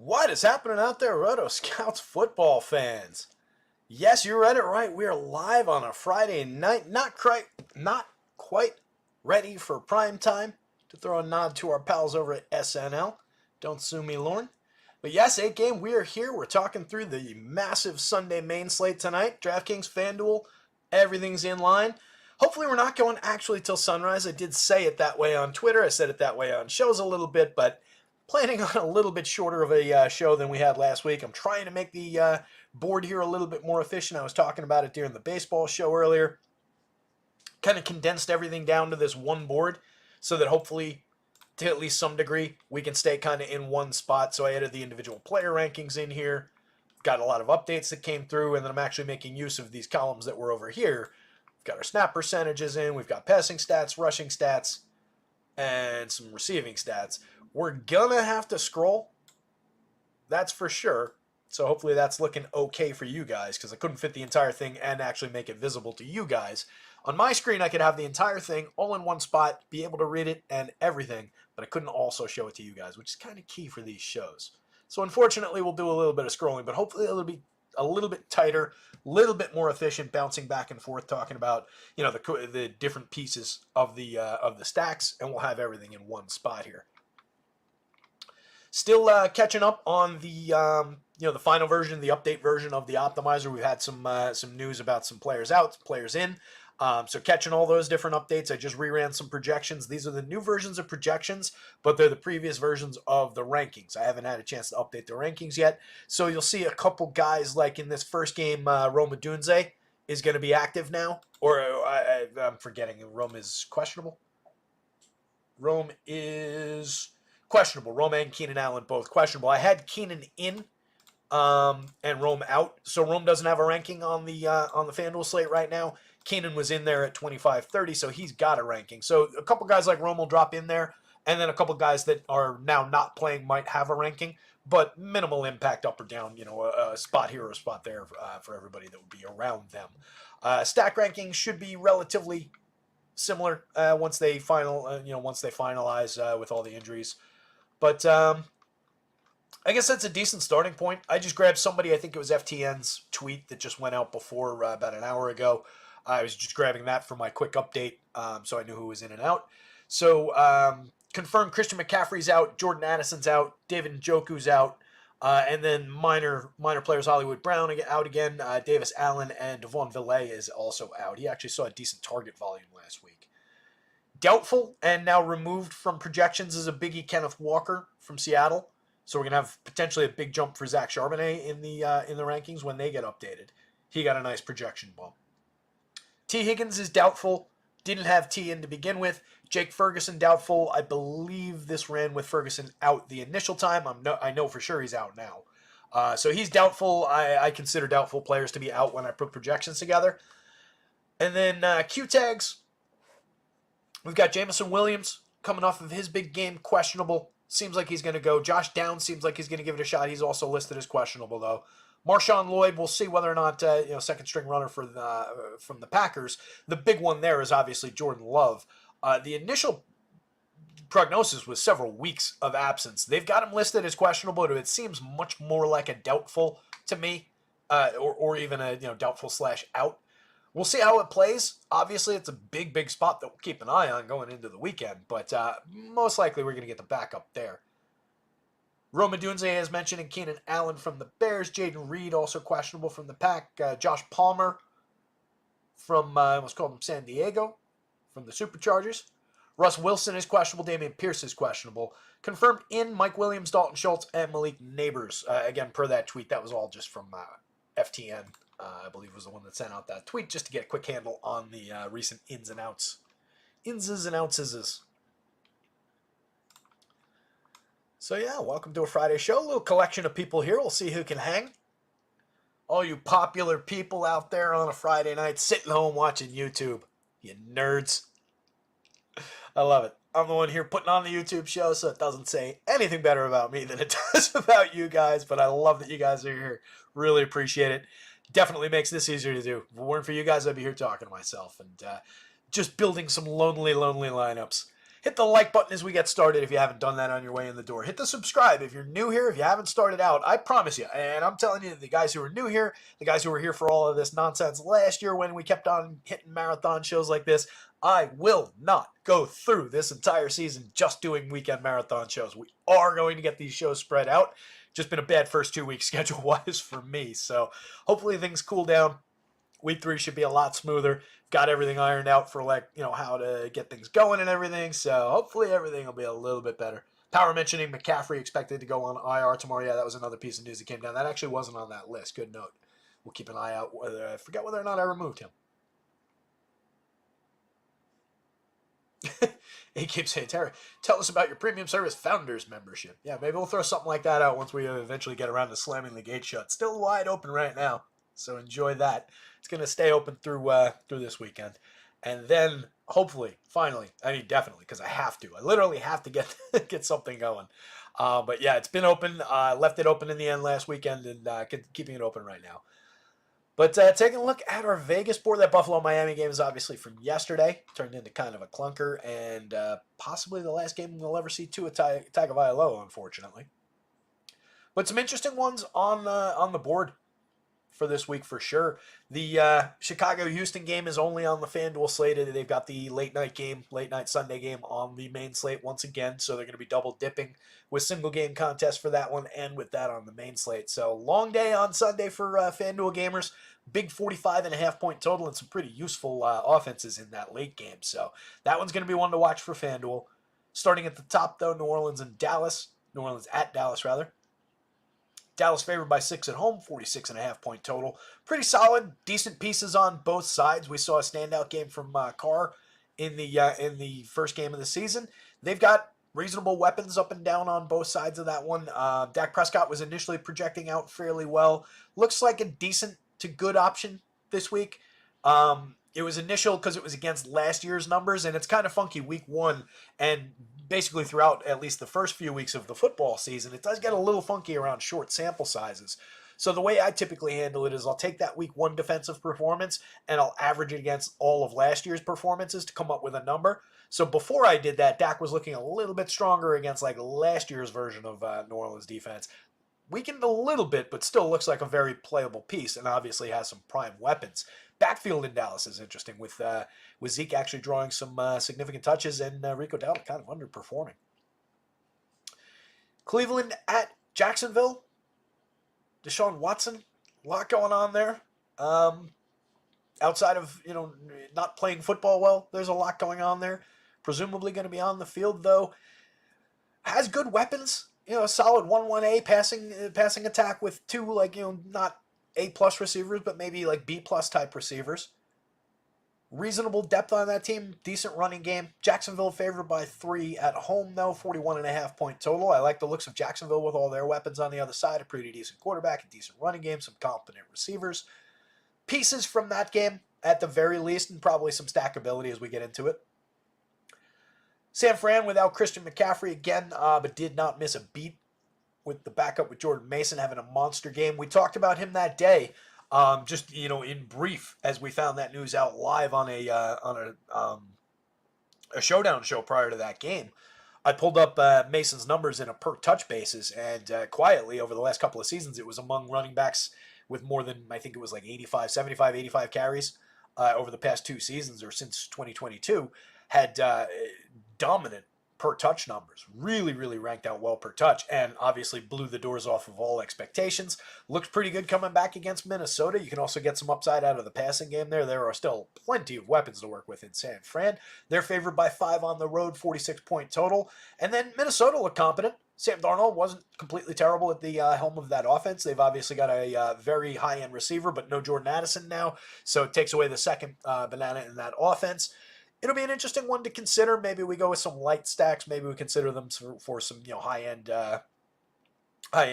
What is happening out there, Roto Scouts football fans? Yes, you read it right. We are live on a Friday night. Not quite ready for prime time. To throw a nod to our pals over at SNL. Don't sue me, Lauren. But yes, 8 game, we are here. We're talking through the massive Sunday main slate tonight. DraftKings, FanDuel, everything's in line. Hopefully we're not going actually till sunrise. I did say it that way on Twitter. I said it that way on shows a little bit, but planning on a little bit shorter of a show than we had last week. I'm trying to make the board here a little bit more efficient. I was talking about it during the baseball show earlier. Kind of condensed everything down to this one board so that hopefully, to at least some degree, we can stay kind of in one spot. So I added the individual player rankings in here. Got a lot of updates that came through, and then I'm actually making use of these columns that were over here. We've got our snap percentages in. We've got passing stats, rushing stats, and some receiving stats. We're going to have to scroll. That's for sure. So hopefully that's looking okay for you guys, because I couldn't fit the entire thing and actually make it visible to you guys. On my screen, I could have the entire thing all in one spot, be able to read it and everything, but I couldn't also show it to you guys, which is kind of key for these shows. So unfortunately, we'll do a little bit of scrolling, but hopefully it'll be a little bit tighter, a little bit more efficient, bouncing back and forth, talking about the different pieces of the stacks, and we'll have everything in one spot here. Still catching up on the final version, the update version of the optimizer. We've had some news about some players out, some players in. So catching all those different updates. I just reran some projections. These are the new versions of projections, but they're the previous versions of the rankings. I haven't had a chance to update the rankings yet. So you'll see a couple guys like in this first game, Rome Odunze is going to be active now. Or I'm forgetting, Rome is questionable. Rome is questionable. Rome and Keenan Allen both questionable. I had Keenan in and Rome out. So Rome doesn't have a ranking on the FanDuel slate right now. Keenan was in there at 25-30, so he's got a ranking. So a couple guys like Rome will drop in there, and then a couple guys that are now not playing might have a ranking, but minimal impact up or down, a spot here or a spot there for everybody that would be around them. Stack rankings should be relatively similar once they finalize with all the injuries. But I guess that's a decent starting point. I just grabbed somebody, I think it was FTN's tweet that just went out before about an hour ago. I was just grabbing that for my quick update, so I knew who was in and out. So confirmed Christian McCaffrey's out, Jordan Addison's out, David Njoku's out, and then minor players, Hollywood Brown out again, Davis Allen, and Devon Villay is also out. He actually saw a decent target volume last week. Doubtful and now removed from projections is a biggie Kenneth Walker from Seattle. So we're going to have potentially a big jump for Zach Charbonnet in the rankings when they get updated. He got a nice projection bump. T. Higgins is doubtful. Didn't have T in to begin with. Jake Ferguson doubtful. I believe this ran with Ferguson out the initial time. I know for sure he's out now. So he's doubtful. I consider doubtful players to be out when I put projections together. And then Q tags. We've got Jameson Williams coming off of his big game, questionable. Seems like he's going to go. Josh Downs seems like he's going to give it a shot. He's also listed as questionable, though. Marshawn Lloyd, we'll see whether or not second string runner from the Packers. The big one there is obviously Jordan Love. The initial prognosis was several weeks of absence. They've got him listed as questionable, but it seems much more like a doubtful to me, or even a doubtful / out. We'll see how it plays. Obviously, it's a big spot that we'll keep an eye on going into the weekend, but most likely we're going to get the backup there. Rome Odunze, as mentioned, and Keenan Allen from the Bears. Jaden Reed, also questionable from the Pack. Josh Palmer from, what's called him, San Diego, from the Superchargers. Russ Wilson is questionable. Damian Pierce is questionable. Confirmed in Mike Williams, Dalton Schultz, and Malik Neighbors. Again, per that tweet, that was all just from FTN, I believe was the one that sent out that tweet, just to get a quick handle on the recent ins and outs. Inses and outses. So yeah, welcome to a Friday show. A little collection of people here. We'll see who can hang. All you popular people out there on a Friday night sitting home watching YouTube. You nerds. I love it. I'm the one here putting on the YouTube show, so it doesn't say anything better about me than it does about you guys, but I love that you guys are here. Really appreciate it. Definitely makes this easier to do. If it weren't for you guys, I'd be here talking to myself and just building some lonely lineups. Hit the like button as we get started if you haven't done that on your way in the door. Hit the subscribe if you're new here, if you haven't started out. I promise you, and I'm telling you, the guys who are new here, the guys who were here for all of this nonsense last year when we kept on hitting marathon shows like this, I will not go through this entire season just doing weekend marathon shows. We are going to get these shows spread out. Just been a bad first 2 weeks schedule-wise for me, so hopefully things cool down. Week 3 should be a lot smoother. Got everything ironed out for how to get things going and everything. So hopefully everything will be a little bit better. Power mentioning McCaffrey expected to go on IR tomorrow. Yeah, that was another piece of news that came down. That actually wasn't on that list. Good note. We'll keep an eye out. I forget whether or not I removed him. He keeps saying, Terry, tell us about your premium service founders membership. Yeah, maybe we'll throw something like that out once we eventually get around to slamming the gate shut. Still wide open right now, so enjoy that. It's going to stay open through this weekend. And then, hopefully, finally, definitely, because I have to. I literally have to get something going. But yeah, it's been open. Left it open in the end last weekend and keeping it open right now. But taking a look at our Vegas board, that Buffalo-Miami game is obviously from yesterday. Turned into kind of a clunker and possibly the last game we'll ever see Tua Tagovailoa, unfortunately. But some interesting ones on the board for this week for sure. The Chicago-Houston game is only on the FanDuel slate. They've got the late night Sunday game on the main slate once again, so they're going to be double dipping with single game contest for that one and with that on the main slate. So long day on Sunday for FanDuel gamers. Big 45.5 point total and some pretty useful offenses in that late game. So that one's going to be one to watch for FanDuel. Starting at the top though, New Orleans at Dallas, rather. Dallas favored by 6 at home, 46.5 point total. Pretty solid, decent pieces on both sides. We saw a standout game from Carr in the first game of the season. They've got reasonable weapons up and down on both sides of that one. Dak Prescott was initially projecting out fairly well. Looks like a decent to good option this week. It was initial because it was against last year's numbers, and it's kind of funky week 1 and basically throughout at least the first few weeks of the football season. It does get a little funky around short sample sizes. So the way I typically handle it is I'll take that week 1 defensive performance and I'll average it against all of last year's performances to come up with a number. So before I did that, Dak was looking a little bit stronger against last year's version of New Orleans defense. Weakened a little bit, but still looks like a very playable piece and obviously has some prime weapons. Backfield in Dallas is interesting with Zeke actually drawing some significant touches and Rico Dowdle kind of underperforming. Cleveland at Jacksonville. Deshaun Watson, a lot going on there. Outside of not playing football well, there's a lot going on there. Presumably going to be on the field though. Has good weapons. A solid 1-1A passing attack with 2 not A+ receivers, but maybe B+ type receivers. Reasonable depth on that team. Decent running game. Jacksonville favored by 3 at home, though. 41.5 point total. I like the looks of Jacksonville with all their weapons on the other side. A pretty decent quarterback, a decent running game, some competent receivers. Pieces from that game, at the very least, and probably some stackability as we get into it. San Fran without Christian McCaffrey again, but did not miss a beat with the backup with Jordan Mason having a monster game. We talked about him that day, just in brief, as we found that news out live on a showdown show prior to that game. I pulled up Mason's numbers in a per touch basis, and quietly over the last couple of seasons, it was among running backs with more than, I think it was 85 carries over the past 2 seasons or since 2022, had dominant per touch numbers. Really, really ranked out well per touch and obviously blew the doors off of all expectations. Looks pretty good coming back against Minnesota. You can also get some upside out of the passing game there. There are still plenty of weapons to work with in San Fran. They're favored by 5 on the road, 46 point total. And then Minnesota looked competent. Sam Darnold wasn't completely terrible at the helm of that offense. They've obviously got a very high-end receiver, but no Jordan Addison now, so it takes away the second banana in that offense. It'll be an interesting one to consider. Maybe we go with some light stacks. Maybe we consider them for some high-end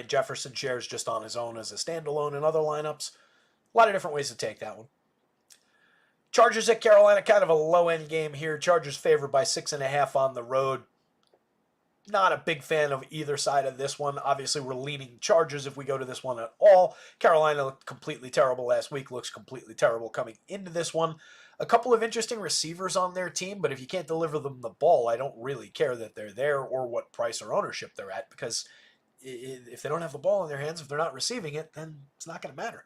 Jefferson shares just on his own as a standalone in other lineups. A lot of different ways to take that one. Chargers at Carolina, kind of a low-end game here. Chargers favored by 6.5 on the road. Not a big fan of either side of this one. Obviously, we're leaning Chargers if we go to this one at all. Carolina looked completely terrible last week. Looks completely terrible coming into this one. a couple of interesting receivers on their team, but if you can't deliver them the ball, I don't really care that they're there or what price or ownership they're at, because if they don't have the ball in their hands, if they're not receiving it, then it's not going to matter.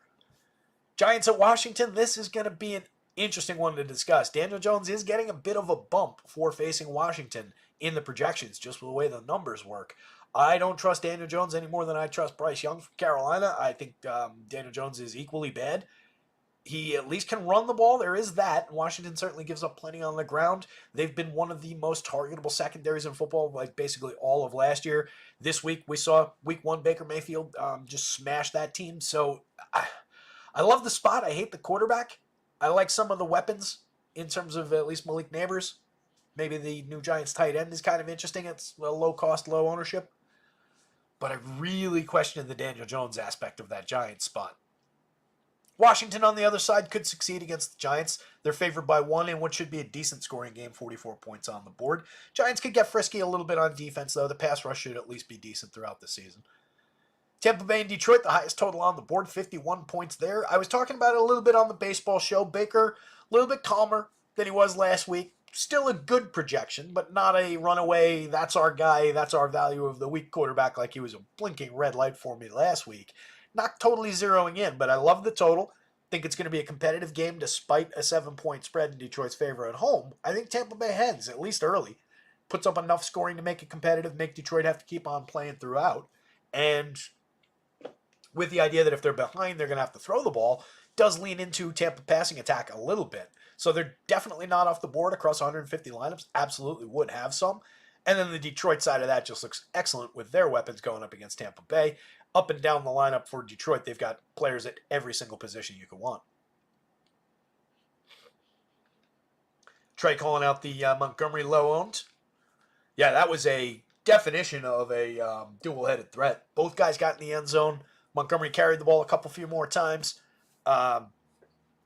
Giants at Washington, this is going to be an interesting one to discuss. Daniel Jones is getting a bit of a bump for facing Washington in the projections, just with the way the numbers work. I don't trust Daniel Jones any more than I trust Bryce Young from Carolina. I think Daniel Jones is equally bad. He at least can run the ball. There is that. Washington certainly gives up plenty on the ground. They've been one of the most targetable secondaries in football, like basically all of last year. This week, we saw week 1 Baker Mayfield just smash that team. So I love the spot. I hate the quarterback. I like some of the weapons in terms of at least Malik Neighbors. Maybe the new Giants tight end is kind of interesting. It's a low cost, low ownership. But I really question the Daniel Jones aspect of that Giants spot. Washington, on the other side, could succeed against the Giants. They're favored by 1 in what should be a decent scoring game, 44 points on the board. Giants could get frisky a little bit on defense, though. The pass rush should at least be decent throughout the season. Tampa Bay and Detroit, the highest total on the board, 51 points there. I was talking about it a little bit on the baseball show. Baker, a little bit calmer than he was last week. Still a good projection, but not a runaway, that's our guy, that's our value of the week quarterback like he was a blinking red light for me last week. Not totally zeroing in, but I love the total. Think it's going to be a competitive game despite a 7-point spread in Detroit's favor at home. I think Tampa Bay heads, at least early, puts up enough scoring to make it competitive, make Detroit have to keep on playing throughout. And with the idea that if they're behind, they're going to have to throw the ball, does lean into Tampa passing attack a little bit. So they're definitely not off the board across 150 lineups. Absolutely would have some. And then the Detroit side of that just looks excellent with their weapons going up against Tampa Bay. Up and down the lineup for Detroit, they've got players at every single position you could want. Trey calling out the Montgomery low-owned. Yeah, that was a definition of a dual-headed threat. Both guys got in the end zone. Montgomery carried the ball a few more times.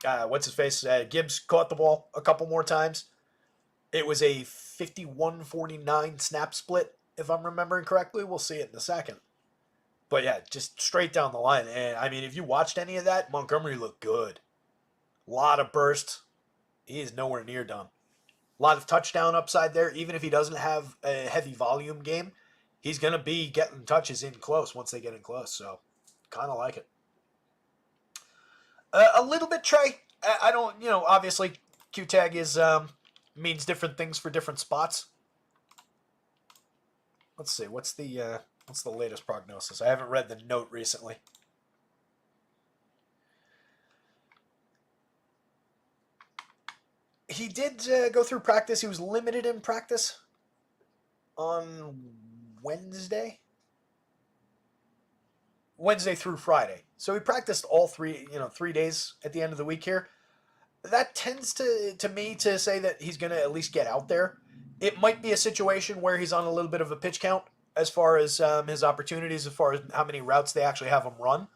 Gibbs caught the ball a couple more times. It was a 51-49 snap split, if I'm remembering correctly. We'll see it in a second. But yeah, just straight down the line. And I mean, if you watched any of that, Montgomery looked good. A lot of burst. He is nowhere near done. A lot of touchdown upside there. Even if he doesn't have a heavy volume game, he's going to be getting touches in close once they get in close. So, kind of like it. A little bit, Trey. I don't, obviously Q-tag is means different things for different spots. Let's see. What's the latest prognosis? I haven't read the note recently. He did go through practice. He was limited in practice on Wednesday through Friday. So he practiced all 3 days at the end of the week here. That tends to me to say that he's going to at least get out there. It might be a situation where he's on a little bit of a pitch count as far as his opportunities, as far as how many routes they actually have him run.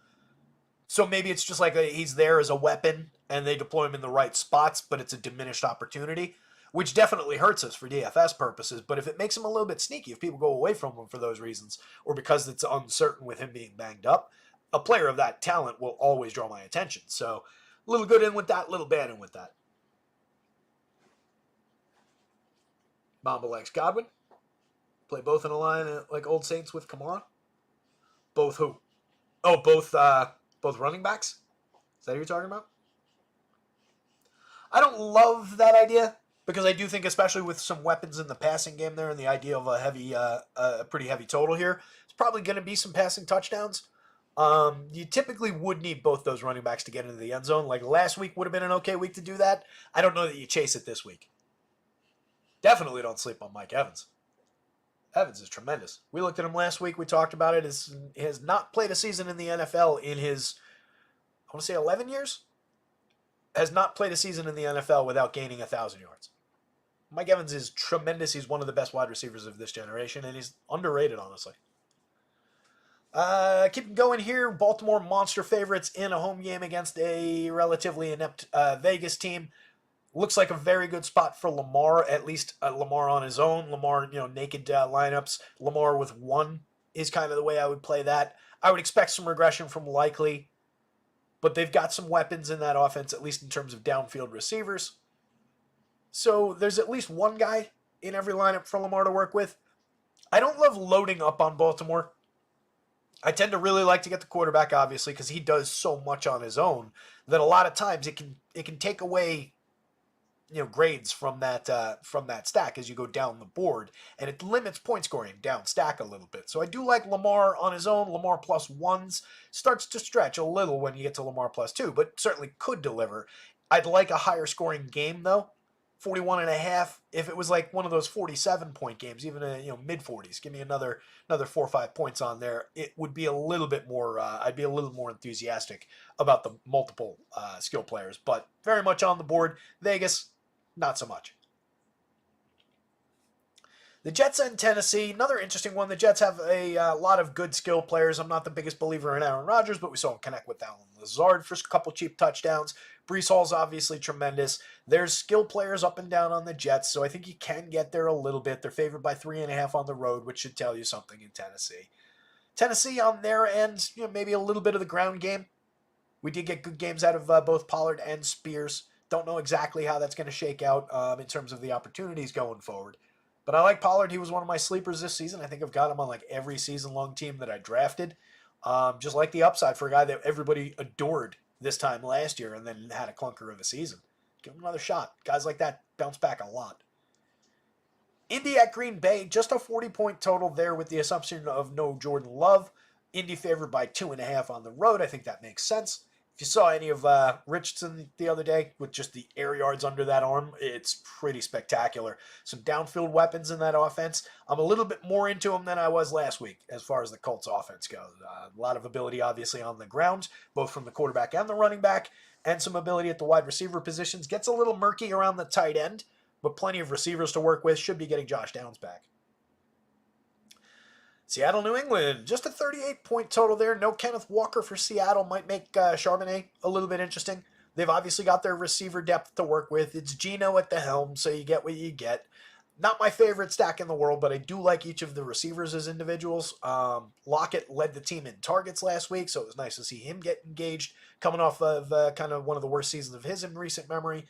So maybe it's just like he's there as a weapon and they deploy him in the right spots, but it's a diminished opportunity, which definitely hurts us for DFS purposes. But if it makes him a little bit sneaky, if people go away from him for those reasons, or because it's uncertain with him being banged up, a player of that talent will always draw my attention. So a little good in with that, a little bad in with that. Mamba likes Godwin. Play both in a line like old Saints with Kamara. Both who? Oh, both running backs? Is that who you're talking about? I don't love that idea because I do think, especially with some weapons in the passing game there and the idea of a pretty heavy total here, it's probably going to be some passing touchdowns. You typically would need both those running backs to get into the end zone. Like last week would have been an okay week to do that. I don't know that you chase it this week. Definitely don't sleep on Mike Evans. Evans is tremendous. We looked at him last week. We talked about it. He has not played a season in the NFL in his, I want to say 11 years? Has not played a season in the NFL without gaining 1,000 yards. Mike Evans is tremendous. He's one of the best wide receivers of this generation, and he's underrated, honestly. Keep going here. Baltimore monster favorites in a home game against a relatively inept Vegas team. Looks like a very good spot for Lamar, at least Lamar on his own. Lamar, naked lineups. Lamar with 1 is kind of the way I would play that. I would expect some regression from Likely, but they've got some weapons in that offense, at least in terms of downfield receivers. So there's at least one guy in every lineup for Lamar to work with. I don't love loading up on Baltimore. I tend to really like to get the quarterback, obviously, because he does so much on his own that a lot of times it can take away grades from that stack as you go down the board, and it limits point scoring down stack a little bit. So I do like Lamar on his own. Lamar plus ones starts to stretch a little when you get to Lamar plus two, but certainly could deliver. I'd like a higher scoring game though. 41 and a half. If it was like one of those 47-point games, even mid 40s, give me another 4 or 5 points on there. It would be a little bit more. I'd be a little more enthusiastic about the multiple skill players, but very much on the board. Vegas, not so much. The Jets and Tennessee, another interesting one. The Jets have a lot of good skill players. I'm not the biggest believer in Aaron Rodgers, but we saw him connect with Allen Lazard for a couple cheap touchdowns. Breece Hall's obviously tremendous. There's skill players up and down on the Jets, so I think you can get there a little bit. They're favored by 3.5 on the road, which should tell you something in Tennessee. Tennessee on their end, maybe a little bit of the ground game. We did get good games out of both Pollard and Spears. Don't know exactly how that's going to shake out in terms of the opportunities going forward. But I like Pollard. He was one of my sleepers this season. I think I've got him on like every season-long team that I drafted. Just like the upside for a guy that everybody adored this time last year and then had a clunker of a season. Give him another shot. Guys like that bounce back a lot. Indy at Green Bay, just a 40-point total there with the assumption of no Jordan Love. Indy favored by 2.5 on the road. I think that makes sense. If you saw any of Richardson the other day with just the air yards under that arm, it's pretty spectacular. Some downfield weapons in that offense. I'm a little bit more into them than I was last week as far as the Colts offense goes. A lot of ability, obviously, on the ground, both from the quarterback and the running back, and some ability at the wide receiver positions. Gets a little murky around the tight end, but plenty of receivers to work with. Should be getting Josh Downs back. Seattle, New England, just a 38-point total there. No Kenneth Walker for Seattle might make Charbonnet a little bit interesting. They've obviously got their receiver depth to work with. It's Geno at the helm, so you get what you get. Not my favorite stack in the world, but I do like each of the receivers as individuals. Lockett led the team in targets last week, so it was nice to see him get engaged, coming off of kind of one of the worst seasons of his in recent memory.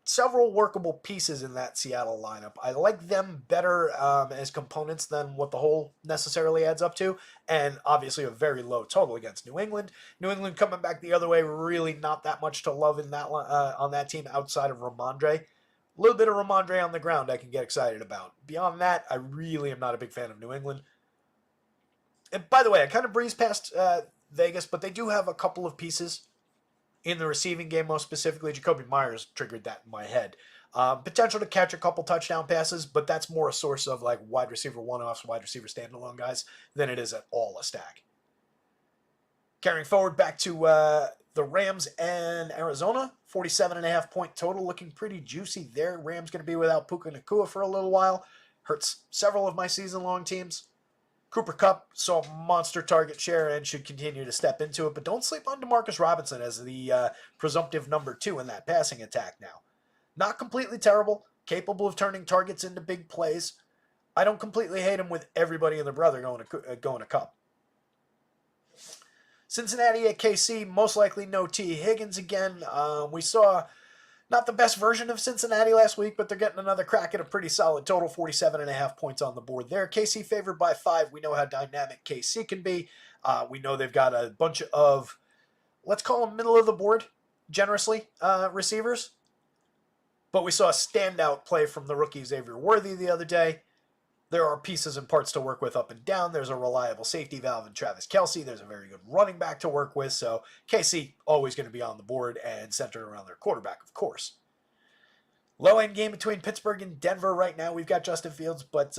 Several workable pieces in that Seattle lineup. I like them better as components than what the whole necessarily adds up to, and obviously a very low total against New England. New England coming back the other way, really not that much to love in that on that team outside of Ramondre. A little bit of Ramondre on the ground I can get excited about. Beyond that, I really am not a big fan of New England. And by the way, I kind of breezed past Vegas, but they do have a couple of pieces in the receiving game, most specifically. Jacoby Myers triggered that in my head. Potential to catch a couple touchdown passes, but that's more a source of like wide receiver one-offs, wide receiver standalone guys, than it is at all a stack. Carrying forward back to the Rams and Arizona, 47.5-point total, looking pretty juicy there. Rams going to be without Puka Nacua for a little while. Hurts several of my season-long teams. Cooper Kupp saw monster target share and should continue to step into it, but don't sleep on Demarcus Robinson as the presumptive number 2 in that passing attack now. Not completely terrible, capable of turning targets into big plays. I don't completely hate him with everybody and their brother going to Kupp. Cincinnati at KC, most likely no T. Higgins again. We saw not the best version of Cincinnati last week, but they're getting another crack at a pretty solid total, 47.5 points on the board there. KC favored by 5. We know how dynamic KC can be. We know they've got a bunch of, let's call them middle of the board, generously, receivers. But we saw a standout play from the rookie Xavier Worthy the other day. There are pieces and parts to work with up and down. There's a reliable safety valve in Travis Kelce. There's a very good running back to work with. So KC always going to be on the board and centered around their quarterback, of course. Low-end game between Pittsburgh and Denver right now. We've got Justin Fields, but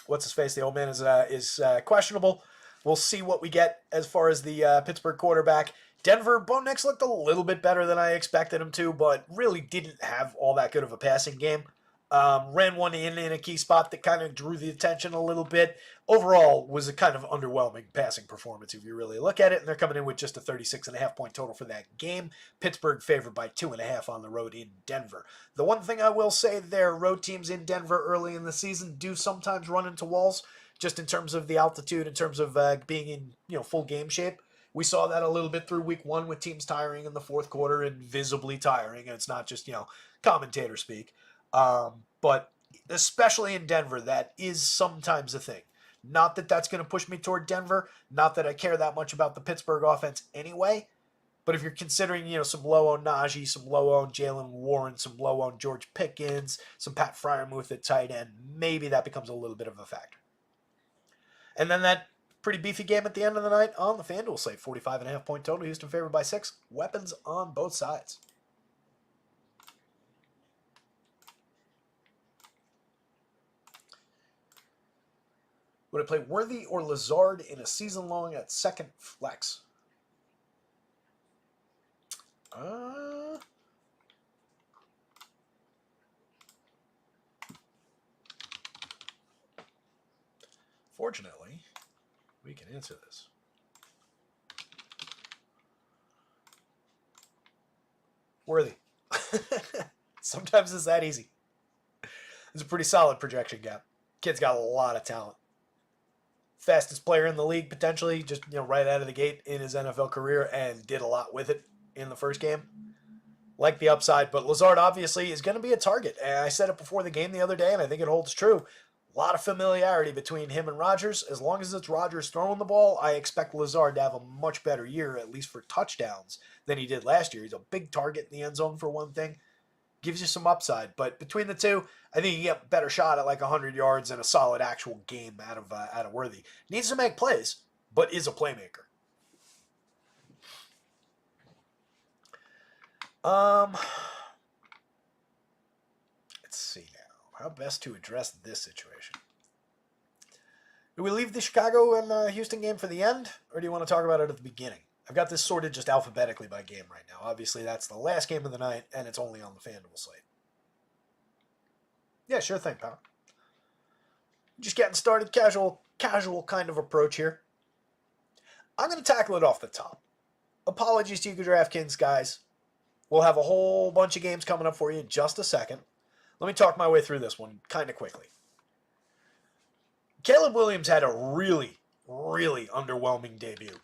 what's his face? The old man is questionable. We'll see what we get as far as the Pittsburgh quarterback. Denver, Bo Nix looked a little bit better than I expected him to, but really didn't have all that good of a passing game. Ran one in a key spot that kind of drew the attention a little bit. Overall, was a kind of underwhelming passing performance if you really look at it, and they're coming in with just a 36.5-point total for that game. Pittsburgh favored by 2.5 on the road in Denver. The one thing I will say there, road teams in Denver early in the season do sometimes run into walls, just in terms of the altitude, in terms of being in full game shape. We saw that a little bit through week one with teams tiring in the fourth quarter and visibly tiring. And it's not just, commentator speak. But especially in Denver, that is sometimes a thing. Not that that's going to push me toward Denver. Not that I care that much about the Pittsburgh offense anyway. But if you're considering, some low-owned Najee, some low-owned Jalen Warren, some low-owned George Pickens, some Pat Freiermuth at tight end, maybe that becomes a little bit of a factor. And then that pretty beefy game at the end of the night on the FanDuel slate, 45.5 point total. Houston favored by 6. Weapons on both sides. Would I play Worthy or Lazard in a season long at second flex? Fortunately, we can answer this. Worthy. Sometimes it's that easy. It's a pretty solid projection gap. Kid's got a lot of talent. Fastest player in the league, potentially, just right out of the gate in his NFL career, and did a lot with it in the first game. Like the upside, but Lazard obviously is going to be a target. And I said it before the game the other day, and I think it holds true. A lot of familiarity between him and Rodgers. As long as it's Rodgers throwing the ball, I expect Lazard to have a much better year, at least for touchdowns, than he did last year. He's a big target in the end zone for one thing. Gives you some upside. But between the two, I think you get a better shot at like 100 yards and a solid actual game out of Worthy. Needs to make plays, but is a playmaker. Let's see now. How best to address this situation? Do we leave the Chicago and Houston game for the end, or do you want to talk about it at the beginning? I've got this sorted just alphabetically by game right now. Obviously, that's the last game of the night, and it's only on the FanDuel slate. Yeah, sure thing, pal. Just getting started, casual kind of approach here. I'm going to tackle it off the top. Apologies to you DraftKings guys. We'll have a whole bunch of games coming up for you in just a second. Let me talk my way through this one kind of quickly. Caleb Williams had a really, really underwhelming debut.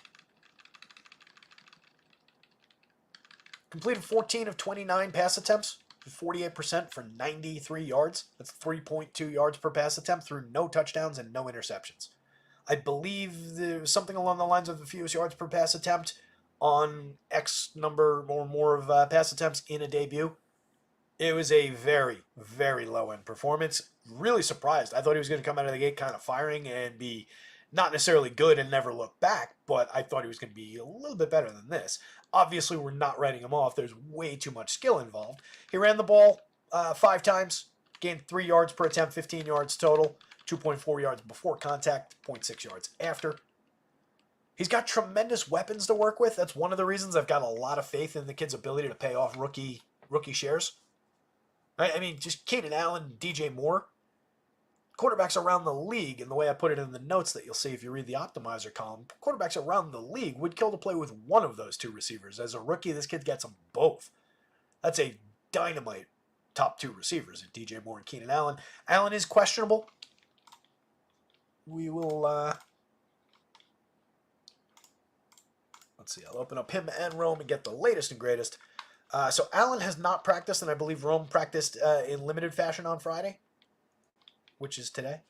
Completed 14 of 29 pass attempts, 48% for 93 yards. That's 3.2 yards per pass attempt through no touchdowns and no interceptions. I believe there was something along the lines of the fewest yards per pass attempt on X number or more of pass attempts in a debut. It was a very, very low-end performance. Really surprised. I thought he was going to come out of the gate kind of firing and be not necessarily good and never look back, but I thought he was going to be a little bit better than this. Obviously, we're not writing him off. There's way too much skill involved. He ran the ball 5 times, gained 3 yards per attempt, 15 yards total, 2.4 yards before contact, 0.6 yards after. He's got tremendous weapons to work with. That's one of the reasons I've got a lot of faith in the kid's ability to pay off rookie shares. I mean, just Keenan Allen, DJ Moore, quarterbacks around the league, and the way I put it in the notes that you'll see if you read the optimizer column, quarterbacks around the league would kill to play with one of those two receivers. As a rookie, this kid gets them both. That's a dynamite top 2 receivers, DJ Moore and Keenan Allen. Allen is questionable. We will, let's see, I'll open up him and Rome and get the latest and greatest. So Allen has not practiced, and I believe Rome practiced in limited fashion on Friday, which is today.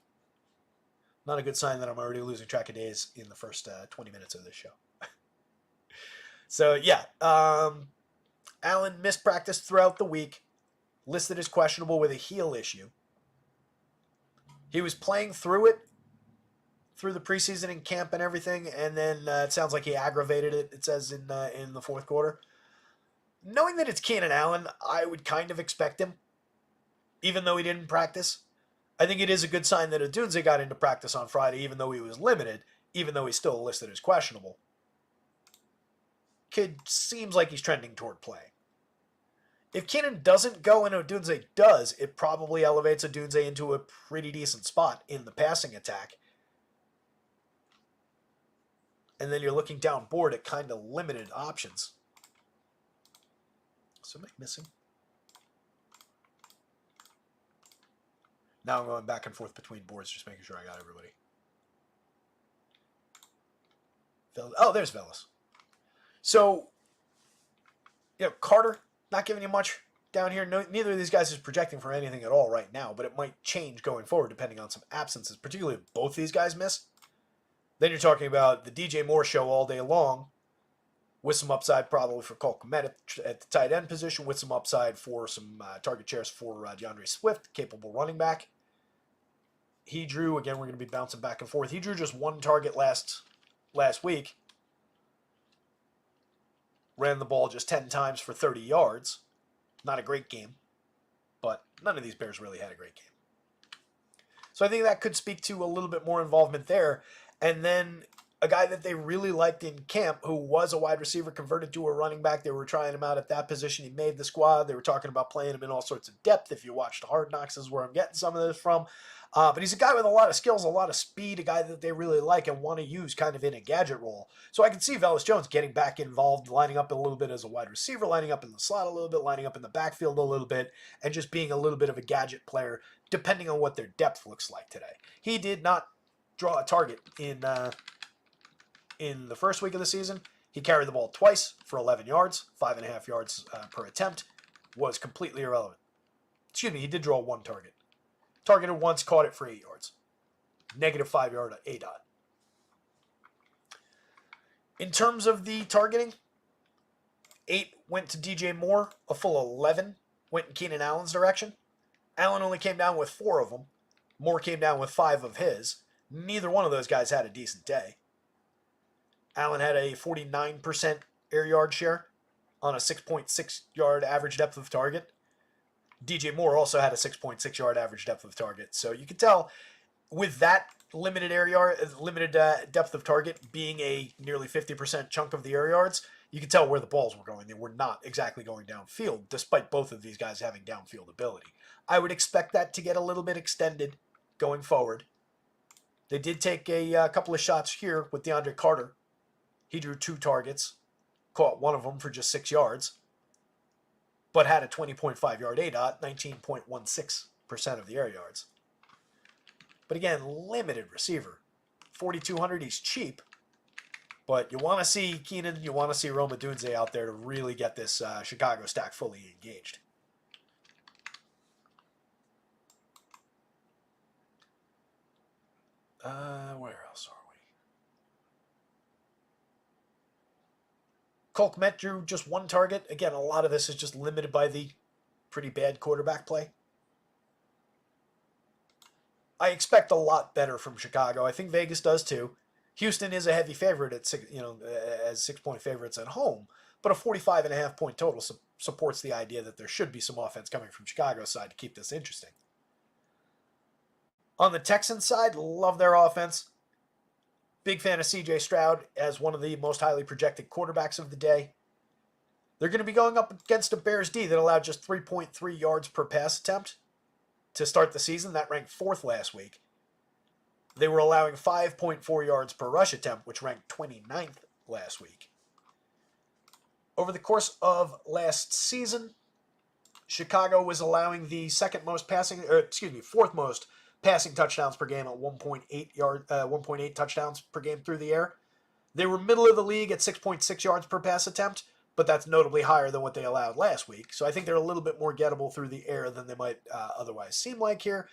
Not a good sign that I'm already losing track of days in the first 20 minutes of this show. So, yeah. Allen missed practice throughout the week, listed as questionable with a heel issue. He was playing through it, through the preseason and camp and everything, and then it sounds like he aggravated it, it says in the fourth quarter. Knowing that it's Keenan Allen, I would kind of expect him, even though he didn't practice. I think it is a good sign that Odunze got into practice on Friday, even though he was limited, even though he's still listed as questionable. Kid seems like he's trending toward playing. If Keenan doesn't go and Odunze does, it probably elevates Odunze into a pretty decent spot in the passing attack. And then you're looking down board at kind of limited options. Somebody missing? Now I'm going back and forth between boards, just making sure I got everybody. Oh, there's Velas. So, Carter, not giving you much down here. No, neither of these guys is projecting for anything at all right now, but it might change going forward depending on some absences, particularly if both these guys miss. Then you're talking about the DJ Moore show all day long, with some upside probably for Cole Kmet at the tight end position, with some upside for some target shares for DeAndre Swift, capable running back. He drew, again, we're going to be bouncing back and forth. He drew just one target last week. Ran the ball just 10 times for 30 yards. Not a great game, but none of these Bears really had a great game. So I think that could speak to a little bit more involvement there. And then a guy that they really liked in camp, who was a wide receiver converted to a running back. They were trying him out at that position. He made the squad. They were talking about playing him in all sorts of depth. If you watched Hard Knocks, is where I'm getting some of this from. But he's a guy with a lot of skills, a lot of speed, a guy that they really like and want to use kind of in a gadget role. So I can see Velus Jones getting back involved, lining up a little bit as a wide receiver, lining up in the slot a little bit, lining up in the backfield a little bit, and just being a little bit of a gadget player, depending on what their depth looks like today. He did not draw a target in the first week of the season. He carried the ball twice for 11 yards, 5.5 yards per attempt, was completely irrelevant. Excuse me, he did draw one target. Targeted once, caught it for 8 yards. -5 yard ADOT. In terms of the targeting, 8 went to DJ Moore, a full 11 went in Keenan Allen's direction. Allen only came down with 4 of them. Moore came down with 5 of his. Neither one of those guys had a decent day. Allen had a 49% air yard share on a 6.6 yard average depth of target. DJ Moore also had a 6.6 yard average depth of target. So you can tell with that limited depth of target being a nearly 50% chunk of the air yards, you can tell where the balls were going. They were not exactly going downfield, despite both of these guys having downfield ability. I would expect that to get a little bit extended going forward. They did take a couple of shots here with DeAndre Carter. He drew 2 targets, caught one of them for just 6 yards, but had a 20.5 yard ADOT, 19.16% of the air yards. But again, limited receiver. 4,200, he's cheap, but you want to see Keenan, you want to see Rome Odunze out there to really get this Chicago stack fully engaged. Where else are we? Cole Kmet drew just 1 target. Again, a lot of this is just limited by the pretty bad quarterback play. I expect a lot better from Chicago. I think Vegas does too. Houston is a heavy favorite at as 6-point favorites at home, but a 45.5 point total supports the idea that there should be some offense coming from Chicago's side to keep this interesting. On the Texans side, love their offense. Big fan of CJ Stroud as one of the most highly projected quarterbacks of the day. They're going to be going up against a Bears D that allowed just 3.3 yards per pass attempt to start the season. That ranked 4th last week. They were allowing 5.4 yards per rush attempt, which ranked 29th last week. Over the course of last season, Chicago was allowing the 4th most passing touchdowns per game at 1.8 touchdowns per game through the air. They were middle of the league at 6.6 yards per pass attempt, but that's notably higher than what they allowed last week. So I think they're a little bit more gettable through the air than they might otherwise seem like here.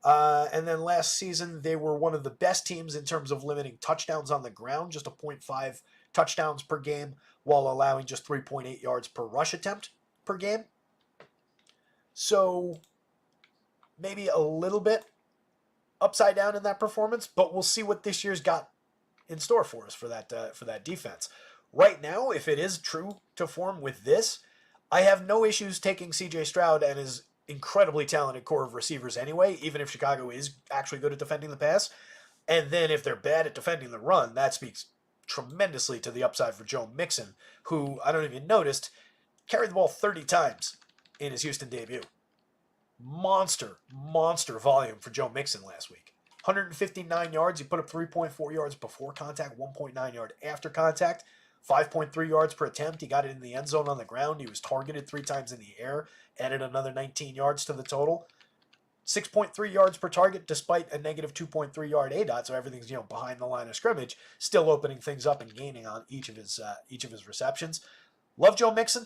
And then last season, they were one of the best teams in terms of limiting touchdowns on the ground, just a 0.5 touchdowns per game, while allowing just 3.8 yards per rush attempt per game. So maybe a little bit upside down in that performance, but we'll see what this year's got in store for us for that defense. Right now, if it is true to form with this, I have no issues taking CJ Stroud and his incredibly talented core of receivers anyway, even if Chicago is actually good at defending the pass. And then if they're bad at defending the run, that speaks tremendously to the upside for Joe Mixon, who, I don't know if you noticed, carried the ball 30 times in his Houston debut. Monster volume for Joe Mixon last week. 159 yards. He put up 3.4 yards before contact, 1.9 yard after contact, 5.3 yards per attempt. He got it in the end zone on the ground. He was targeted 3 times in the air, added another 19 yards to the total. 6.3 yards per target despite a negative 2.3 yard ADOT, so everything's behind the line of scrimmage, still opening things up and gaining on each of his receptions. Love Joe Mixon.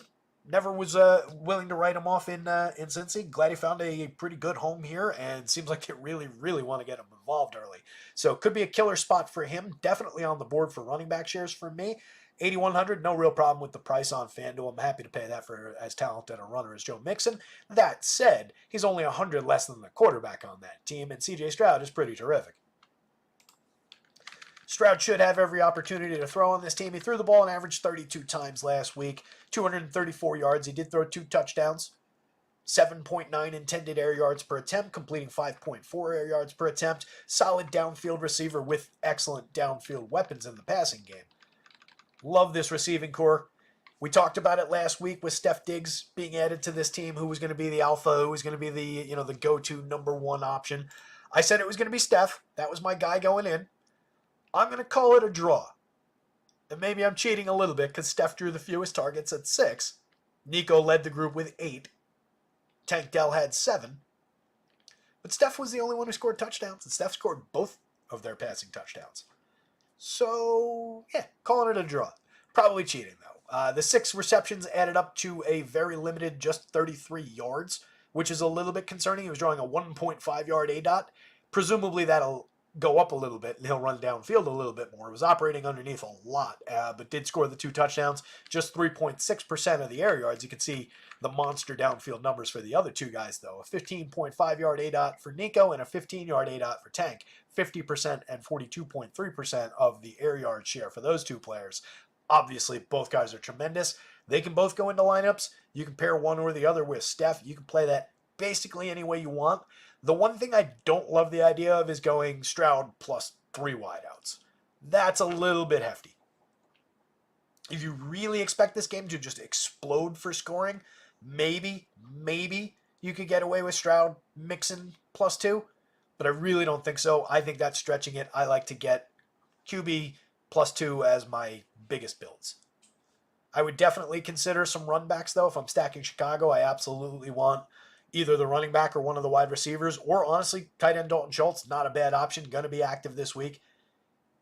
Never was willing to write him off in Cincy. Glad he found a pretty good home here, and seems like they really, really want to get him involved early. So could be a killer spot for him. Definitely on the board for running back shares for me. 8,100, no real problem with the price on FanDuel. I'm happy to pay that for as talented a runner as Joe Mixon. That said, he's only 100 less than the quarterback on that team, and CJ Stroud is pretty terrific. Stroud should have every opportunity to throw on this team. He threw the ball an average 32 times last week, 234 yards. He did throw 2 touchdowns, 7.9 intended air yards per attempt, completing 5.4 air yards per attempt. Solid downfield receiver with excellent downfield weapons in the passing game. Love this receiving core. We talked about it last week with Steph Diggs being added to this team, who was going to be the alpha, who was going to be the go-to number one option. I said it was going to be Steph. That was my guy going in. I'm going to call it a draw. And maybe I'm cheating a little bit because Steph drew the fewest targets at 6. Nico led the group with 8. Tank Dell had 7. But Steph was the only one who scored touchdowns, and Steph scored both of their passing touchdowns. So, yeah, calling it a draw. Probably cheating, though. The 6 receptions added up to a very limited just 33 yards, which is a little bit concerning. He was drawing a 1.5 yard ADOT. Presumably that'll go up a little bit and he'll run downfield a little bit more. He was operating underneath a lot, but did score the 2 touchdowns, just 3.6% of the air yards. You can see the monster downfield numbers for the other 2 guys, though. A 15.5 yard ADOT for Nico and a 15 yard ADOT for Tank. 50% and 42.3% of the air yard share for those 2 players. Obviously, both guys are tremendous. They can both go into lineups. You can pair one or the other with Steph. You can play that basically any way you want. The one thing I don't love the idea of is going Stroud plus 3 wideouts. That's a little bit hefty. If you really expect this game to just explode for scoring, maybe you could get away with Stroud Mixon plus 2, but I really don't think so. I think that's stretching it. I like to get QB plus 2 as my biggest builds. I would definitely consider some run backs, though. If I'm stacking Chicago, I absolutely want either the running back or one of the wide receivers, or honestly, tight end Dalton Schultz, not a bad option, going to be active this week.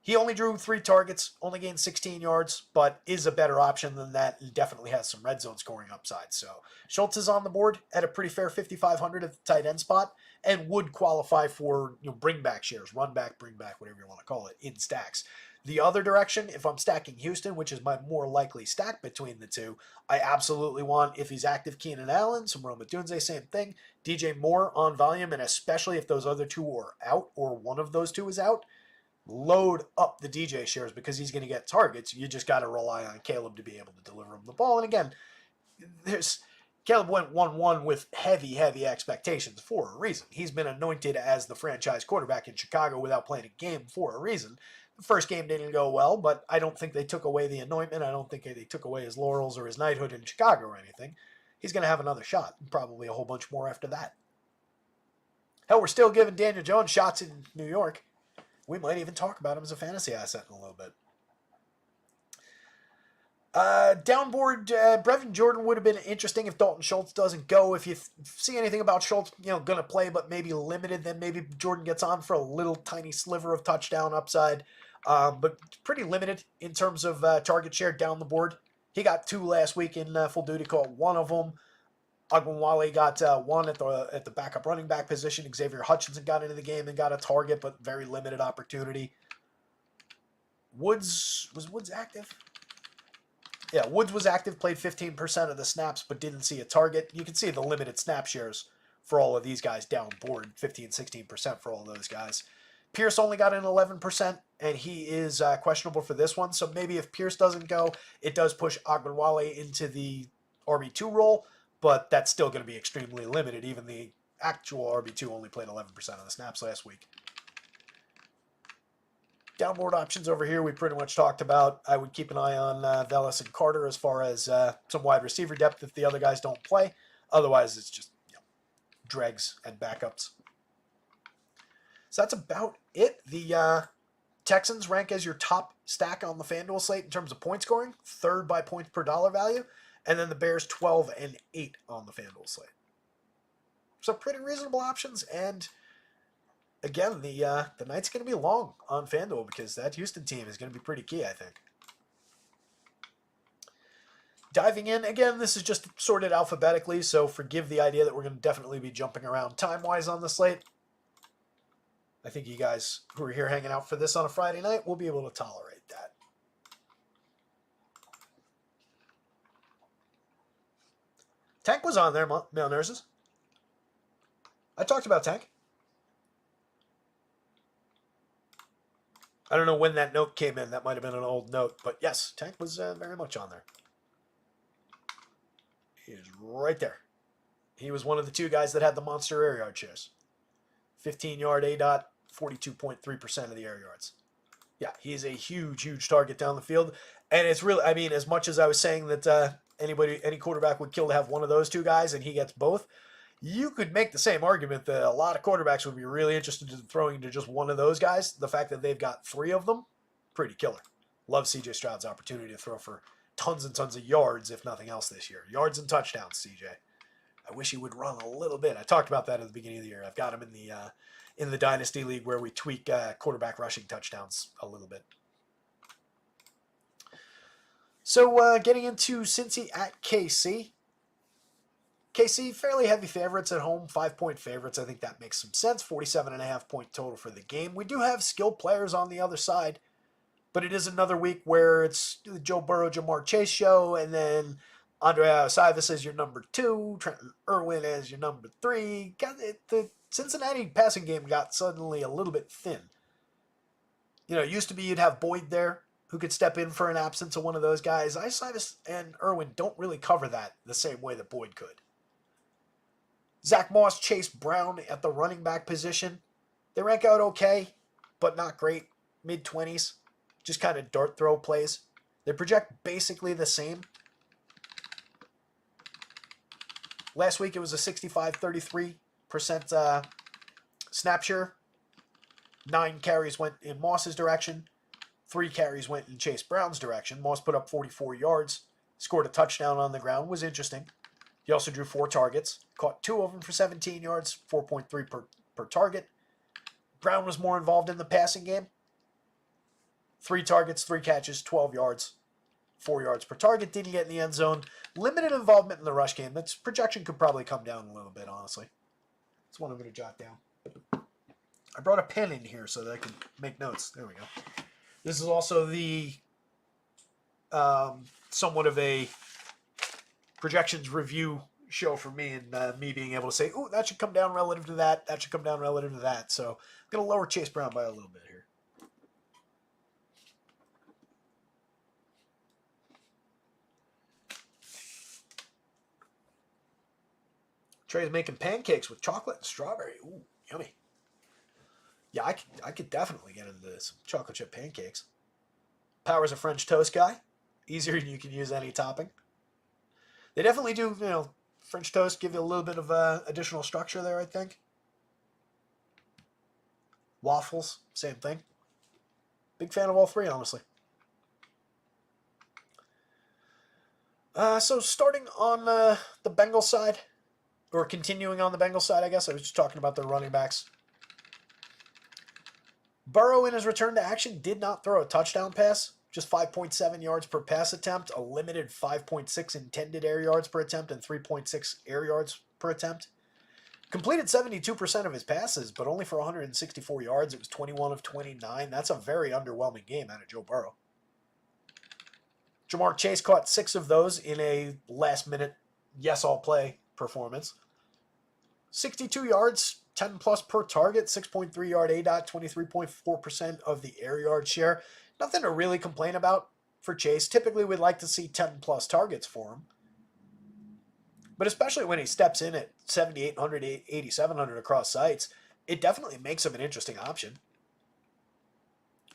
He only drew 3 targets, only gained 16 yards, but is a better option than that and definitely has some red zone scoring upside. So Schultz is on the board at a pretty fair 5,500 at the tight end spot and would qualify for bring back shares, run back, bring back, whatever you want to call it, in stacks. The other direction, if I'm stacking Houston, which is my more likely stack between the 2, I absolutely want, if he's active, Keenan Allen, some Roma Dunze, same thing. DJ Moore on volume, and especially if those other 2 are out or one of those 2 is out, load up the DJ shares because he's going to get targets. You just got to rely on Caleb to be able to deliver him the ball. And again, Caleb went 1-1 with heavy expectations for a reason. He's been anointed as the franchise quarterback in Chicago without playing a game for a reason. The first game didn't go well, but I don't think they took away the anointment. I don't think they took away his laurels or his knighthood in Chicago or anything. He's going to have another shot, and probably a whole bunch more after that. Hell, we're still giving Daniel Jones shots in New York. We might even talk about him as a fantasy asset in a little bit. Downboard, Brevin Jordan would have been interesting if Dalton Schultz doesn't go. If you see anything about Schultz, going to play, but maybe limited, then maybe Jordan gets on for a little tiny sliver of touchdown upside. But pretty limited in terms of target share down the board. He got 2 last week in full duty, caught 1 of them. Ogunwale got 1 at the backup running back position. Xavier Hutchinson got into the game and got a target, but very limited opportunity. Was Woods active? Yeah, Woods was active, played 15% of the snaps, but didn't see a target. You can see the limited snap shares for all of these guys down board, 15, 16% for all of those guys. Pierce only got an 11%, and he is questionable for this one. So maybe if Pierce doesn't go, it does push Ogunwale into the RB2 role, but that's still going to be extremely limited. Even the actual RB2 only played 11% of the snaps last week. Downboard options over here we pretty much talked about. I would keep an eye on Velus and Carter as far as some wide receiver depth if the other guys don't play. Otherwise, it's just dregs and backups. So that's about it. The Texans rank as your top stack on the FanDuel slate in terms of point scoring, 3rd by points per dollar value, and then the Bears 12 and 8 on the FanDuel slate. So pretty reasonable options. And again, the night's going to be long on FanDuel because that Houston team is going to be pretty key, I think. Diving in, again, this is just sorted alphabetically, so forgive the idea that we're going to definitely be jumping around time-wise on the slate. I think you guys who are here hanging out for this on a Friday night will be able to tolerate that. Tank was on there, male nurses. I talked about Tank. I don't know when that note came in. That might have been an old note. But yes, Tank was very much on there. He is right there. He was one of the two guys that had the monster air yard shares. 15-yard ADOT, 42.3% of the air yards. Yeah, he is a huge, huge target down the field. And it's really, I mean, as much as I was saying that any quarterback would kill to have one of those two guys and he gets both, you could make the same argument that a lot of quarterbacks would be really interested in throwing to just one of those guys. The fact that they've got three of them, pretty killer. Love CJ Stroud's opportunity to throw for tons and tons of yards, if nothing else, this year. Yards and touchdowns, CJ. I wish he would run a little bit. I talked about that at the beginning of the year. I've got him in the Dynasty League where we tweak quarterback rushing touchdowns a little bit. So getting into Cincy at KC. KC, fairly heavy favorites at home, 5-point favorites. I think that makes some sense. 47.5-point total for the game. We do have skilled players on the other side, but it is another week where it's the Joe Burrow, Jamar Chase show, and then Andre Sivas as your number 2, Trenton Irwin as your number 3. The Cincinnati passing game got suddenly a little bit thin. You know, it used to be you'd have Boyd there who could step in for an absence of one of those guys. Sivas and Irwin don't really cover that the same way that Boyd could. Zach Moss, Chase Brown at the running back position. They rank out okay, but not great. Mid-20s. Just kind of dart throw plays. They project basically the same. Last week it was a 65-33% snap share. 9 carries went in Moss's direction. 3 carries went in Chase Brown's direction. Moss put up 44 yards. Scored a touchdown on the ground. Was interesting. He also drew 4 targets. Caught 2 of them for 17 yards. 4.3 per target. Brown was more involved in the passing game. 3 targets, 3 catches, 12 yards. 4 yards per target. Didn't get in the end zone. Limited involvement in the rush game. That projection could probably come down a little bit, honestly. That's one I'm going to jot down. I brought a pen in here so that I could make notes. There we go. This is also the somewhat of a projections review show for me, and me being able to say, "Ooh, that should come down relative to that. That should come down relative to that." So I'm going to lower Chase Brown by a little bit here. Trey's making pancakes with chocolate and strawberry. Ooh, yummy. Yeah, I could definitely get into some chocolate chip pancakes. Power's a French toast guy. Easier than you can use any topping. They definitely do, you know, French toast give you a little bit of additional structure there, I think. Waffles, same thing. Big fan of all three, honestly. So starting on the Bengals side, or continuing on the Bengals side, I guess. I was just talking about their running backs. Burrow, in his return to action, did not throw a touchdown pass. Just 5.7 yards per pass attempt, a limited 5.6 intended air yards per attempt, and 3.6 air yards per attempt. Completed 72% of his passes, but only for 164 yards. It was 21 of 29. That's a very underwhelming game out of Joe Burrow. Jamar Chase caught 6 of those in a last-minute yes-all-play performance. 62 yards, 10 plus per target, 6.3 yard ADOT, 23.4% of the air yard share. Nothing to really complain about for Chase. Typically, we'd like to see 10 plus targets for him. But especially when he steps in at 7,800, 8,700 across sites, it definitely makes him an interesting option.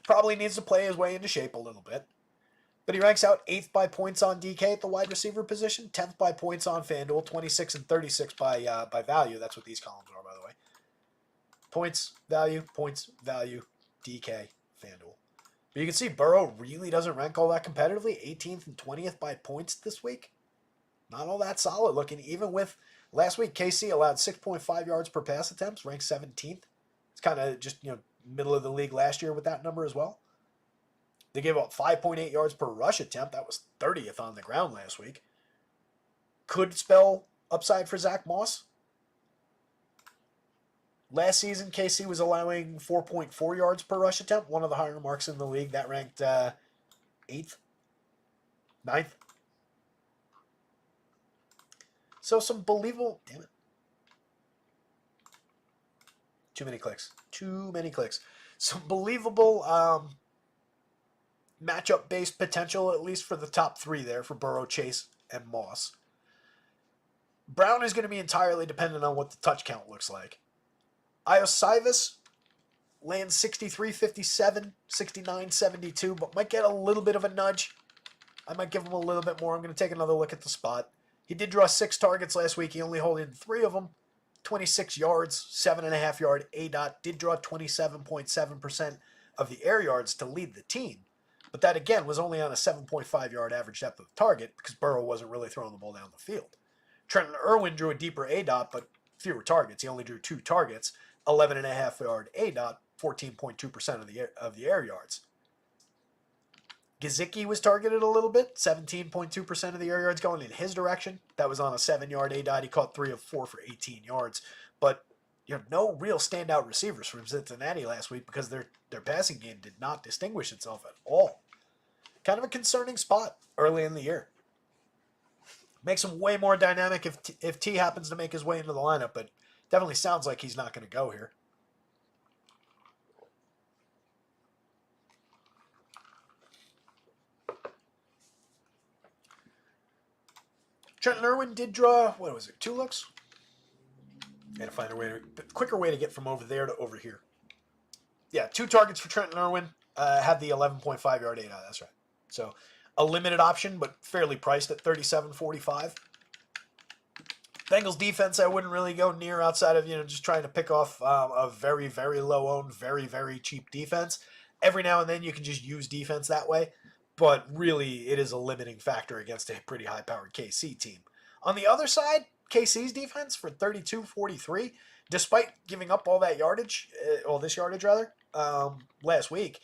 Probably needs to play his way into shape a little bit. But he ranks out 8th by points on DK at the wide receiver position, 10th by points on FanDuel, 26 and 36 by value. That's what these columns are, by the way. Points, value, DK, FanDuel. But you can see Burrow really doesn't rank all that competitively. 18th and 20th by points this week. Not all that solid looking, even with Last week, KC allowed 6.5 yards per pass attempts, ranked 17th. It's kind of just, middle of the league last year with that number as well. They gave up 5.8 yards per rush attempt. That was 30th on the ground last week. Could spell upside for Zach Moss. Last season, KC was allowing 4.4 yards per rush attempt, one of the higher marks in the league. That ranked 8th, 9th. So some believable... Damn it. Too many clicks. Some believable matchup-based potential, at least for the top three there, for Burrow, Chase, and Moss. Brown is going to be entirely dependent on what the touch count looks like. Iosivas lands 63-57, 69-72, but might get a little bit of a nudge. I might give him a little bit more. I'm going to take another look at the spot. He did draw 6 targets last week. He only held in 3 of them. 26 yards, 7.5 yard ADOT. Did draw 27.7% of the air yards to lead the team. But that, again, was only on a 7.5 yard average depth of target because Burrow wasn't really throwing the ball down the field. Trenton Irwin drew a deeper ADOT, but fewer targets. He only drew 2 targets. 11.5 yard ADOT, 14.2% of the air yards. Gesicki was targeted a little bit, 17.2% of the air yards going in his direction. That was on a 7-yard ADOT. He caught 3 of 4 for 18 yards. But no real standout receivers from Cincinnati last week because their passing game did not distinguish itself at all. Kind of a concerning spot early in the year. Makes him way more dynamic if T happens to make his way into the lineup, but definitely sounds like he's not going to go here. Trenton Irwin did draw, 2 looks? Got to find a quicker way to get from over there to over here. Yeah, 2 targets for Trenton Irwin. Had the 11.5 yard ADOT, that's right. So a limited option, but fairly priced at $37.45. Bengals defense, I wouldn't really go near outside of, just trying to pick off a very, very low-owned, very, very cheap defense. Every now and then you can just use defense that way, but really it is a limiting factor against a pretty high-powered KC team. On the other side, KC's defense for $32.43, despite giving up all that yardage, this yardage rather, last week,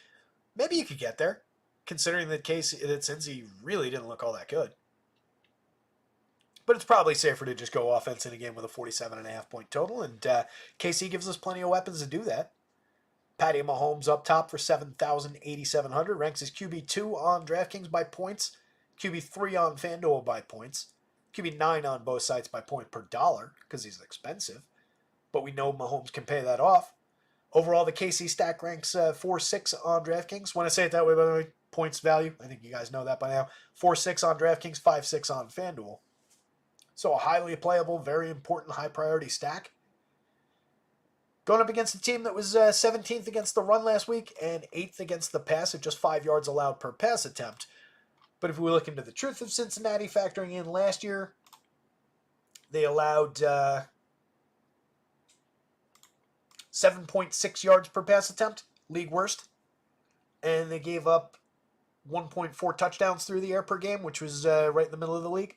maybe you could get there, considering that Cincy really didn't look all that good. But it's probably safer to just go offense in a game with a 47.5 point total, and KC gives us plenty of weapons to do that. Patty Mahomes up top for 7,800, ranks as QB2 on DraftKings by points, QB3 on FanDuel by points, QB9 on both sites by point per dollar, because he's expensive, but we know Mahomes can pay that off. Overall, the KC stack ranks 4-6 on DraftKings. When I say it that way, by the way, points value, I think you guys know that by now. 4-6 on DraftKings, 5-6 on FanDuel. So a highly playable, very important, high-priority stack. Going up against a team that was 17th against the run last week and 8th against the pass at just 5 yards allowed per pass attempt. But if we look into the truth of Cincinnati, factoring in last year, they allowed 7.6 yards per pass attempt, league worst. And they gave up 1.4 touchdowns through the air per game, which was right in the middle of the league.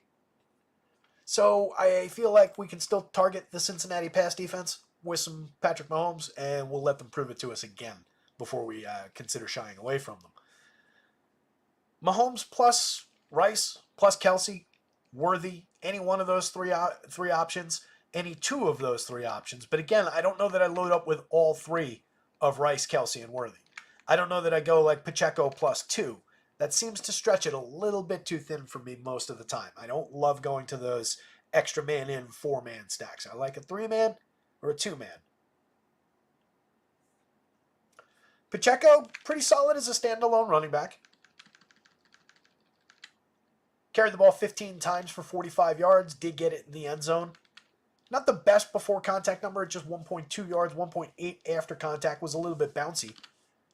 So I feel like we can still target the Cincinnati pass defense with some Patrick Mahomes, and we'll let them prove it to us again before we consider shying away from them. Mahomes plus Rice plus Kelsey, Worthy, any one of those three options, any 2 of those 3 options. But again, I don't know that I load up with all 3 of Rice, Kelsey, and Worthy. I don't know that I go like Pacheco plus 2. That seems to stretch it a little bit too thin for me most of the time. I don't love going to those extra man in 4-man stacks. I like a 3-man or a 2-man. Pacheco, pretty solid as a standalone running back. Carried the ball 15 times for 45 yards. Did get it in the end zone. Not the best before contact number, just 1.2 yards, 1.8 after contact. Was a little bit bouncy.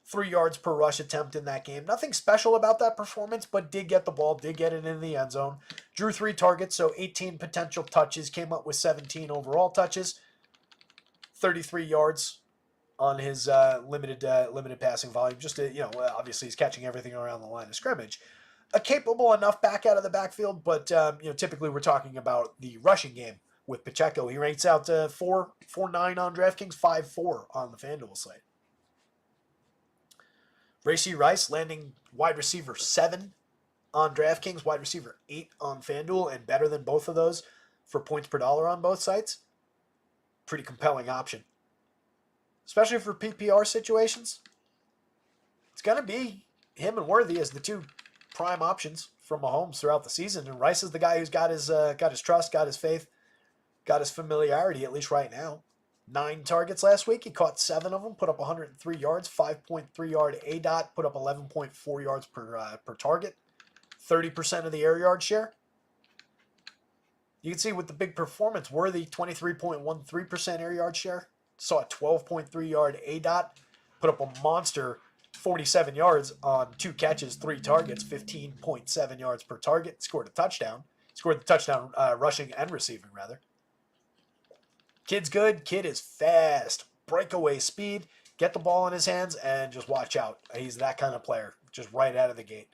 3 yards per rush attempt in that game. Nothing special about that performance, but did get the ball, did get it in the end zone. Drew 3 targets, so 18 potential touches. Came up with 17 overall touches. 33 yards on his limited passing volume. Just obviously he's catching everything around the line of scrimmage. A capable enough back out of the backfield, but typically we're talking about the rushing game with Pacheco. He rates out 4.9 on DraftKings, 5.4 on the FanDuel site. Rashee Rice landing wide receiver 7 on DraftKings, wide receiver 8 on FanDuel, and better than both of those for points per dollar on both sites. Pretty compelling option. Especially for PPR situations. It's going to be him and Worthy as the two prime options from Mahomes throughout the season. And Rice is the guy who's got his trust, got his faith, got his familiarity, at least right now. 9 targets last week. He caught 7 of them, put up 103 yards, 5.3 yard ADOT, put up 11.4 yards per target, 30% of the air yard share. You can see with the big performance, Worthy 23.13% air yard share, saw a 12.3 yard ADOT, put up a monster 47 yards on 2 catches, 3 targets, 15.7 yards per target, scored a touchdown. Scored the touchdown rushing and receiving, rather. Kid's good. Kid is fast. Breakaway speed. Get the ball in his hands and just watch out. He's that kind of player, just right out of the gate.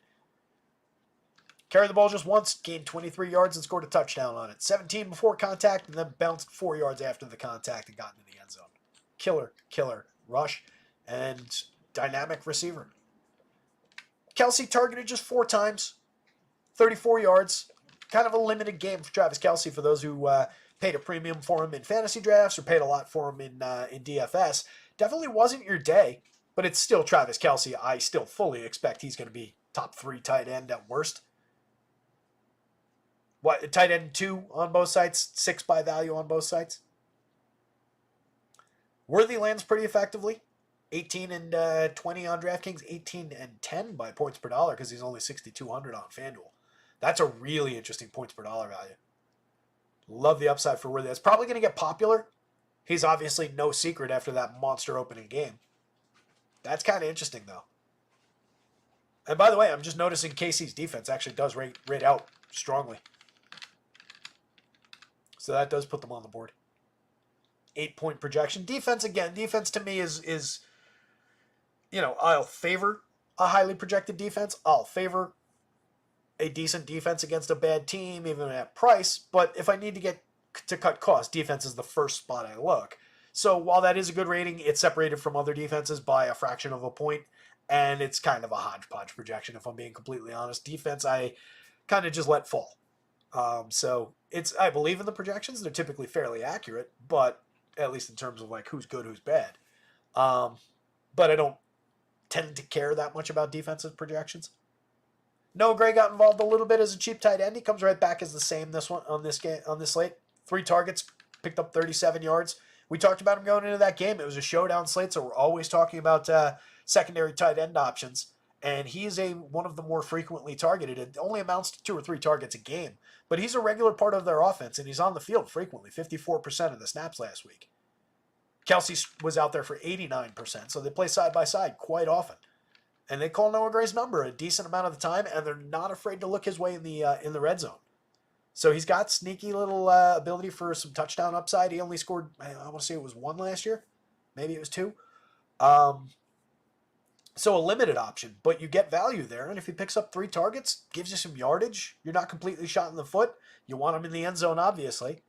Carried the ball just once, gained 23 yards and scored a touchdown on it. 17 before contact and then bounced 4 yards after the contact and got into the end zone. Killer rush and dynamic receiver. Kelce targeted just 4 times, 34 yards. Kind of a limited game for Travis Kelce for those who paid a premium for him in fantasy drafts or paid a lot for him in DFS. Definitely wasn't your day, but it's still Travis Kelce. I still fully expect he's going to be top 3 tight end at worst. What, tight end 2 on both sites, 6 by value on both sites. Worthy lands pretty effectively. 18 and 20 on DraftKings, 18 and 10 by points per dollar because he's only 6,200 on FanDuel. That's a really interesting points per dollar value. Love the upside for Worthy. That's probably going to get popular. He's obviously no secret after that monster opening game. That's kind of interesting, though. And by the way, I'm just noticing KC's defense actually does rate out strongly. So that does put them on the board. 8-point projection. Defense, again, defense to me is I'll favor a highly projected defense. I'll favor a decent defense against a bad team, even at price. But if I need to cut costs, defense is the first spot I look. So while that is a good rating, it's separated from other defenses by a fraction of a point, and it's kind of a hodgepodge projection, if I'm being completely honest. Defense, I kind of just let fall. So I believe in the projections. They're typically fairly accurate, but at least in terms of like who's good, who's bad. But I don't tend to care that much about defensive projections. Noah Gray got involved a little bit as a cheap tight end. He comes right back as the same on this slate. 3 targets, picked up 37 yards. We talked about him going into that game. It was a showdown slate, so we're always talking about secondary tight end options. And he's one of the more frequently targeted. It only amounts to 2 or 3 targets a game. But he's a regular part of their offense, and he's on the field frequently, 54% of the snaps last week. Kelce was out there for 89%, so they play side by side quite often. And they call Noah Gray's number a decent amount of the time, and they're not afraid to look his way in the red zone. So he's got sneaky little ability for some touchdown upside. He only scored, I want to say it was 1 last year. Maybe it was 2. So a limited option, but you get value there. And if he picks up 3 targets, gives you some yardage, you're not completely shot in the foot. You want him in the end zone, obviously.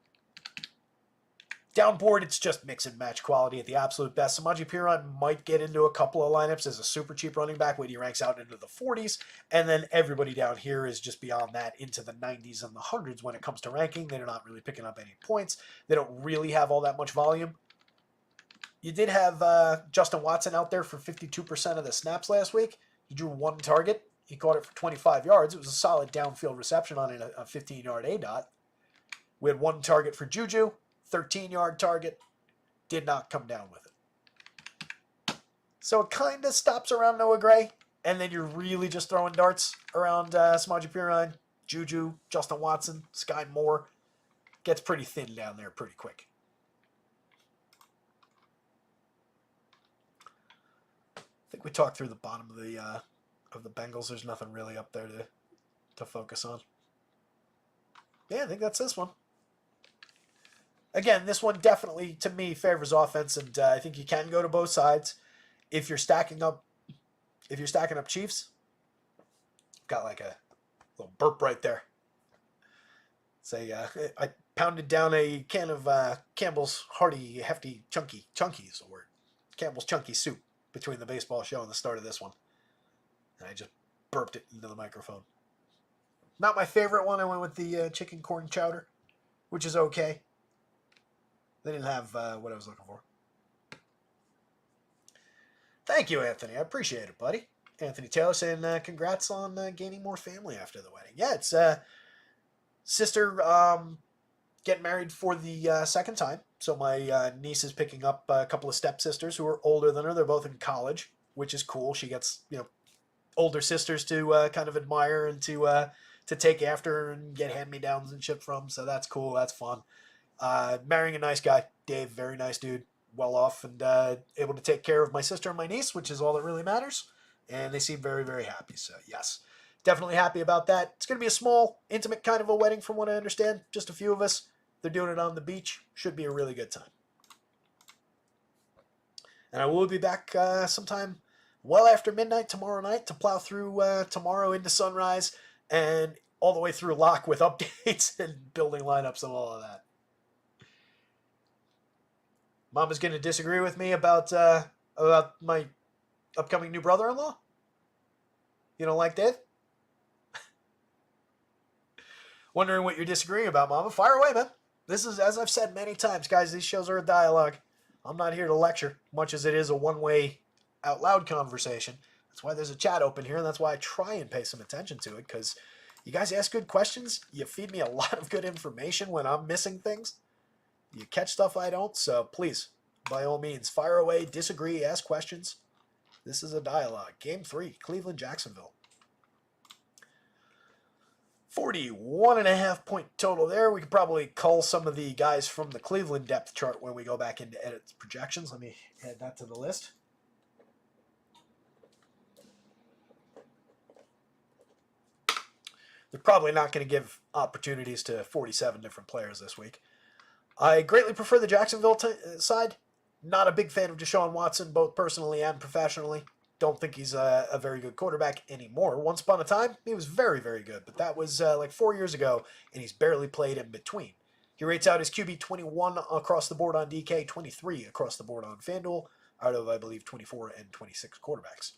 Downboard, it's just mix and match quality at the absolute best. Samaje Perine might get into a couple of lineups as a super cheap running back when he ranks out into the 40s. And then everybody down here is just beyond that into the 90s and the 100s when it comes to ranking. They're not really picking up any points. They don't really have all that much volume. You did have Justin Watson out there for 52% of the snaps last week. He drew 1 target. He caught it for 25 yards. It was a solid downfield reception on a 15-yard ADOT. We had 1 target for Juju. 13-yard target, did not come down with it. So it kind of stops around Noah Gray, and then you're really just throwing darts around Samaje Perine, Juju, Justin Watson, Sky Moore. Gets pretty thin down there pretty quick. I think we talked through the bottom of the Bengals. There's nothing really up there to focus on. Yeah, I think that's this one. Again, this one definitely, to me, favors offense, and I think you can go to both sides. If you're stacking up Chiefs, got like a little burp right there. Say, pounded down a can of Campbell's Hearty, Hefty, Chunky is the word. Campbell's Chunky soup between the baseball show and the start of this one. And I just burped it into the microphone. Not my favorite one. I went with the chicken corn chowder, which is okay. They didn't have what I was looking for. Thank you, Anthony. I appreciate it, buddy. Anthony Taylor saying congrats on gaining more family after the wedding. Yeah, it's sister getting married for the second time. So my niece is picking up a couple of stepsisters who are older than her. They're both in college, which is cool. She gets, older sisters to kind of admire and to take after and get hand-me-downs and shit from. So that's cool. That's fun. Marrying a nice guy. Dave, very nice dude. Well off and able to take care of my sister and my niece, which is all that really matters. And they seem very, very happy. So, yes, definitely happy about that. It's going to be a small, intimate kind of a wedding from what I understand. Just a few of us. They're doing it on the beach. Should be a really good time. And I will be back sometime well after midnight tomorrow night to plow through tomorrow into sunrise and all the way through lock with updates and building lineups and all of that. Mama's going to disagree with me about my upcoming new brother-in-law? You don't like Dave? Wondering what you're disagreeing about, Mama? Fire away, man. This is, as I've said many times, guys, these shows are a dialogue. I'm not here to lecture, much as it is a one-way out loud conversation. That's why there's a chat open here, and that's why I try and pay some attention to it, because you guys ask good questions. You feed me a lot of good information when I'm missing things. You catch stuff I don't, so please, by all means, fire away, disagree, ask questions. This is a dialogue. Game 3, Cleveland-Jacksonville. 41.5 point total there. We could probably cull some of the guys from the Cleveland depth chart when we go back into edit projections. Let me add that to the list. They're probably not going to give opportunities to 47 different players this week. I greatly prefer the Jacksonville side. Not a big fan of Deshaun Watson, both personally and professionally. Don't think he's a very good quarterback anymore. Once upon a time, he was very, very good, but that was like 4 years ago, and he's barely played in between. He rates out his QB 21 across the board on DK, 23 across the board on FanDuel, out of, I believe, 24 and 26 quarterbacks.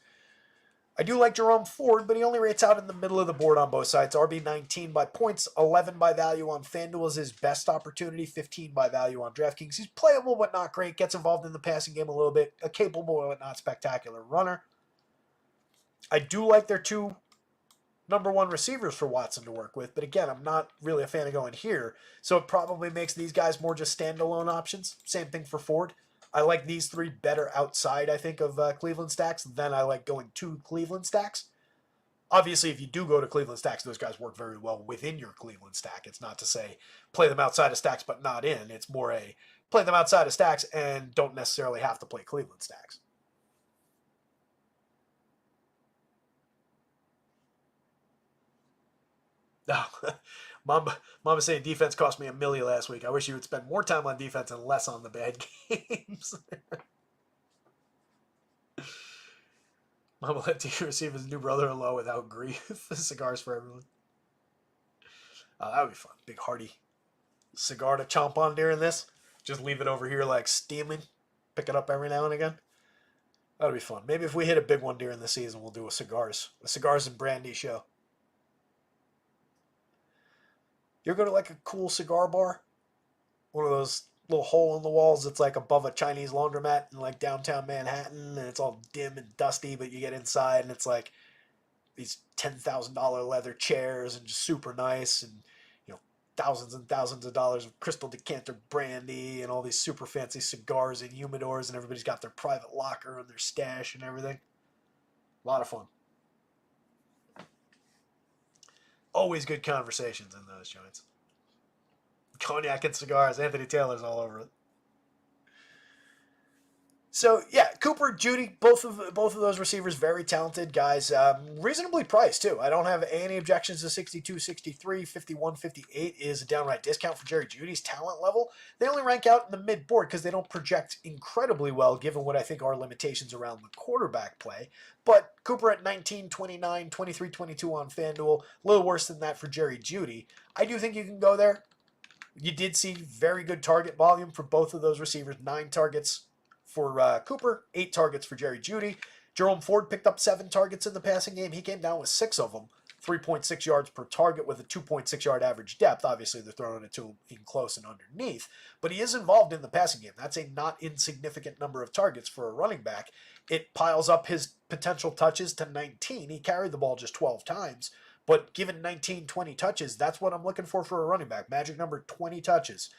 I do like Jerome Ford, but he only rates out in the middle of the board on both sides. RB 19 by points, 11 by value on FanDuel is his best opportunity, 15 by value on DraftKings. He's playable but not great, gets involved in the passing game a little bit, a capable but not spectacular runner. I do like their two number one receivers for Watson to work with, but again, I'm not really a fan of going here, so it probably makes these guys more just standalone options. Same thing for Ford. I like these three better outside, I think, of Cleveland stacks than I like going to Cleveland stacks. Obviously, if you do go to Cleveland stacks, those guys work very well within your Cleveland stack. It's not to say play them outside of stacks but not in. It's more a play them outside of stacks and don't necessarily have to play Cleveland stacks. No. Mama saying defense cost me $1 million last week. I wish you would spend more time on defense and less on the bad games. Mama let you receive his new brother-in-law without grief. Cigars for everyone. That would be fun. Big hearty cigar to chomp on during this. Just leave it over here like steaming. Pick it up every now and again. That would be fun. Maybe if we hit a big one during the season, we'll do a cigars and brandy show. You ever go to like a cool cigar bar? One of those little hole in the walls that's like above a Chinese laundromat in like downtown Manhattan, and it's all dim and dusty, but you get inside and it's like these $10,000 leather chairs and just super nice, and thousands and thousands of dollars of crystal decanter brandy and all these super fancy cigars and humidors, and everybody's got their private locker and their stash and everything. A lot of fun. Always good conversations in those joints. Cognac and cigars. Anthony Taylor's all over it. So, yeah, Cooper, Judy, both of those receivers, very talented guys. Reasonably priced, too. I don't have any objections to 62, 63, 51, 58 is a downright discount for Jerry Judy's talent level. They only rank out in the mid-board because they don't project incredibly well, given what I think are limitations around the quarterback play. But Cooper at 19, 29, 23, 22 on FanDuel, a little worse than that for Jerry Judy. I do think you can go there. You did see very good target volume for both of those receivers. 9 targets for Cooper, 8 targets for Jerry Jeudy. Jerome Ford picked up 7 targets in the passing game. He came down with 6 of them, 3.6 yards per target with a 2.6 yard average depth. Obviously, they're throwing it to him in close and underneath, but he is involved in the passing game. That's a not insignificant number of targets for a running back. It piles up his potential touches to 19. He carried the ball just 12 times. But given 19, 20 touches, that's what I'm looking for a running back. Magic number 20 touches.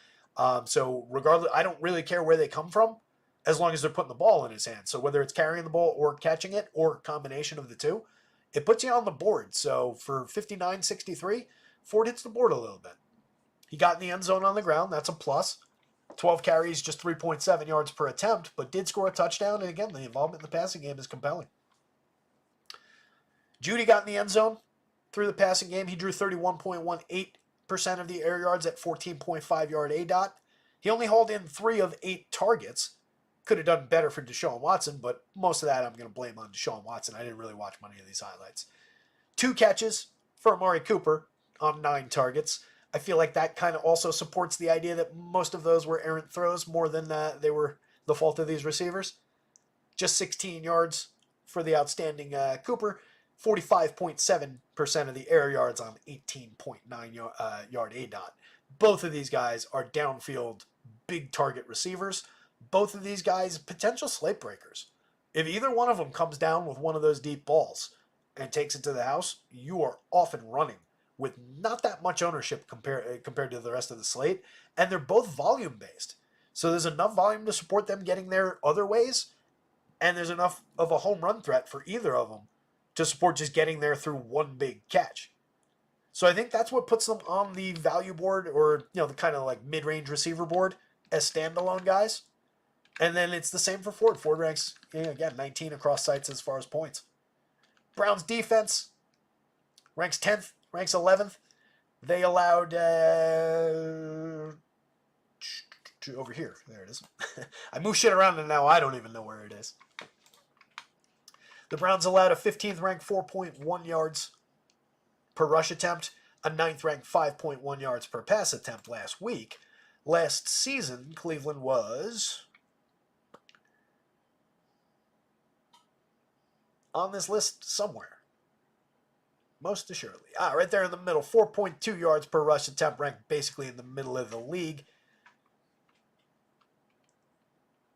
So regardless, I don't really care where they come from as long as they're putting the ball in his hands. So whether it's carrying the ball or catching it or a combination of the two, it puts you on the board. So for 59.63, Ford hits the board a little bit. He got in the end zone on the ground. That's a plus. 12 carries, just 3.7 yards per attempt, but did score a touchdown. And again, the involvement in the passing game is compelling. Jeudy got in the end zone. Through the passing game, he drew 31.18% of the air yards at 14.5 yard ADOT. He only hauled in 3 of 8 targets. Could have done better for Deshaun Watson, but most of that I'm going to blame on Deshaun Watson. I didn't really watch many of these highlights. 2 catches for Amari Cooper on 9 targets. I feel like that kind of also supports the idea that most of those were errant throws more than they were the fault of these receivers. Just 16 yards for the outstanding Cooper. 45.7% of the air yards on 18.9 yard ADOT. Both of these guys are downfield big target receivers. Both of these guys, potential slate breakers. If either one of them comes down with one of those deep balls and takes it to the house, you are off and running with not that much ownership compared to the rest of the slate. And they're both volume based. So there's enough volume to support them getting there other ways. And there's enough of a home run threat for either of them to support just getting there through one big catch. So I think that's what puts them on the value board, or the kind of like mid-range receiver board as standalone guys. And then it's the same for Ford. Ford ranks, again, 19 across sites as far as points. Browns defense ranks 10th, ranks 11th. They allowed over here. There it is. I move shit around and now I don't even know where it is. The Browns allowed a 15th ranked 4.1 yards per rush attempt, a 9th ranked 5.1 yards per pass attempt last week. Last season, Cleveland was on this list somewhere. Most assuredly. Right there in the middle. 4.2 yards per rush attempt, ranked basically in the middle of the league.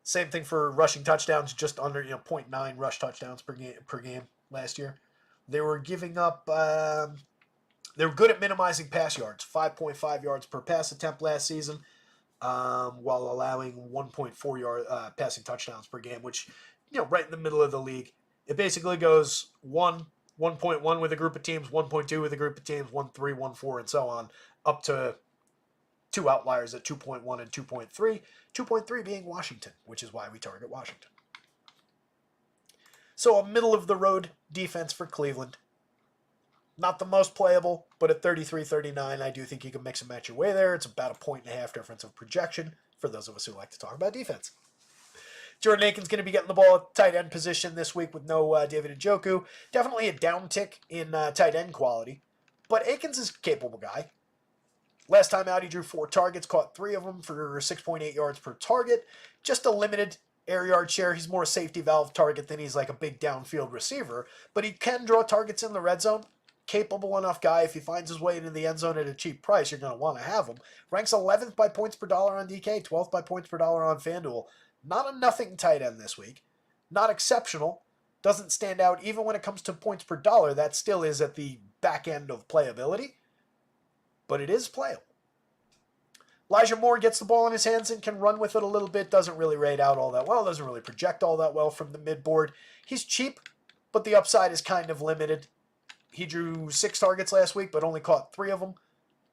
Same thing for rushing touchdowns, just under 0.9 rush touchdowns per game last year. They were giving up. They were good at minimizing pass yards, 5.5 yards per pass attempt last season, while allowing 1.4 yard passing touchdowns per game, which right in the middle of the league. It basically goes 1.1 with a group of teams, 1.2 with a group of teams, 1.3, 1.4, and so on, up to 2 outliers at 2.1 and 2.3. 2.3 being Washington, which is why we target Washington. So a middle-of-the-road defense for Cleveland. Not the most playable, but at 33-39, I do think you can mix and match your way there. It's about a 1.5 difference of projection for those of us who like to talk about defense. Jordan Aiken's going to be getting the ball at tight end position this week with no David Njoku. Definitely a downtick in tight end quality, but Aikens is a capable guy. Last time out, he drew 4 targets, caught 3 of them for 6.8 yards per target. Just a limited air yard share. He's more a safety valve target than he's like a big downfield receiver, but he can draw targets in the red zone. Capable enough guy. If he finds his way into the end zone at a cheap price, you're going to want to have him. Ranks 11th by points per dollar on DK, 12th by points per dollar on FanDuel. Not a nothing tight end this week. Not exceptional. Doesn't stand out even when it comes to points per dollar. That still is at the back end of playability, but it is playable. Elijah Moore gets the ball in his hands and can run with it a little bit. Doesn't really rate out all that well. Doesn't really project all that well from the mid-board. He's cheap, but the upside is kind of limited. He drew 6 targets last week, but only caught 3 of them.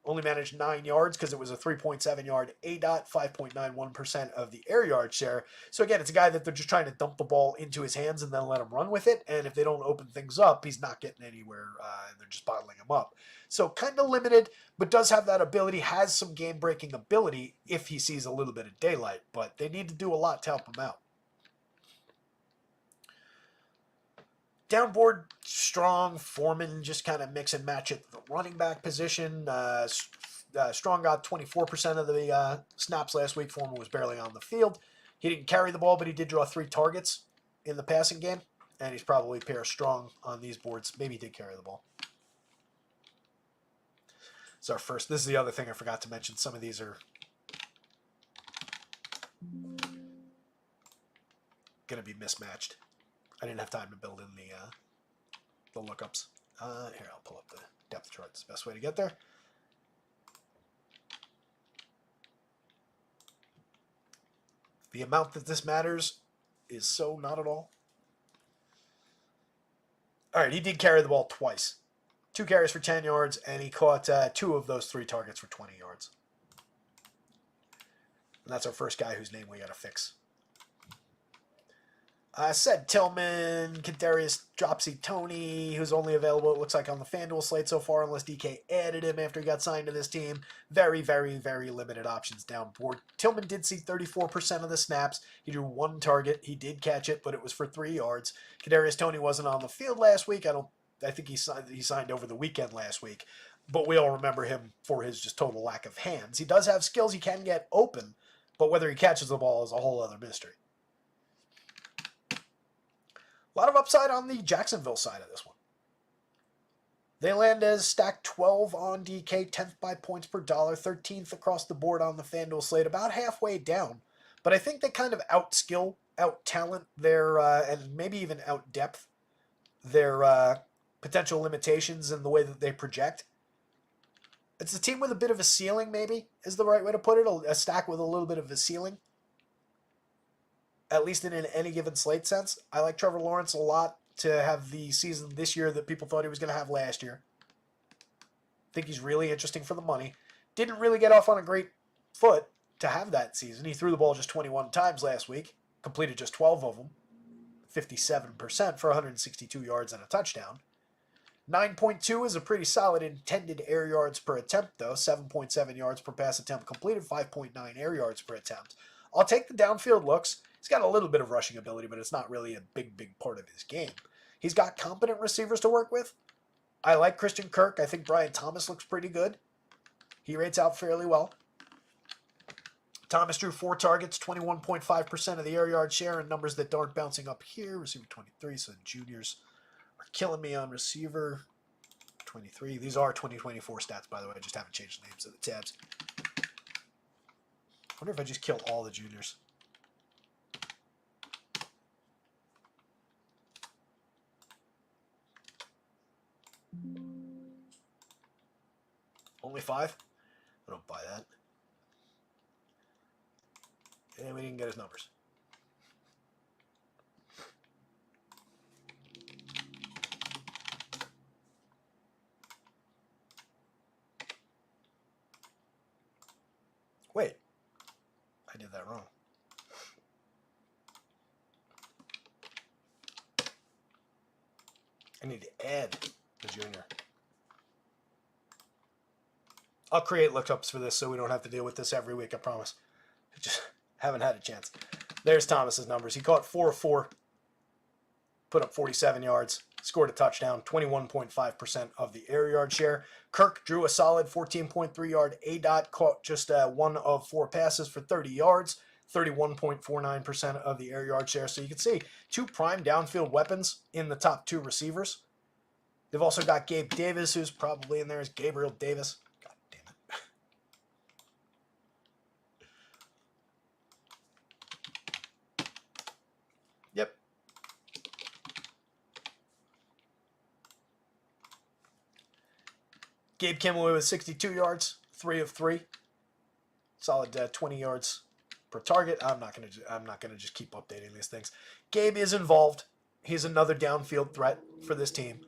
Only managed 9 yards because it was a 3.7 yard ADOT, 5.91% of the air yard share. So again, it's a guy that they're just trying to dump the ball into his hands and then let him run with it. And if they don't open things up, he's not getting anywhere. And they're just bottling him up. So kind of limited, but does have that ability, has some game-breaking ability if he sees a little bit of daylight. But they need to do a lot to help him out. Downboard, strong. Foreman just kind of mix and match at the running back position. Strong got 24% of the snaps last week. Foreman was barely on the field. He didn't carry the ball, but he did draw 3 targets in the passing game, and he's probably pair strong on these boards. Maybe he did carry the ball. It's our first. This is the other thing I forgot to mention. Some of these are going to be mismatched. I didn't have time to build in the lookups. Here, I'll pull up the depth chart. It's the best way to get there. The amount that this matters is so not at all. All right, he did carry the ball twice. 2 carries for 10 yards, and he caught 2 of those 3 targets for 20 yards. And that's our first guy whose name we got to fix. I said Tillman, Kadarius Dropsy Tony, who's only available, it looks like, on the FanDuel slate so far, unless DK added him after he got signed to this team. Very, very, very limited options down board. Tillman did see 34% of the snaps. He drew 1 target. He did catch it, but it was for 3 yards. Kadarius Tony wasn't on the field last week. I think he signed over the weekend last week, but we all remember him for his just total lack of hands. He does have skills. He can get open, but whether he catches the ball is a whole other mystery. A lot of upside on the Jacksonville side of this one. They land as stacked 12 on DK, 10th by points per dollar, 13th across the board on the FanDuel slate, about halfway down. But I think they kind of out-skill, out-talent their, and maybe even out-depth their potential limitations in the way that they project. It's a team with a bit of a ceiling, maybe, is the right way to put it. A stack with a little bit of a ceiling. At least in any given slate sense. I like Trevor Lawrence a lot to have the season this year that people thought he was going to have last year. I think he's really interesting for the money. Didn't really get off on a great foot to have that season. He threw the ball just 21 times last week. Completed just 12 of them. 57% for 162 yards and a touchdown. 9.2 is a pretty solid intended air yards per attempt, though. 7.7 yards per pass attempt completed. 5.9 air yards per attempt. I'll take the downfield looks. He's got a little bit of rushing ability, but it's not really a big part of his game. He's got competent receivers to work with. I like Christian Kirk. I think Brian Thomas looks pretty good. He rates out fairly well. Thomas drew 4 targets, 21.5% of the air yard share, and numbers that aren't bouncing up here. Receiver 23, so juniors are killing me on receiver 23. These are 2024 stats, by the way. I just haven't changed the names of the tabs. I wonder if I just kill all the juniors. Only 5? I don't buy that. And we didn't get his numbers. Wait. I did that wrong. I need to add the junior. I'll create lookups for this so we don't have to deal with this every week, I promise. I just haven't had a chance. There's Thomas's numbers. He caught 4 of 4, put up 47 yards, scored a touchdown, 21.5% of the air yard share. Kirk drew a solid 14.3 yard ADOT, caught just 1 of 4 passes for 30 yards, 31.49% of the air yard share. So you can see 2 prime downfield weapons in the top 2 receivers. They've also got Gabe Davis, who's probably in there as Gabriel Davis. God damn it. Yep. Gabe Kimmelly with 62 yards, 3 of 3. Solid 20 yards per target. I'm not gonna just keep updating these things. Gabe is involved. He's another downfield threat for this team.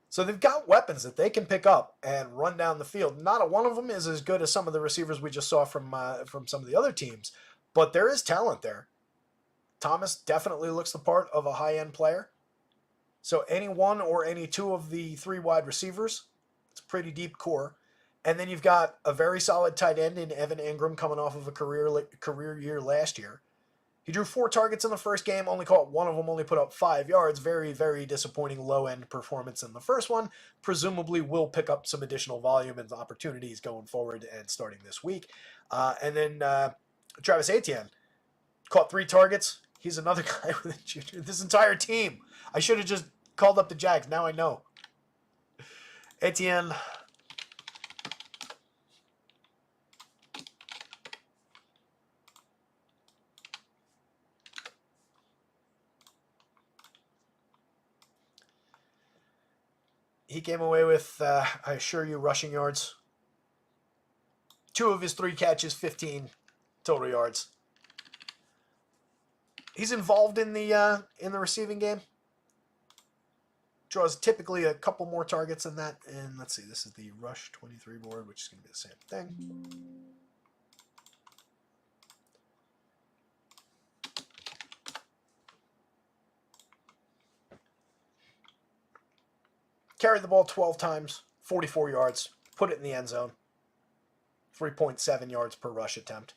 So they've got weapons that they can pick up and run down the field. Not a one of them is as good as some of the receivers we just saw from some of the other teams, but there is talent there. Thomas definitely looks the part of a high-end player. So any one or any 2 of the 3 wide receivers, it's a pretty deep core. And then you've got a very solid tight end in Evan Ingram coming off of a career year last year. He drew 4 targets in the first game, only caught one of them, only put up 5 yards. Very, very disappointing low-end performance in the first one. Presumably will pick up some additional volume and opportunities going forward and starting this week. And then Travis Etienne caught 3 targets. He's another guy with this entire team. I should have just called up the Jags. Now I know. Etienne. He came away with, I assure you, rushing yards. 2 of his 3 catches, 15 total yards. He's involved in the receiving game. Draws typically a couple more targets than that. And let's see, this is the Rush 23 board, which is going to be the same thing. Carried the ball 12 times, 44 yards, put it in the end zone. 3.7 yards per rush attempt.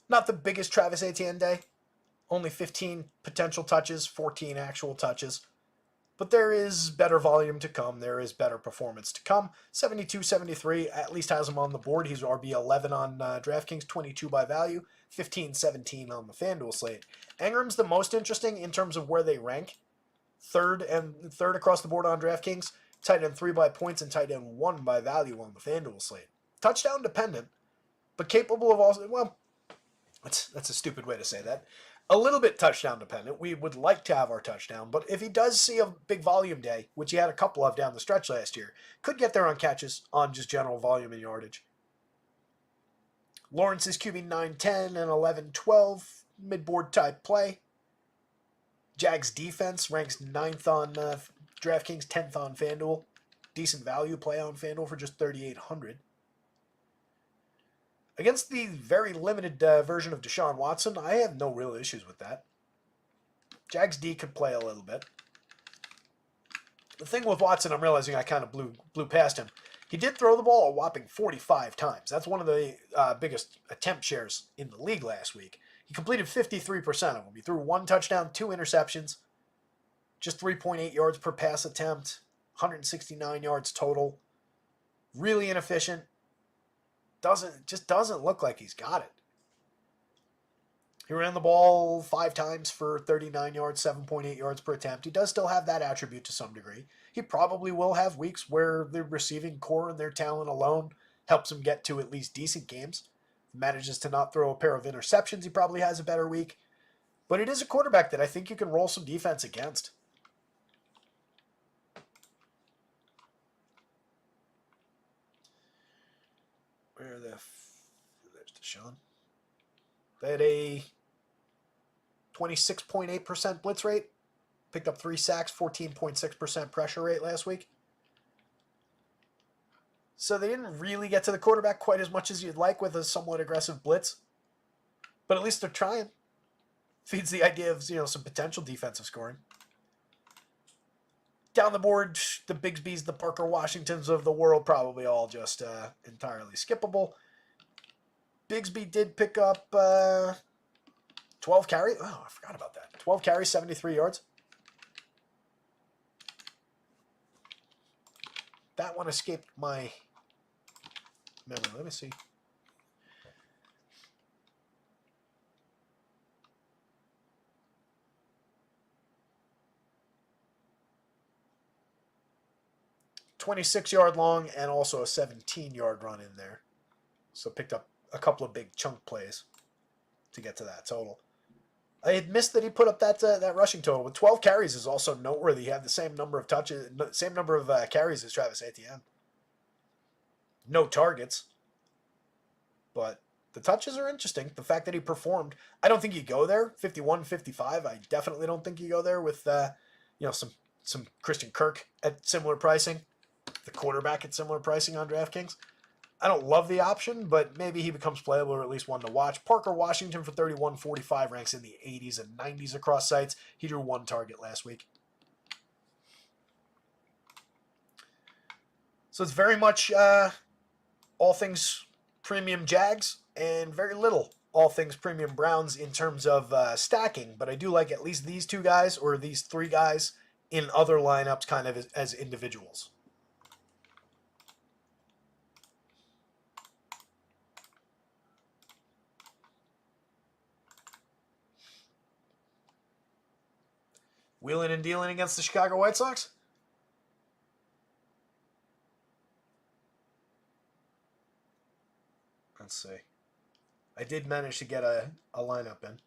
Not the biggest Travis Etienne day. Only 15 potential touches, 14 actual touches. But there is better volume to come. There is better performance to come. 72-73 at least has him on the board. He's RB11 on DraftKings, 22 by value, 15-17 on the FanDuel slate. Engram's the most interesting in terms of where they rank. Third across the board on DraftKings, tight end 3 by points and tight end 1 by value on the FanDuel slate. Touchdown dependent, but capable of also, well, that's a stupid way to say that. A little bit touchdown dependent. We would like to have our touchdown, but if he does see a big volume day, which he had a couple of down the stretch last year, could get there on catches, on just general volume and yardage. Lawrence is QB 9-10 and 11-12, mid-board type play. Jags defense ranks 9th on DraftKings, 10th on FanDuel. Decent value play on FanDuel for just $3,800. Against the very limited version of Deshaun Watson, I have no real issues with that. Jags D could play a little bit. The thing with Watson, I'm realizing I kind of blew past him. He did throw the ball a whopping 45 times. That's one of the biggest attempt shares in the league last week. He completed 53% of them. He threw 1 touchdown, 2 interceptions, just 3.8 yards per pass attempt, 169 yards total. Really inefficient. Doesn't look like he's got it. He ran the ball 5 times for 39 yards, 7.8 yards per attempt. He does still have that attribute to some degree. He probably will have weeks where the receiving core and their talent alone helps him get to at least decent games. Manages to not throw a pair of interceptions, he probably has a better week. But it is a quarterback that I think you can roll some defense against. There's Deshaun. They had a 26.8% blitz rate. Picked up 3 sacks, 14.6% pressure rate last week. So they didn't really get to the quarterback quite as much as you'd like with a somewhat aggressive blitz. But at least they're trying. Feeds the idea of, some potential defensive scoring. Down the board, the Bigsbys, the Parker Washingtons of the world, probably all just entirely skippable. Bigsby did pick up 12 carries. Oh, I forgot about that. 12 carries, 73 yards. That one escaped my memory. Let me see. $26-yard long and also a 17-yard run in there. So picked up a couple of big chunk plays to get to that total. I had missed that he put up that rushing total. With 12 carries is also noteworthy. He had the same number of touches, same number of carries as Travis Etienne. No targets, but the touches are interesting. The fact that he performed, I don't think you go there. 51-55, I definitely don't think you go there with some Christian Kirk at similar pricing, the quarterback at similar pricing on DraftKings. I don't love the option, but maybe he becomes playable or at least one to watch. Parker Washington for 31.45 ranks in the 80s and 90s across sites. He drew 1 target last week. So it's very much all things premium Jags and very little all things premium Browns in terms of stacking, but I do like at least these two guys or these three guys in other lineups kind of as individuals. Wheeling and dealing against the Chicago White Sox? Let's see. I did manage to get a lineup in.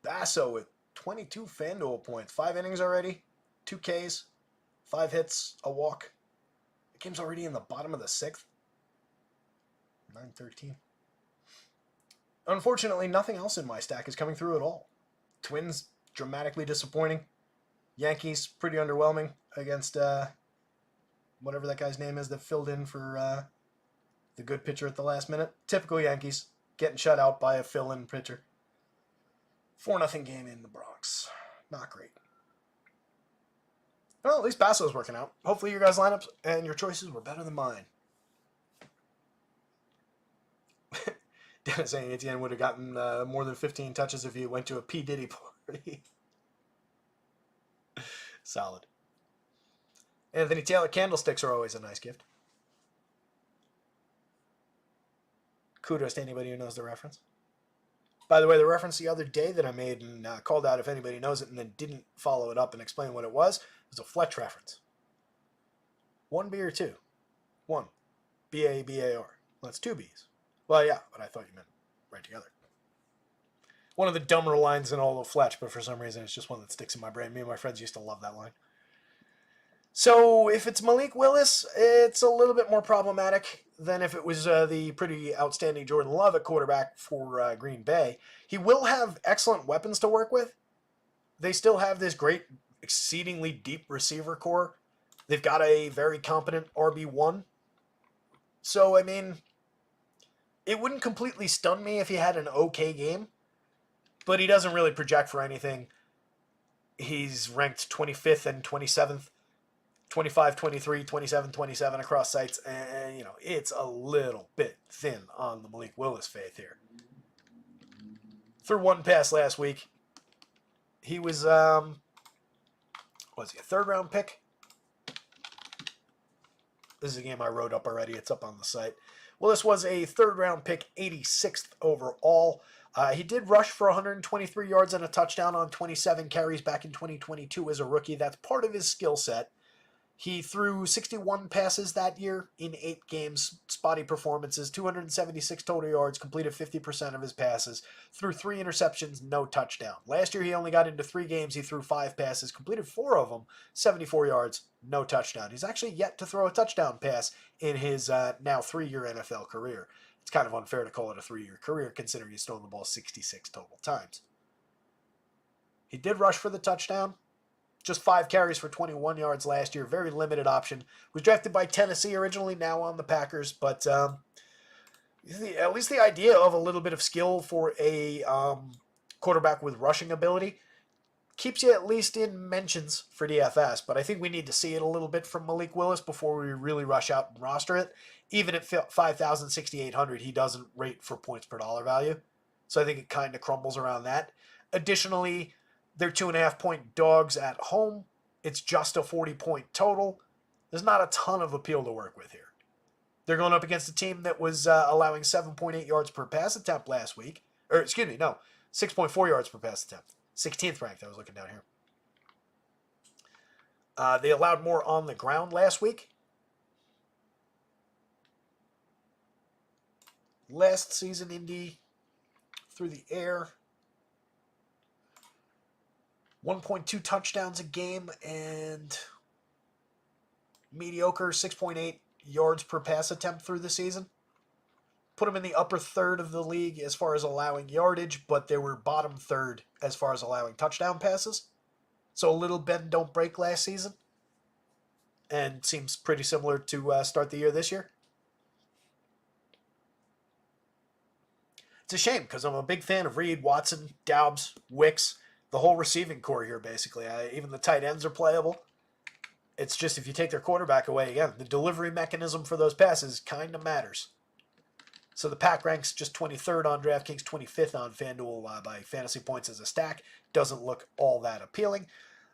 Basso with 22 FanDuel points. 5 innings already. 2 Ks. 5 hits. A walk. The game's already in the bottom of the 6th. 9-13. Unfortunately, nothing else in my stack is coming through at all. Twins, dramatically disappointing. Yankees, pretty underwhelming against whatever that guy's name is that filled in for the good pitcher at the last minute. Typical Yankees, getting shut out by a fill-in pitcher. 4-0 game in the Bronx. Not great. Well, at least Basso's working out. Hopefully your guys' lineups and your choices were better than mine. Dennis saying Etienne would have gotten more than 15 touches if he went to a P. Diddy party. Solid. Anthony Taylor candlesticks are always a nice gift. Kudos to anybody who knows the reference. By the way, the reference the other day that I made and called out if anybody knows it and then didn't follow it up and explain what it was a Fletch reference. 1 B or 2? 1. B-A-B-A-R. Well, that's 2 B's. Well, yeah, but I thought you meant right together. One of the dumber lines in all of Fletch, but for some reason it's just one that sticks in my brain. Me and my friends used to love that line. So if it's Malik Willis, it's a little bit more problematic than if it was the pretty outstanding Jordan Love at quarterback for Green Bay. He will have excellent weapons to work with. They still have this great, exceedingly deep receiver core. They've got a very competent RB1. So, I mean, it wouldn't completely stun me if he had an okay game, but he doesn't really project for anything. He's ranked 25th and 27th. 25, 23, 27, 27 across sites, and, you know, it's a little bit thin on the Malik Willis faith here. Threw one pass last week. He was, was he a third-round pick? This is a game I wrote up already. It's up on the site. Willis was a third-round pick, 86th overall. He did rush for 123 yards and a touchdown on 27 carries back in 2022 as a rookie. That's part of his skill set. He threw 61 passes that year in 8 games, spotty performances, 276 total yards, completed 50% of his passes, threw 3 interceptions, no touchdown. Last year he only got into 3 games, he threw 5 passes, completed 4 of them, 74 yards, no touchdown. He's actually yet to throw a touchdown pass in his now 3-year NFL career. It's kind of unfair to call it a 3-year career considering he's thrown the ball 66 total times. He did rush for the touchdown. Just 5 carries for 21 yards last year. Very limited option. Was drafted by Tennessee originally, now on the Packers. But at least the idea of a little bit of skill for a quarterback with rushing ability keeps you at least in mentions for DFS. But I think we need to see it a little bit from Malik Willis before we really rush out and roster it. Even at 5,000, 6,800, he doesn't rate for points per dollar value. So I think it kind of crumbles around that. Additionally, they're 2.5-point dogs at home. It's just a 40-point total. There's not a ton of appeal to work with here. They're going up against a team that was allowing 7.8 yards per pass attempt last week. Or, excuse me, no, 6.4 yards per pass attempt. 16th ranked, I was looking down here. They allowed more on the ground last week. Last season, Indy through the air. 1.2 touchdowns a game and mediocre 6.8 yards per pass attempt through the season. Put them in the upper third of the league as far as allowing yardage, but they were bottom third as far as allowing touchdown passes. So a little bend don't break last season. And seems pretty similar to start the year this year. It's a shame because I'm a big fan of Reed, Watson, Doubs, Wicks. The whole receiving core here, basically. Even the tight ends are playable. It's just if you take their quarterback away, again, the delivery mechanism for those passes kind of matters. So the pack ranks just 23rd on DraftKings, 25th on FanDuel by fantasy points as a stack. Doesn't look all that appealing.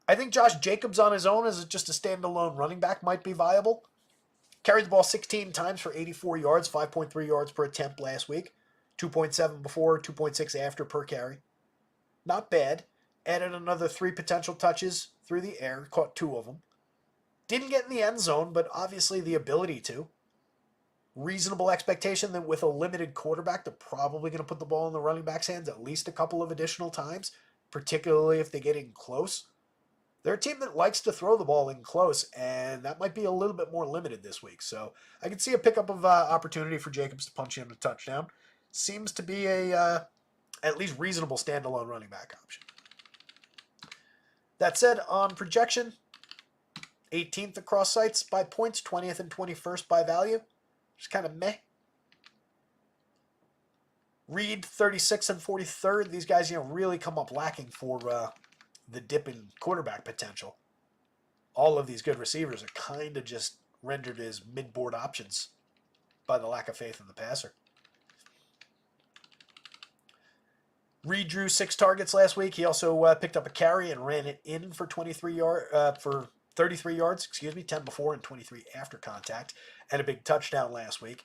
I think Josh Jacobs on his own as just a standalone running back might be viable. Carried the ball 16 times for 84 yards, 5.3 yards per attempt last week. 2.7 before, 2.6 after per carry. Not bad. Added another 3 potential touches through the air, caught 2 of them. Didn't get in the end zone, but obviously the ability to. Reasonable expectation that with a limited quarterback, they're probably going to put the ball in the running back's hands at least a couple of additional times, particularly if they get in close. They're a team that likes to throw the ball in close, and that might be a little bit more limited this week. So I can see a pickup of opportunity for Jacobs to punch in a touchdown. Seems to be a at least reasonable standalone running back option. That said, on projection, 18th across sites by points, 20th and 21st by value. Just kind of meh. Reed, 36th and 43rd. These guys, really come up lacking for the dip in quarterback potential. All of these good receivers are kind of just rendered as mid-board options by the lack of faith in the passer. Reed drew 6 targets last week. He also picked up a carry and ran it in for 33 yards, 10 before and 23 after contact, and a big touchdown last week.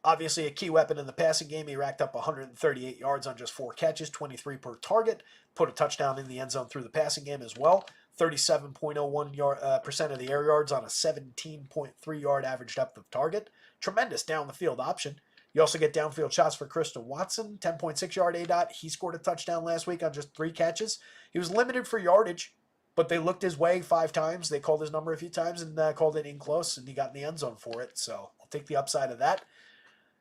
Obviously a key weapon in the passing game. He racked up 138 yards on just 4 catches, 23 per target, put a touchdown in the end zone through the passing game as well. 37.01% of the air yards on a 17.3 yard average depth of target. Tremendous down the field option. You also get downfield shots for Christian Watson, 10.6 yard ADOT. He scored a touchdown last week on just 3 catches. He was limited for yardage, but they looked his way 5 times. They called his number a few times and called it in close, and he got in the end zone for it. So I'll take the upside of that.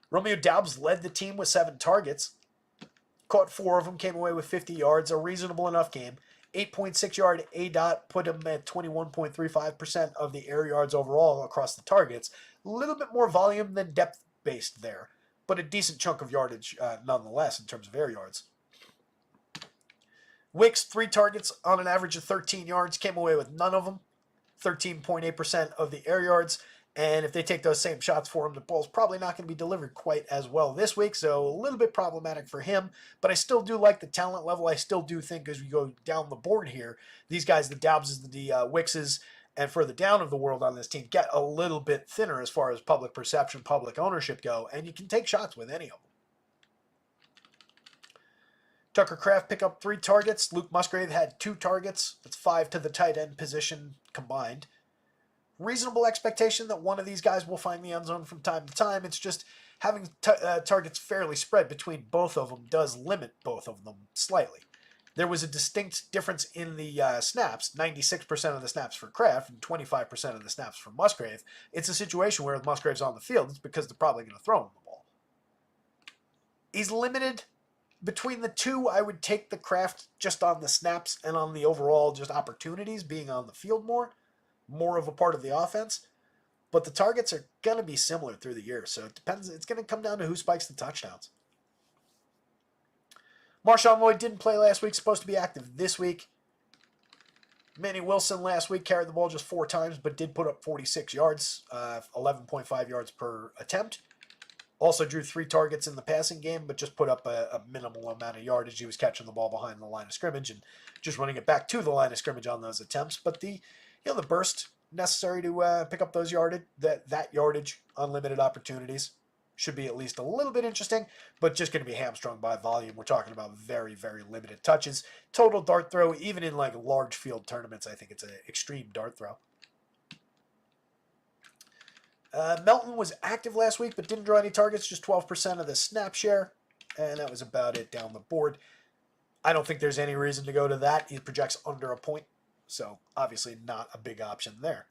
Romeo Doubs led the team with 7 targets. Caught 4 of them, came away with 50 yards. A reasonable enough game. 8.6 yard ADOT put him at 21.35% of the air yards overall across the targets. A little bit more volume than depth-based there, but a decent chunk of yardage nonetheless in terms of air yards. Wicks, 3 targets on an average of 13 yards, came away with none of them. 13.8% of the air yards. And if they take those same shots for him, the ball's probably not going to be delivered quite as well this week. So a little bit problematic for him. But I still do like the talent level. I still do think as we go down the board here, these guys, the Doubses, the Wickses, and further down of the world on this team get a little bit thinner as far as public perception, public ownership go. And you can take shots with any of them. Tucker Kraft picked up 3 targets. Luke Musgrave had 2 targets. That's 5 to the tight end position combined. Reasonable expectation that one of these guys will find the end zone from time to time. It's just having targets fairly spread between both of them does limit both of them slightly. There was a distinct difference in the snaps, 96% of the snaps for Kraft and 25% of the snaps for Musgrave. It's a situation where if Musgrave's on the field, it's because they're probably going to throw him the ball. He's limited. Between the two, I would take the Kraft just on the snaps and on the overall just opportunities being on the field more of a part of the offense, but the targets are going to be similar through the year, so it depends. It's going to come down to who spikes the touchdowns. Marshawn Lloyd didn't play last week, supposed to be active this week. Manny Wilson last week carried the ball just 4 times, but did put up 46 yards, 11.5 yards per attempt. Also drew 3 targets in the passing game, but just put up a minimal amount of yardage. He was catching the ball behind the line of scrimmage and just running it back to the line of scrimmage on those attempts, but the burst necessary to pick up those that yardage on limited opportunities should be at least a little bit interesting, but just going to be hamstrung by volume. We're talking about very, very limited touches. Total dart throw, even in like large field tournaments, I think it's an extreme dart throw. Melton was active last week, but didn't draw any targets, just 12% of the snap share, and that was about it down the board. I don't think there's any reason to go to that. He projects under a point. So, obviously not a big option there.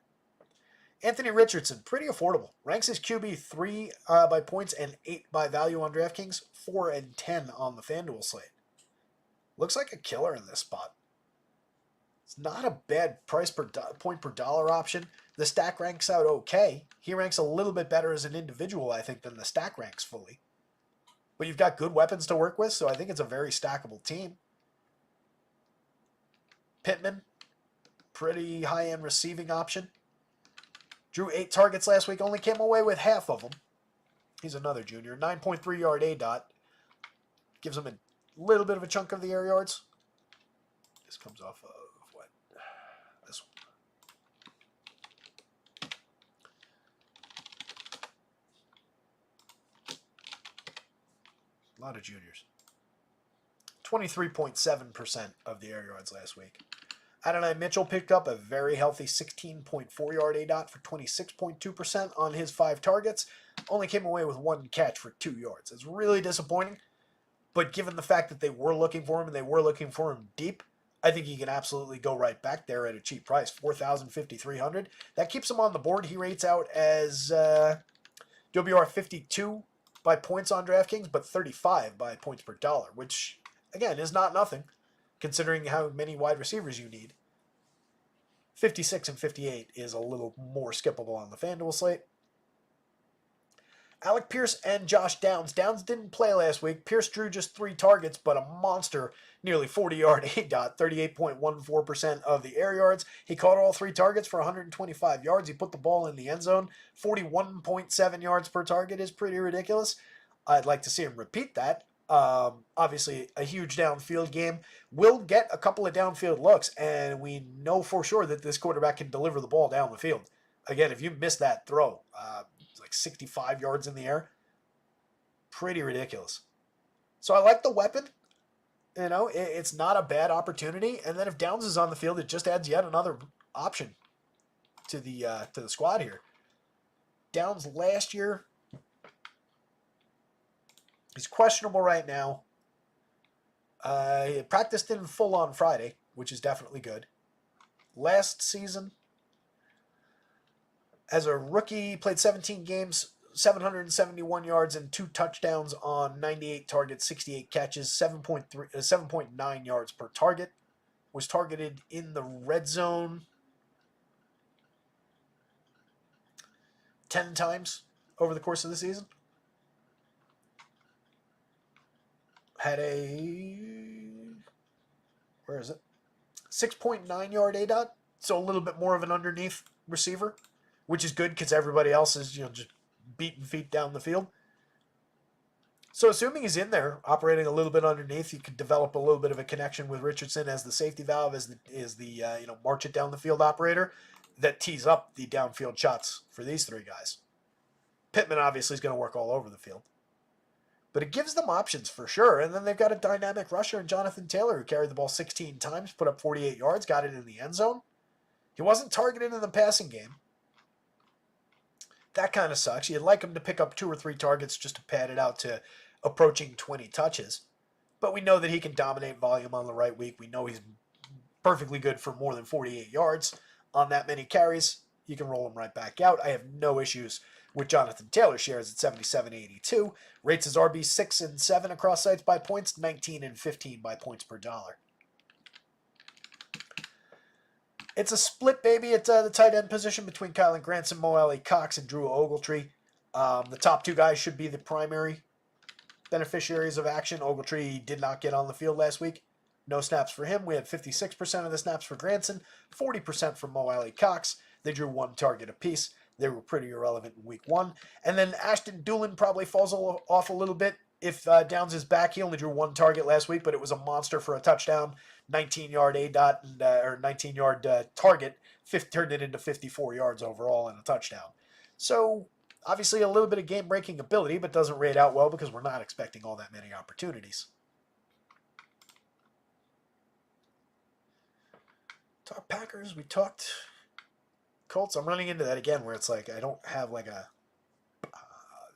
Anthony Richardson, pretty affordable. Ranks his QB 3 by points and 8 by value on DraftKings, 4 and 10 on the FanDuel slate. Looks like a killer in this spot. It's not a bad price per point per dollar option. The stack ranks out okay. He ranks a little bit better as an individual, I think, than the stack ranks fully. But you've got good weapons to work with, so I think it's a very stackable team. Pittman, pretty high-end receiving option. Drew 8 targets last week, only came away with half of them. He's another junior. 9.3 yard ADOT. Gives him a little bit of a chunk of the air yards. This comes off of what? This one. A lot of juniors. 23.7% of the air yards last week. Adonai Mitchell picked up a very healthy 16.4 yard ADOT for 26.2% on his 5 targets. Only came away with 1 catch for 2 yards. It's really disappointing, but given the fact that they were looking for him and they were looking for him deep, I think he can absolutely go right back there at a cheap price, $4,000, That keeps him on the board. He rates out as WR 52 by points on DraftKings, but 35 by points per dollar, which, again, is not nothing, considering how many wide receivers you need. 56 and 58 is a little more skippable on the FanDuel slate. Alec Pierce and Josh Downs. Downs didn't play last week. Pierce drew just 3 targets, but a monster, nearly 40-yard ADOT, 38.14% of the air yards. He caught all 3 targets for 125 yards. He put the ball in the end zone. 41.7 yards per target is pretty ridiculous. I'd like to see him repeat that. Obviously, a huge downfield game. Will get a couple of downfield looks, and we know for sure that this quarterback can deliver the ball down the field. Again, if you miss that throw, like 65 yards in the air, pretty ridiculous. So I like the weapon. You know, it's not a bad opportunity. And then if Downs is on the field, it just adds yet another option to the squad here. Downs last year, he's questionable right now. He practiced in full on Friday, which is definitely good. Last season, as a rookie, played 17 games, 771 yards and 2 touchdowns on 98 targets, 68 catches, 7.9 yards per target. Was targeted in the red zone 10 times over the course of the season. Had a, where is it? 6.9 yard ADOT, so a little bit more of an underneath receiver, which is good because everybody else is, just beating feet down the field. So assuming he's in there, operating a little bit underneath, you could develop a little bit of a connection with Richardson as the safety valve, as the march it down the field operator that tees up the downfield shots for these 3 guys. Pittman obviously is going to work all over the field. But it gives them options for sure. And then they've got a dynamic rusher in Jonathan Taylor who carried the ball 16 times, put up 48 yards, got it in the end zone. He wasn't targeted in the passing game. That kind of sucks. You'd like him to pick up 2 or 3 targets just to pad it out to approaching 20 touches. But we know that he can dominate volume on the right week. We know he's perfectly good for more than 48 yards on that many carries. You can roll him right back out. I have no issues with Jonathan Taylor. Shares at 77.82. Rates his RB 6 and 7 across sites by points, 19 and 15 by points per dollar. It's a split, baby, at the tight end position between Kylan Granson, Mo Alley Cox, and Drew Ogletree. The top 2 guys should be the primary beneficiaries of action. Ogletree did not get on the field last week. No snaps for him. We had 56% of the snaps for Granson, 40% for Mo Alley Cox. They drew 1 target apiece. They were pretty irrelevant in week 1. And then Ashton Dulin probably falls off a little bit. If Downs is back, he only drew 1 target last week, but it was a monster for a touchdown. 19-yard ADOT, or 19-yard target, turned it into 54 yards overall and a touchdown. So, obviously a little bit of game-breaking ability, but doesn't rate out well because we're not expecting all that many opportunities. Talk Packers, we talked Colts. I'm running into that again where it's like I don't have like a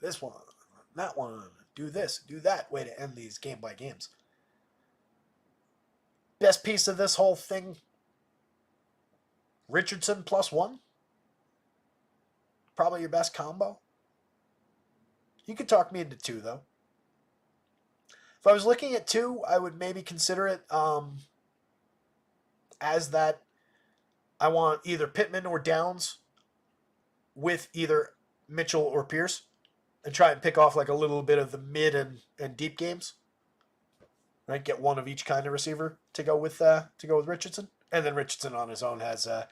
this one, that one, do this, do that way to end these game-by-games. Best piece of this whole thing, Richardson +1. Probably your best combo. You could talk me into 2, though. If I was looking at 2, I would maybe consider it as that I want either Pittman or Downs with either Mitchell or Pierce and try and pick off like a little bit of the mid and deep games. Right, get 1 of each kind of receiver to go with Richardson, and then Richardson on his own has a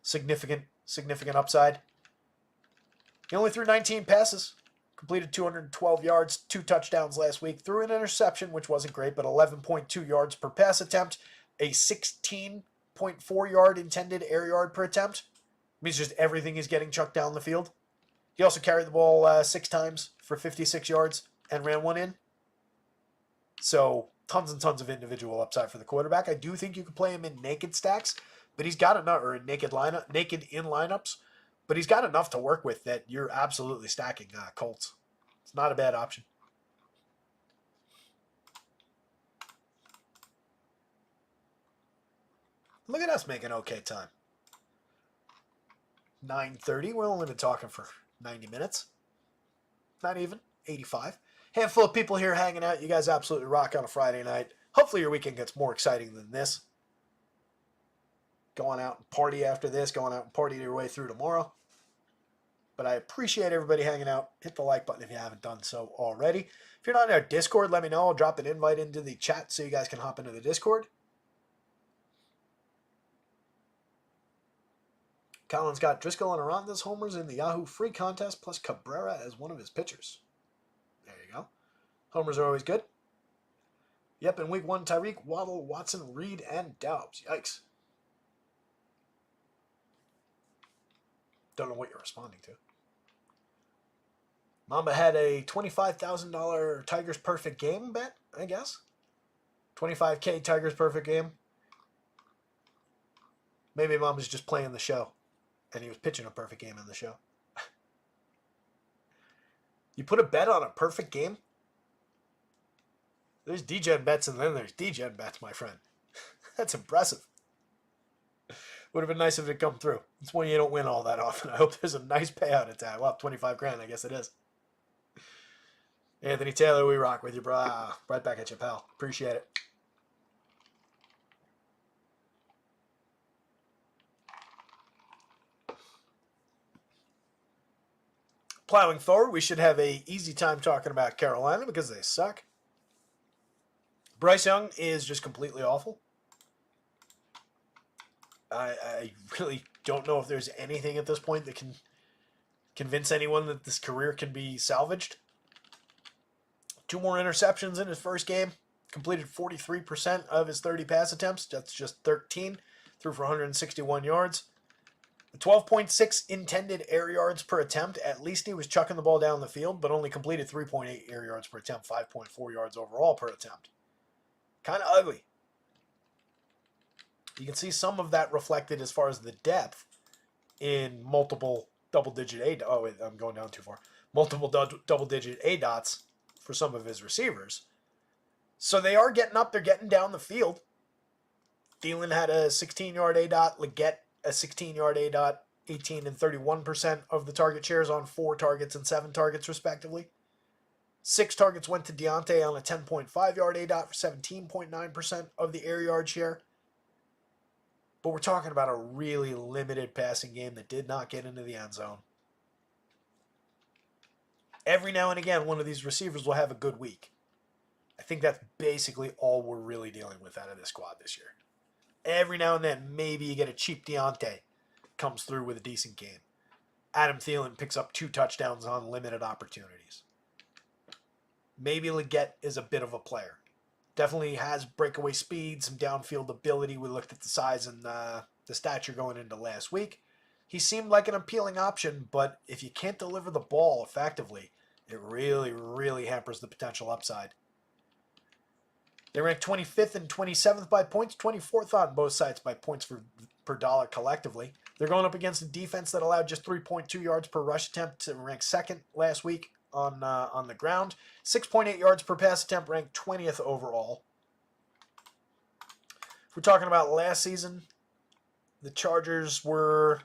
significant upside. He only threw 19 passes, completed 212 yards, 2 touchdowns last week, threw an interception, which wasn't great, but 11.2 yards per pass attempt, a 16.4 yard intended air yard per attempt. Means just everything is getting chucked down the field. He also carried the ball 6 times for 56 yards and ran 1 in. So tons and tons of individual upside for the quarterback. I do think you can play him in naked stacks, but he's got enough, or in naked in lineups, but he's got enough to work with that you're absolutely stacking Colts. It's not a bad option. Look at us making okay time. 9:30. We're only been talking for 90 minutes. Not even. 85. Handful of people here hanging out. You guys absolutely rock on a Friday night. Hopefully your weekend gets more exciting than this. Going out and party after this. Going out and party your way through tomorrow. But I appreciate everybody hanging out. Hit the like button if you haven't done so already. If you're not in our Discord, let me know. I'll drop an invite into the chat so you guys can hop into the Discord. Colin's got Driscoll and Aranda's homers in the Yahoo free contest, plus Cabrera as one of his pitchers. There you go. Homers are always good. Yep, in week 1, Tyreek, Waddle, Watson, Reed, and Doubs. Yikes. Don't know what you're responding to. Mamba had a $25,000 Tigers perfect game bet, I guess. $25K Tigers perfect game. Maybe Mamba's just playing the show, and he was pitching a perfect game in the show. You put a bet on a perfect game? There's DGen bets, and then there's DGen bets, my friend. That's impressive. Would have been nice if it had come through. It's one you don't win all that often. I hope there's a nice payout at that. Well, 25 grand, I guess it is. Anthony Taylor, we rock with you, bro. Right back at you, pal. Appreciate it. Plowing forward, we should have a easy time talking about Carolina because they suck. Bryce Young is just completely awful. I really don't know if there's anything at this point that can convince anyone that this career can be salvaged. 2 more interceptions in his first game. Completed 43% of his 30 pass attempts. That's just 13. Threw for 161 yards. 12.6 intended air yards per attempt. At least he was chucking the ball down the field, but only completed 3.8 air yards per attempt, 5.4 yards overall per attempt. Kind of ugly. You can see some of that reflected as far as the depth in multiple double-digit A. Oh, wait, I'm going down too far. Multiple double-digit A dots for some of his receivers. So they are getting up. They're getting down the field. Thielen had a 16-yard A dot. Leggett a 16-yard A dot. 18 and 31% of the target shares on 4 targets and 7 targets, respectively. 6 targets went to Deontay on a 10.5-yard A dot for 17.9% of the air yard share. But we're talking about a really limited passing game that did not get into the end zone. Every now and again, one of these receivers will have a good week. I think that's basically all we're really dealing with out of this squad this year. Every now and then, maybe you get a cheap Deontay comes through with a decent game. Adam Thielen picks up 2 touchdowns on limited opportunities. Maybe Leggett is a bit of a player. Definitely has breakaway speed, some downfield ability. We looked at the size and the stature going into last week. He seemed like an appealing option, but if you can't deliver the ball effectively, it really, really hampers the potential upside. They ranked 25th and 27th by points, 24th on both sides by points per dollar collectively. They're going up against a defense that allowed just 3.2 yards per rush attempt to rank second last week on the ground. 6.8 yards per pass attempt, ranked 20th overall. If we're talking about last season, the Chargers were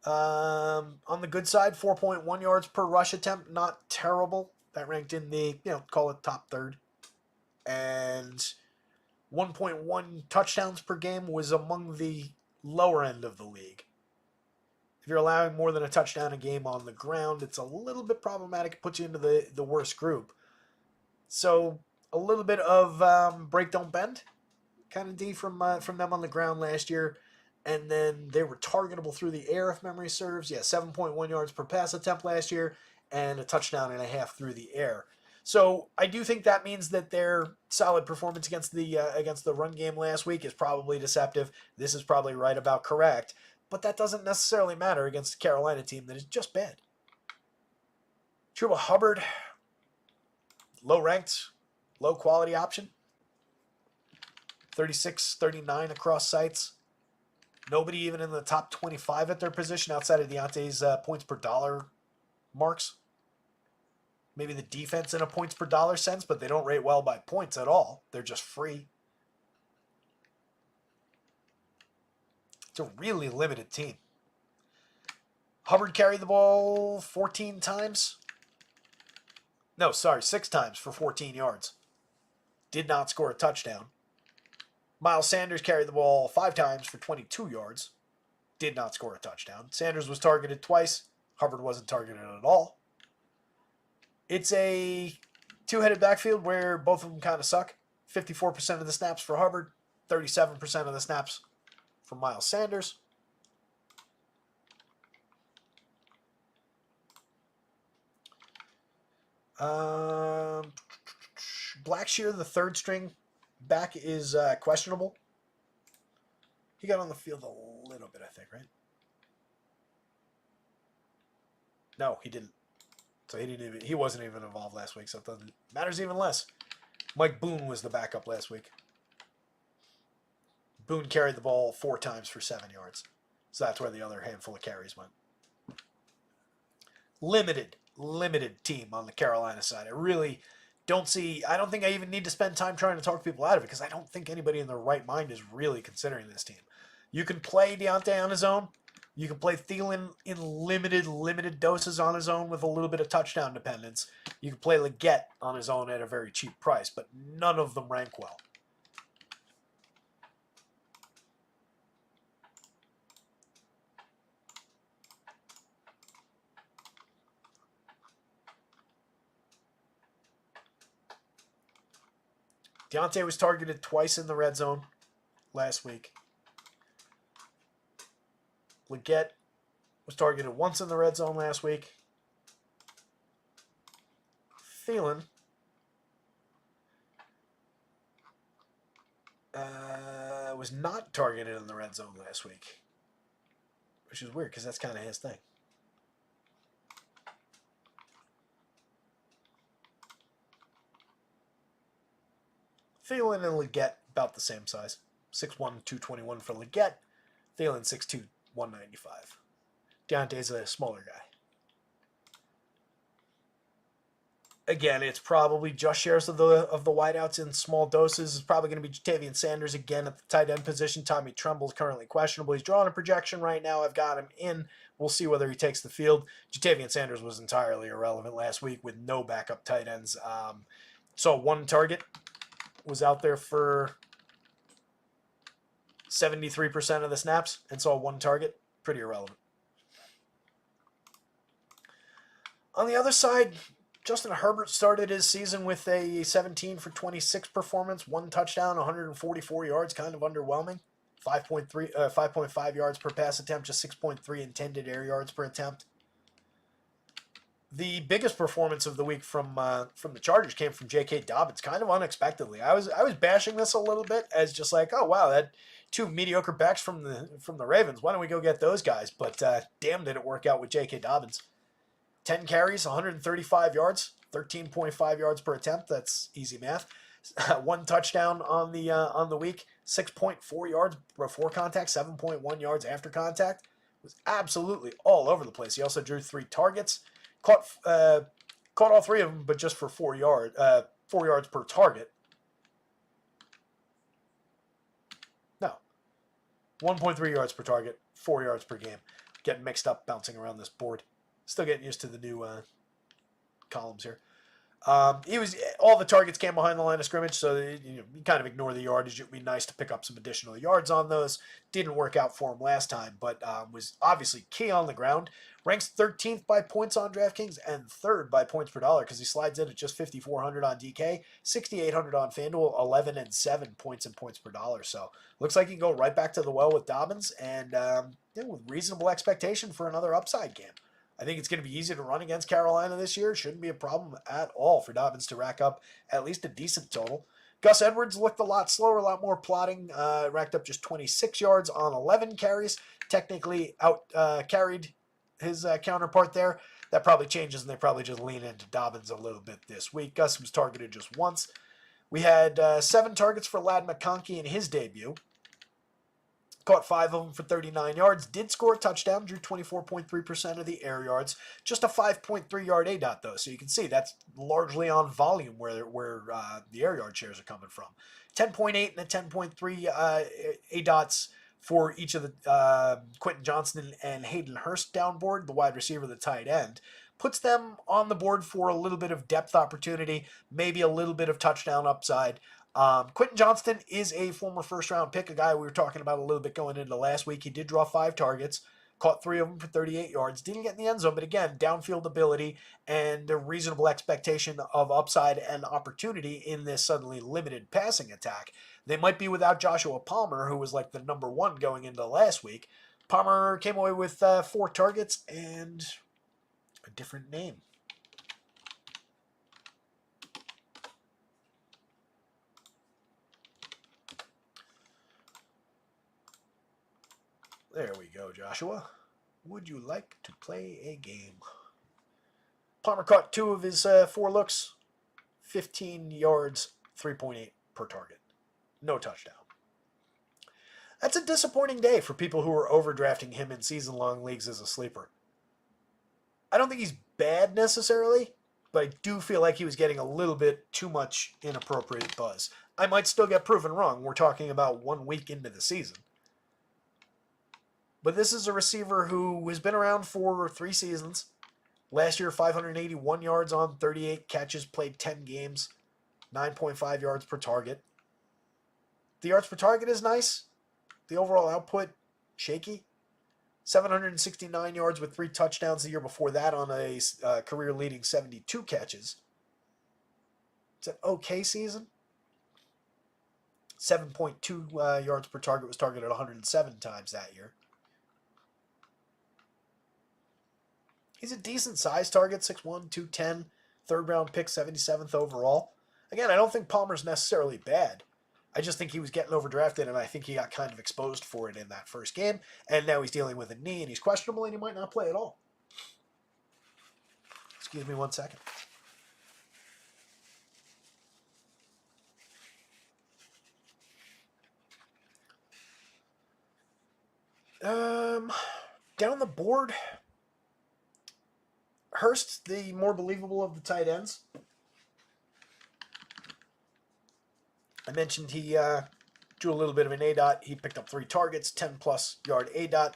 on the good side, 4.1 yards per rush attempt, not terrible. That ranked in the, call it top third. And 1.1 touchdowns per game was among the lower end of the league. If you're allowing more than a touchdown a game on the ground, it's a little bit problematic. It puts you into the worst group. So a little bit of break, don't bend kind of D from them on the ground last year. And then they were targetable through the air, if memory serves. Yeah, 7.1 yards per pass attempt last year, and a touchdown and a half through the air. So I do think that means that their solid performance against the run game last week is probably deceptive. This is probably right about correct, but that doesn't necessarily matter against a Carolina team that is just bad. Chuba Hubbard, low ranked, low quality option. 36, 39 across sites. Nobody even in the top 25 at their position outside of Deontay's points per dollar marks. Maybe the defense in a points per dollar sense, but they don't rate well by points at all. They're just free. It's a really limited team. Hubbard carried the ball 14 times. No, sorry, 6 times for 14 yards. Did not score a touchdown. Miles Sanders carried the ball 5 times for 22 yards. Did not score a touchdown. Sanders was targeted twice. Hubbard wasn't targeted at all. It's a two-headed backfield where both of them kind of suck. 54% of the snaps for Hubbard, 37% of the snaps for Miles Sanders. Blackshear, the third string back, is questionable. He got on the field a little bit, I think, right? No, he didn't. So he wasn't even involved last week, so it doesn't matters even less. Mike Boone was the backup last week. Boone carried the ball 4 times for 7 yards. So that's where the other handful of carries went. Limited team on the Carolina side. I really don't see, I don't think I even need to spend time trying to talk people out of it because I don't think anybody in their right mind is really considering this team. You can play Deontay on his own. You can play Thielen in limited doses on his own with a little bit of touchdown dependence. You can play Leggett on his own at a very cheap price, but none of them rank well. Deontay was targeted twice in the red zone last week. Leggett was targeted once in the red zone last week. Thielen was not targeted in the red zone last week, which is weird because that's kind of his thing. Thielen and Leggett about the same size. 6'1", 221 for Leggett. Thielen 6'2", 195. Deontay's a smaller guy. Again, it's probably just shares of the wideouts in small doses. It's probably going to be Jatavian Sanders again at the tight end position. Tommy Tremble's currently questionable. He's drawing a projection right now. I've got him in. We'll see whether he takes the field. Jatavian Sanders was entirely irrelevant last week with no backup tight ends. Saw 1 target. Was out there for 73% of the snaps and saw 1 target. Pretty irrelevant. On the other side, Justin Herbert started his season with a 17 for 26 performance, 1 touchdown, 144 yards, kind of underwhelming. 5.5 yards per pass attempt, just 6.3 intended air yards per attempt. The biggest performance of the week from the Chargers came from J.K. Dobbins, kind of unexpectedly. I was bashing this a little bit as just like, oh wow, that 2 mediocre backs from the Ravens. Why don't we go get those guys? But damn, did it work out with J.K. Dobbins. 10 carries, 135 yards, 13.5 yards per attempt. That's easy math. 1 touchdown on the week, 6.4 yards before contact, 7.1 yards after contact. Was absolutely all over the place. He also drew 3 targets. Caught all 3 of them, but just for 4 yards per target. No, 1.3 yards per target, 4 yards per game. Getting mixed up, bouncing around this board. Still getting used to the new columns here. He was all the targets came behind the line of scrimmage, so you kind of ignore the yardage. It would be nice to pick up some additional yards on those. Didn't work out for him last time, but was obviously key on the ground. Ranks 13th by points on DraftKings and third by points per dollar because he slides in at just 5,400 on DK, 6,800 on FanDuel, 11 and 7 points and points per dollar. So looks like he can go right back to the well with Dobbins and with reasonable expectation for another upside game. I think it's going to be easy to run against Carolina this year. Shouldn't be a problem at all for Dobbins to rack up at least a decent total. Gus Edwards looked a lot slower, a lot more plodding. Racked up just 26 yards on 11 carries. Technically out carried his counterpart there. That probably changes, and they probably just lean into Dobbins a little bit this week. Gus was targeted just once. We had 7 targets for Ladd McConkey in his debut. Caught 5 of them for 39 yards. Did score a touchdown. Drew 24.3% of the air yards. Just a 5.3 yard ADOT though. So you can see that's largely on volume where the air yard shares are coming from. 10.8 and a 10.3 ADOTs for each of the Quentin Johnston and Hayden Hurst downboard, the wide receiver, the tight end. Puts them on the board for a little bit of depth opportunity, maybe a little bit of touchdown upside. Quentin Johnston is a former first-round pick, a guy we were talking about a little bit going into last week. He did draw 5 targets, caught 3 of them for 38 yards, didn't get in the end zone, but again, downfield ability and a reasonable expectation of upside and opportunity in this suddenly limited passing attack. They might be without Joshua Palmer, who was like the number 1 going into last week. Palmer came away with 4 targets and a different name. There we go, Joshua. Would you like to play a game? Palmer caught 2 of his 4 looks, 15 yards, 3.8 per target. No touchdown. That's a disappointing day for people who are overdrafting him in season-long leagues as a sleeper. I don't think he's bad necessarily, but I do feel like he was getting a little bit too much inappropriate buzz. I might still get proven wrong. We're talking about 1 week into the season. But this is a receiver who has been around for 3 seasons. Last year, 581 yards on 38 catches, played 10 games, 9.5 yards per target. The yards per target is nice. The overall output, shaky. 769 yards with 3 touchdowns the year before that on a career-leading 72 catches. It's an okay season. 7.2 yards per target, was targeted 107 times that year. He's a decent size target, 6'1", 210, third-round pick, 77th overall. Again, I don't think Palmer's necessarily bad. I just think he was getting overdrafted, and I think he got kind of exposed for it in that first game. And now he's dealing with a knee, and he's questionable, and he might not play at all. Excuse me 1 second. Down the board, Hurst, the more believable of the tight ends. I mentioned he drew a little bit of an ADOT. He picked up 3 targets, 10-plus yard ADOT.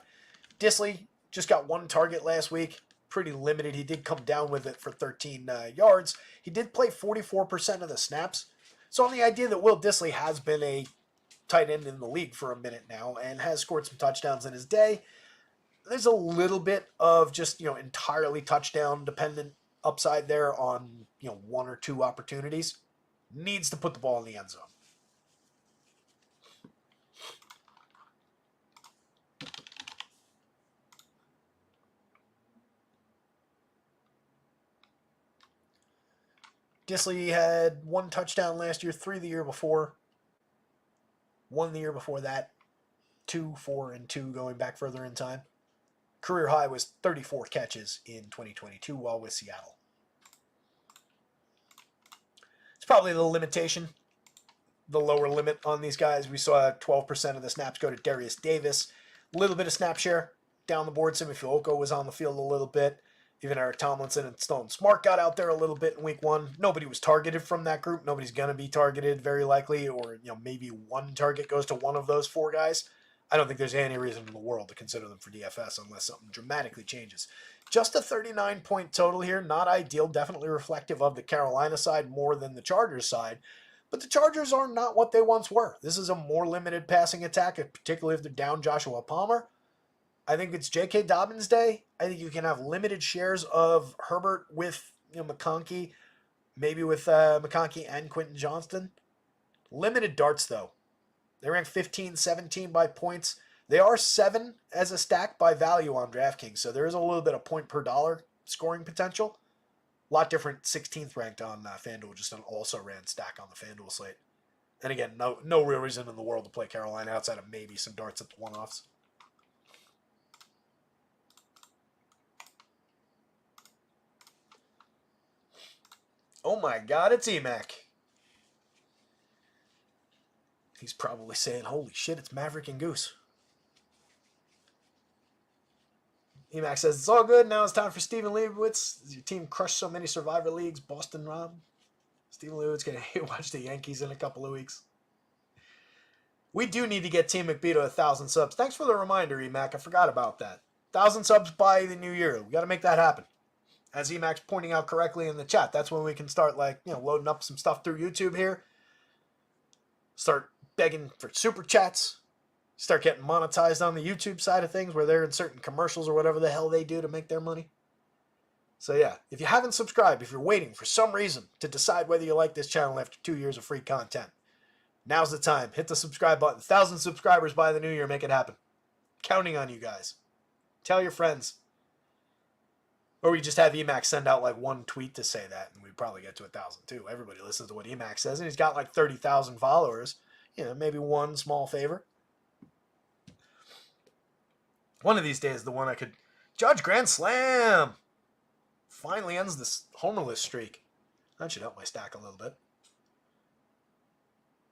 Disley just got 1 target last week. Pretty limited. He did come down with it for 13 yards. He did play 44% of the snaps. So on the idea that Will Disley has been a tight end in the league for a minute now and has scored some touchdowns in his day, there's a little bit of just, entirely touchdown dependent upside there on, 1 or 2 opportunities. Needs to put the ball in the end zone. Disley had 1 touchdown last year, 3 the year before, 1 the year before that, 2, 4, and 2 going back further in time. Career high was 34 catches in 2022 while with Seattle. It's probably the limitation, the lower limit on these guys. We saw 12% of the snaps go to Darius Davis. A little bit of snap share down the board. Simi Fehoko was on the field a little bit. Even Eric Tomlinson and Stone Smart got out there a little bit in week 1. Nobody was targeted from that group. Nobody's going to be targeted, very likely, or maybe 1 target goes to one of those 4 guys. I don't think there's any reason in the world to consider them for DFS unless something dramatically changes. Just a 39-point total here, not ideal, definitely reflective of the Carolina side more than the Chargers side. But the Chargers are not what they once were. This is a more limited passing attack, particularly if they're down Joshua Palmer. I think it's J.K. Dobbins' day. I think you can have limited shares of Herbert with McConkey, maybe with McConkey and Quentin Johnston. Limited darts, though. They rank 15, 17 by points. They are 7 as a stack by value on DraftKings, so there is a little bit of point per dollar scoring potential. A lot different 16th ranked on FanDuel, just an also-ran stack on the FanDuel slate. And again, no real reason in the world to play Carolina outside of maybe some darts at the one-offs. Oh my God, it's Emac. He's probably saying, holy shit, it's Maverick and Goose. Emac says, it's all good. Now it's time for Steven Leibowitz. Your team crushed so many Survivor leagues. Boston Rob. Steven Leibowitz going to watch the Yankees in a couple of weeks. We do need to get Team McBee to 1,000 subs. Thanks for the reminder, Emac. I forgot about that. 1,000 subs by the new year. We got to make that happen. As Emac's pointing out correctly in the chat, that's when we can start loading up some stuff through YouTube here. Start begging for super chats. Start getting monetized on the YouTube side of things where they're in certain commercials or whatever the hell they do to make their money. So yeah, if you haven't subscribed, if you're waiting for some reason to decide whether you like this channel after 2 years of free content, now's the time. Hit the subscribe button. 1,000 subscribers by the new year. Make it happen. Counting on you guys. Tell your friends. Or we just have Emac send out one tweet to say that, and we'd probably get to 1,000 too. Everybody listens to what Emac says, and he's got 30,000 followers. Maybe one small favor. One of these days, the one I could judge Grand Slam finally ends this homerless streak. That should help my stack a little bit.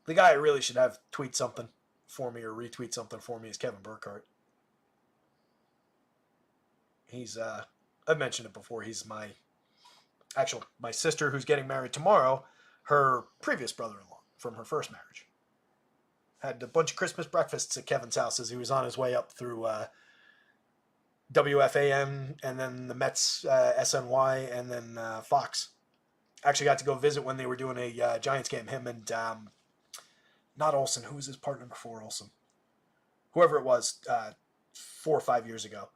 The guy I really should have tweet something for me or retweet something for me is Kevin Burkhardt. He's I've mentioned it before. He's my sister who's getting married tomorrow. Her previous brother-in-law from her first marriage. Had a bunch of Christmas breakfasts at Kevin's house as he was on his way up through WFAN and then the Mets SNY and then Fox. Actually got to go visit when they were doing a Giants game. Him and not Olsen. Who was his partner before Olsen? Whoever it was 4 or 5 years ago.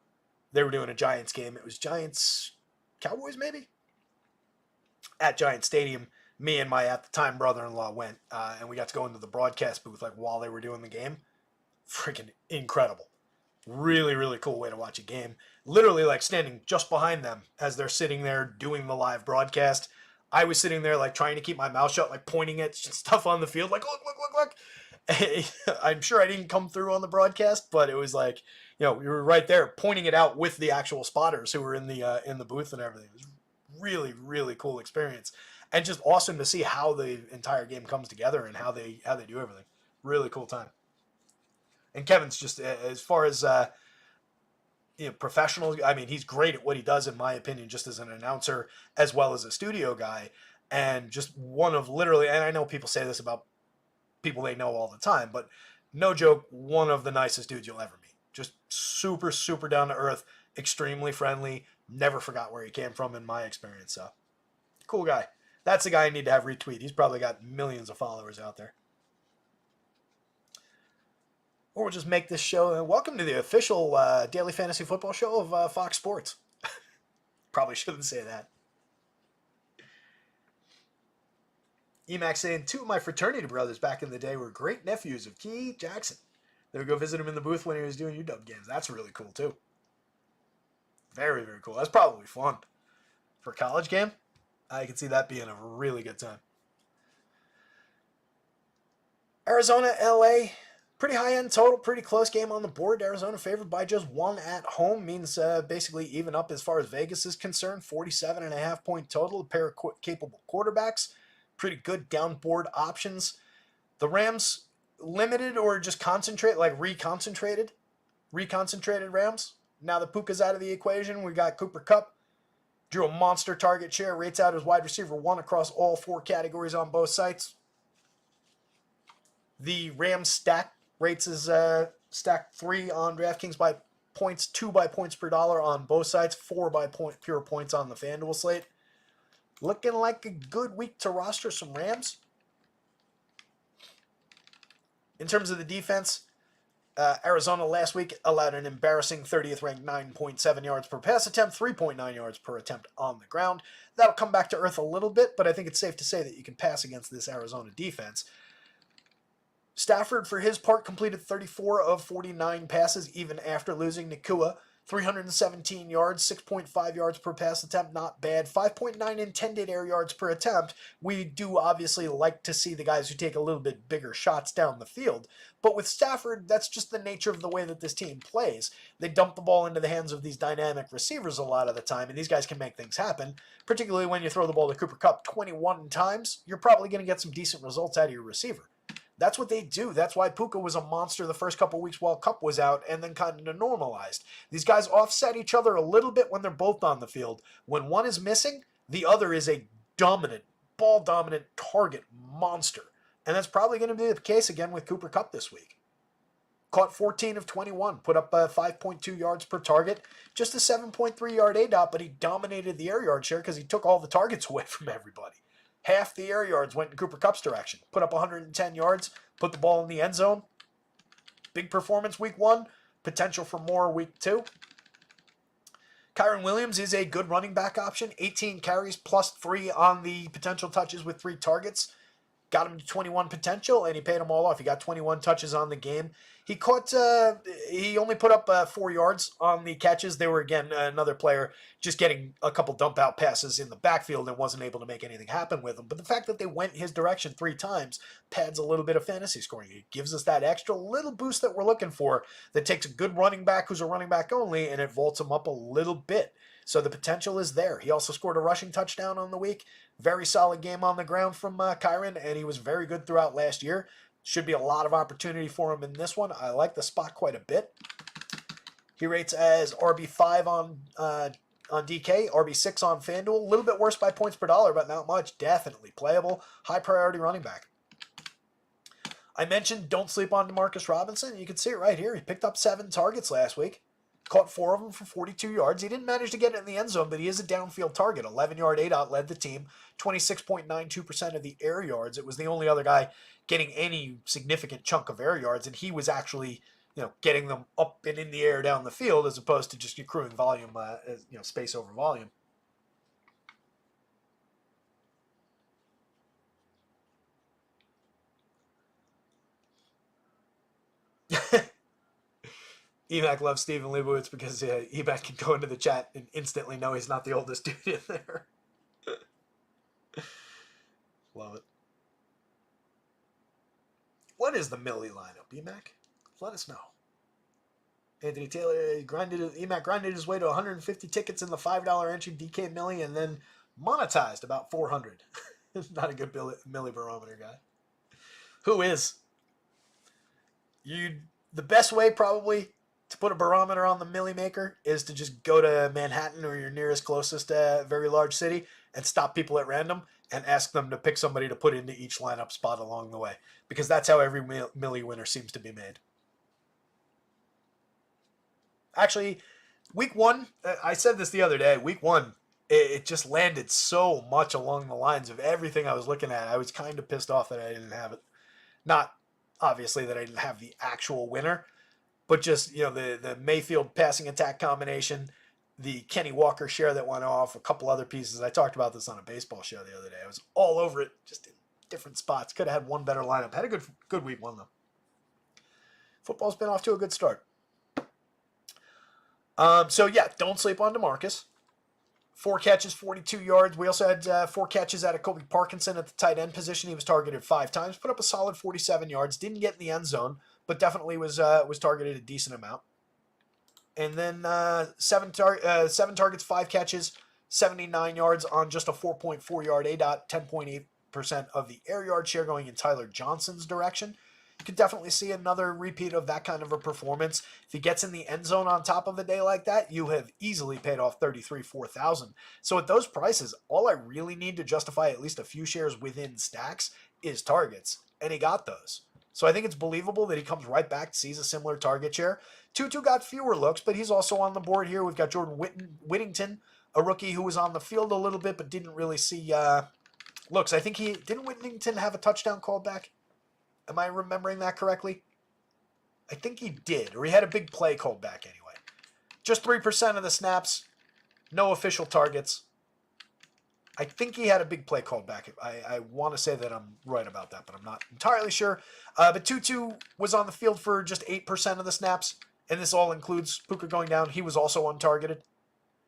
They were doing a Giants game. It was Giants-Cowboys maybe? At Giant Stadium. Me and my, at the time, brother-in-law went, and we got to go into the broadcast booth while they were doing the game. Freaking incredible. Really, really cool way to watch a game. Literally, standing just behind them as they're sitting there doing the live broadcast. I was sitting there, trying to keep my mouth shut, pointing at stuff on the field, look. I'm sure I didn't come through on the broadcast, but it was we were right there pointing it out with the actual spotters who were in the booth and everything. It was really, really cool experience. And just awesome to see how the entire game comes together and how they do everything. Really cool time. And Kevin's just, as far as professional, I mean, he's great at what he does, in my opinion, just as an announcer as well as a studio guy. And just one of literally, and I know people say this about people they know all the time, but no joke, one of the nicest dudes you'll ever meet. Just super, super down to earth, extremely friendly. Never forgot where he came from in my experience. So, cool guy. That's the guy I need to have retweet. He's probably got millions of followers out there. Or we'll just make this show. Welcome to the official daily fantasy football show of Fox Sports. Probably shouldn't say that. Emac saying, 2 of my fraternity brothers back in the day were great nephews of Keith Jackson. They would go visit him in the booth when he was doing UW games. That's really cool, too. Very, very cool. That's probably fun. For a college game, I can see that being a really good time. Arizona, LA. Pretty high-end total, pretty close game on the board. Arizona favored by just 1 at home. Means basically even up as far as Vegas is concerned. 47.5-point total. A pair of capable quarterbacks. Pretty good downboard options. The Rams limited or just concentrate, reconcentrated Rams. Now that Puka's out of the equation, we got Cooper Kupp. Drew a monster target share. Rates out as wide receiver 1 across all 4 categories on both sites. The Rams stack rates as Stack 3 on DraftKings by points, 2 by points per dollar on both sides, 4 by pure points on the FanDuel slate. Looking like a good week to roster some Rams. In terms of the defense, Arizona last week allowed an embarrassing 30th ranked 9.7 yards per pass attempt, 3.9 yards per attempt on the ground. That'll come back to earth a little bit, but I think it's safe to say that you can pass against this Arizona defense. Stafford, for his part, completed 34 of 49 passes even after losing Nakua. 317 yards, 6.5 yards per pass attempt, not bad. 5.9 intended air yards per attempt. We do obviously like to see the guys who take a little bit bigger shots down the field. But with Stafford, that's just the nature of the way that this team plays. They dump the ball into the hands of these dynamic receivers a lot of the time, and these guys can make things happen. Particularly when you throw the ball to Cooper Kupp 21 times, you're probably going to get some decent results out of your receiver. That's what they do. That's why Puka was a monster the first couple weeks while Kupp was out and then kind of normalized. These guys offset each other a little bit when they're both on the field. When one is missing, the other is a dominant, ball-dominant target monster. And that's probably going to be the case again with Cooper Kupp this week. Caught 14 of 21, put up 5.2 yards per target, just a 7.3 yard ADOT, but he dominated the air yard share because he took all the targets away from everybody. Half the air yards went in Cooper Kupp's direction. Put up 110 yards, put the ball in the end zone. Big performance week 1, potential for more week 2. Kyren Williams is a good running back option. 18 carries plus 3 on the potential touches with 3 targets. Got him to 21 potential, and he paid them all off. He got 21 touches on the game. He only put up 4 yards on the catches. They were, again, another player just getting a couple dump out passes in the backfield and wasn't able to make anything happen with them. But the fact that they went his direction 3 times pads a little bit of fantasy scoring. It gives us that extra little boost that we're looking for that takes a good running back who's a running back only, and it vaults him up a little bit. So the potential is there. He also scored a rushing touchdown on the week. Very solid game on the ground from Kyren, and he was very good throughout last year. Should be a lot of opportunity for him in this one. I like the spot quite a bit. He rates as RB5 on DK, RB6 on FanDuel. A little bit worse by points per dollar, but not much. Definitely playable. High priority running back. I mentioned don't sleep on Demarcus Robinson. You can see it right here. He picked up 7 targets last week. Caught 4 of them for 42 yards. He didn't manage to get it in the end zone, but he is a downfield target. 11-yard ADOT led the team. 26.92% of the air yards. It was the only other guy getting any significant chunk of air yards, and he was actually, getting them up and in the air down the field as opposed to just accruing volume, space over volume. Emac loves Stephen Leibowitz because Emac can go into the chat and instantly know he's not the oldest dude in there. Love it. What is the Milly lineup, Emac? Let us know. Anthony Taylor Emac grinded his way to 150 tickets in the $5 entry DK Milly and then monetized about 400. Not a good Milly barometer guy. Who is? The best way probably to put a barometer on the Milly Maker is to just go to Manhattan or your nearest closest very large city and stop people at random and ask them to pick somebody to put into each lineup spot along the way. Because that's how every Milly winner seems to be made. Actually, week 1, I said this the other day, week 1, it just landed so much along the lines of everything I was looking at. I was kind of pissed off that I didn't have it. Not obviously that I didn't have the actual winner, but just, the Mayfield passing attack combination, the Kenny Walker share that went off, a couple other pieces. I talked about this on a baseball show the other day. I was all over it, just in different spots. Could have had one better lineup. Had a good week 1, though. Football's been off to a good start. Don't sleep on DeMarcus. 4 catches, 42 yards. We also had 4 catches out of Kobe Parkinson at the tight end position. He was targeted 5 times, put up a solid 47 yards. Didn't get in the end zone, but definitely was targeted a decent amount. And then 7 targets, 5 catches, 79 yards on just a 4.4 yard ADOT, 10.8% of the air yard share going in Tyler Johnson's direction. You could definitely see another repeat of that kind of a performance. If he gets in the end zone on top of a day like that, you have easily paid off $4,000. So at those prices, all I really need to justify at least a few shares within stacks is targets. And he got those. So I think it's believable that he comes right back, sees a similar target share. Tutu got fewer looks, but he's also on the board here. We've got Jordan Whittington, a rookie who was on the field a little bit, but didn't really see looks. I think didn't Whittington have a touchdown called back? Am I remembering that correctly? I think he did, or he had a big play called back anyway. Just 3% of the snaps, no official targets. I think he had a big play called back. I want to say that I'm right about that, but I'm not entirely sure. But Tutu was on the field for just 8% of the snaps, and this all includes Puka going down. He was also untargeted.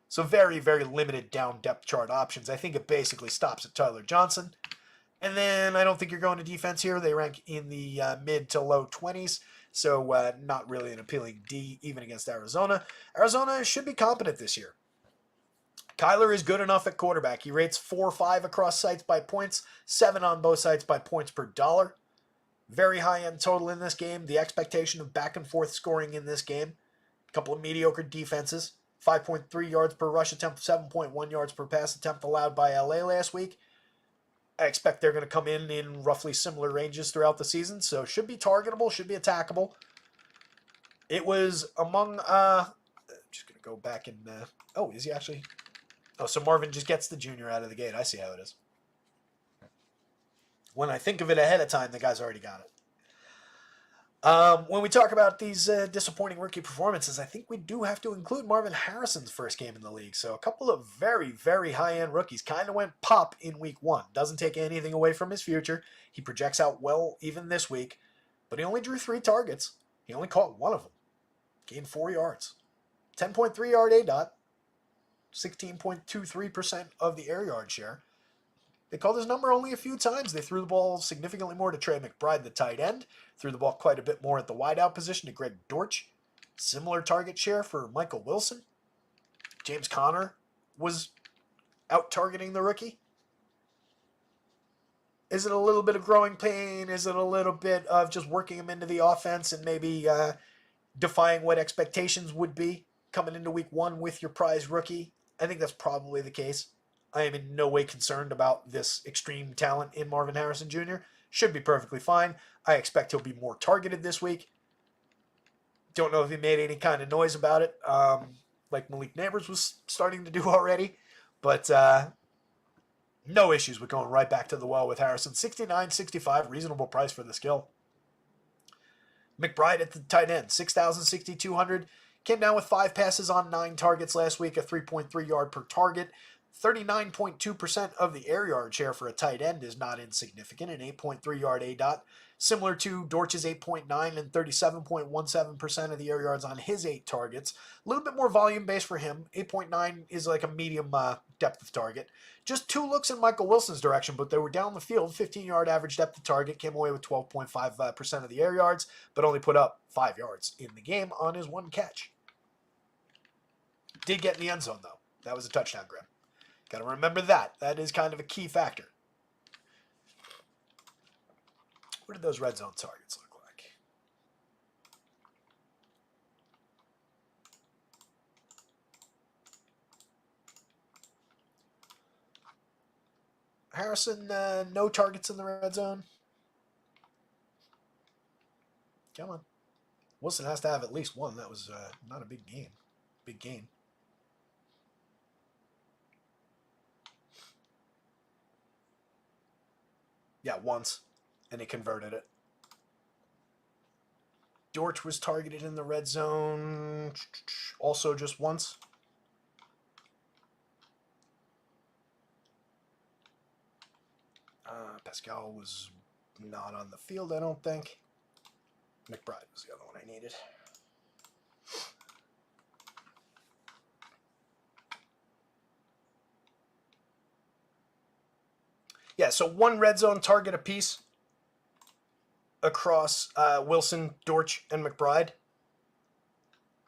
So very, very limited down depth chart options. I think it basically stops at Tyler Johnson. And then I don't think you're going to defense here. They rank in the mid to low 20s, so not really an appealing D even against Arizona. Arizona should be competent this year. Kyler is good enough at quarterback. He rates 4-5 across sites by points, 7 on both sites by points per dollar. Very high-end total in this game. The expectation of back-and-forth scoring in this game. A couple of mediocre defenses. 5.3 yards per rush attempt, 7.1 yards per pass attempt allowed by LA last week. I expect they're going to come in roughly similar ranges throughout the season, so should be targetable, should be attackable. It was among, I'm just going to go back and, oh, is he actually? Oh, so Marvin just gets the junior out of the gate. I see how it is. When I think of it ahead of time, the guy's already got it. When we talk about these disappointing rookie performances, I think we do have to include Marvin Harrison's first game in the league. So a couple of very, very high-end rookies kind of went pop in week 1. Doesn't take anything away from his future. He projects out well even this week, but he only drew 3 targets. He only caught 1 of them. Gained 4 yards. 10.3 yard ADOT. 16.23% of the air yard share. They called his number only a few times. They threw the ball significantly more to Trey McBride, the tight end. Threw the ball quite a bit more at the wideout position to Greg Dortch. Similar target share for Michael Wilson. James Conner was out targeting the rookie. Is it a little bit of growing pain? Is it a little bit of just working him into the offense and maybe defying what expectations would be coming into week 1 with your prize rookie? I think that's probably the case. I am in no way concerned about this extreme talent in Marvin Harrison Jr. Should be perfectly fine. I expect he'll be more targeted this week. Don't know if he made any kind of noise about it, like Malik Neighbors was starting to do already. But no issues with going right back to the well with Harrison. 69.65, reasonable price for the skill. McBride at the tight end, 6,000, came down with 5 passes on 9 targets last week, a 3.3 yard per target. 39.2% of the air yard share for a tight end is not insignificant, an 8.3 yard ADOT, similar to Dortch's 8.9 and 37.17% of the air yards on his 8 targets. A little bit more volume based for him. 8.9 is like a medium depth of target. Just 2 looks in Michael Wilson's direction, but they were down the field. 15-yard average depth of target, came away with 12.5% of the air yards, but only put up 5 yards in the game on his 1 catch. Did get in the end zone, though. That was a touchdown grab. Got to remember that. That is kind of a key factor. What did those red zone targets look like? Harrison, no targets in the red zone. Come on. Wilson has to have at least 1. That was not a big game. Big gain. Yeah, once. And he converted it. Dortch was targeted in the red zone also just once. Pascal was not on the field, I don't think. McBride was the other one I needed. Yeah, so 1 red zone target apiece across Wilson, Dortch, and McBride.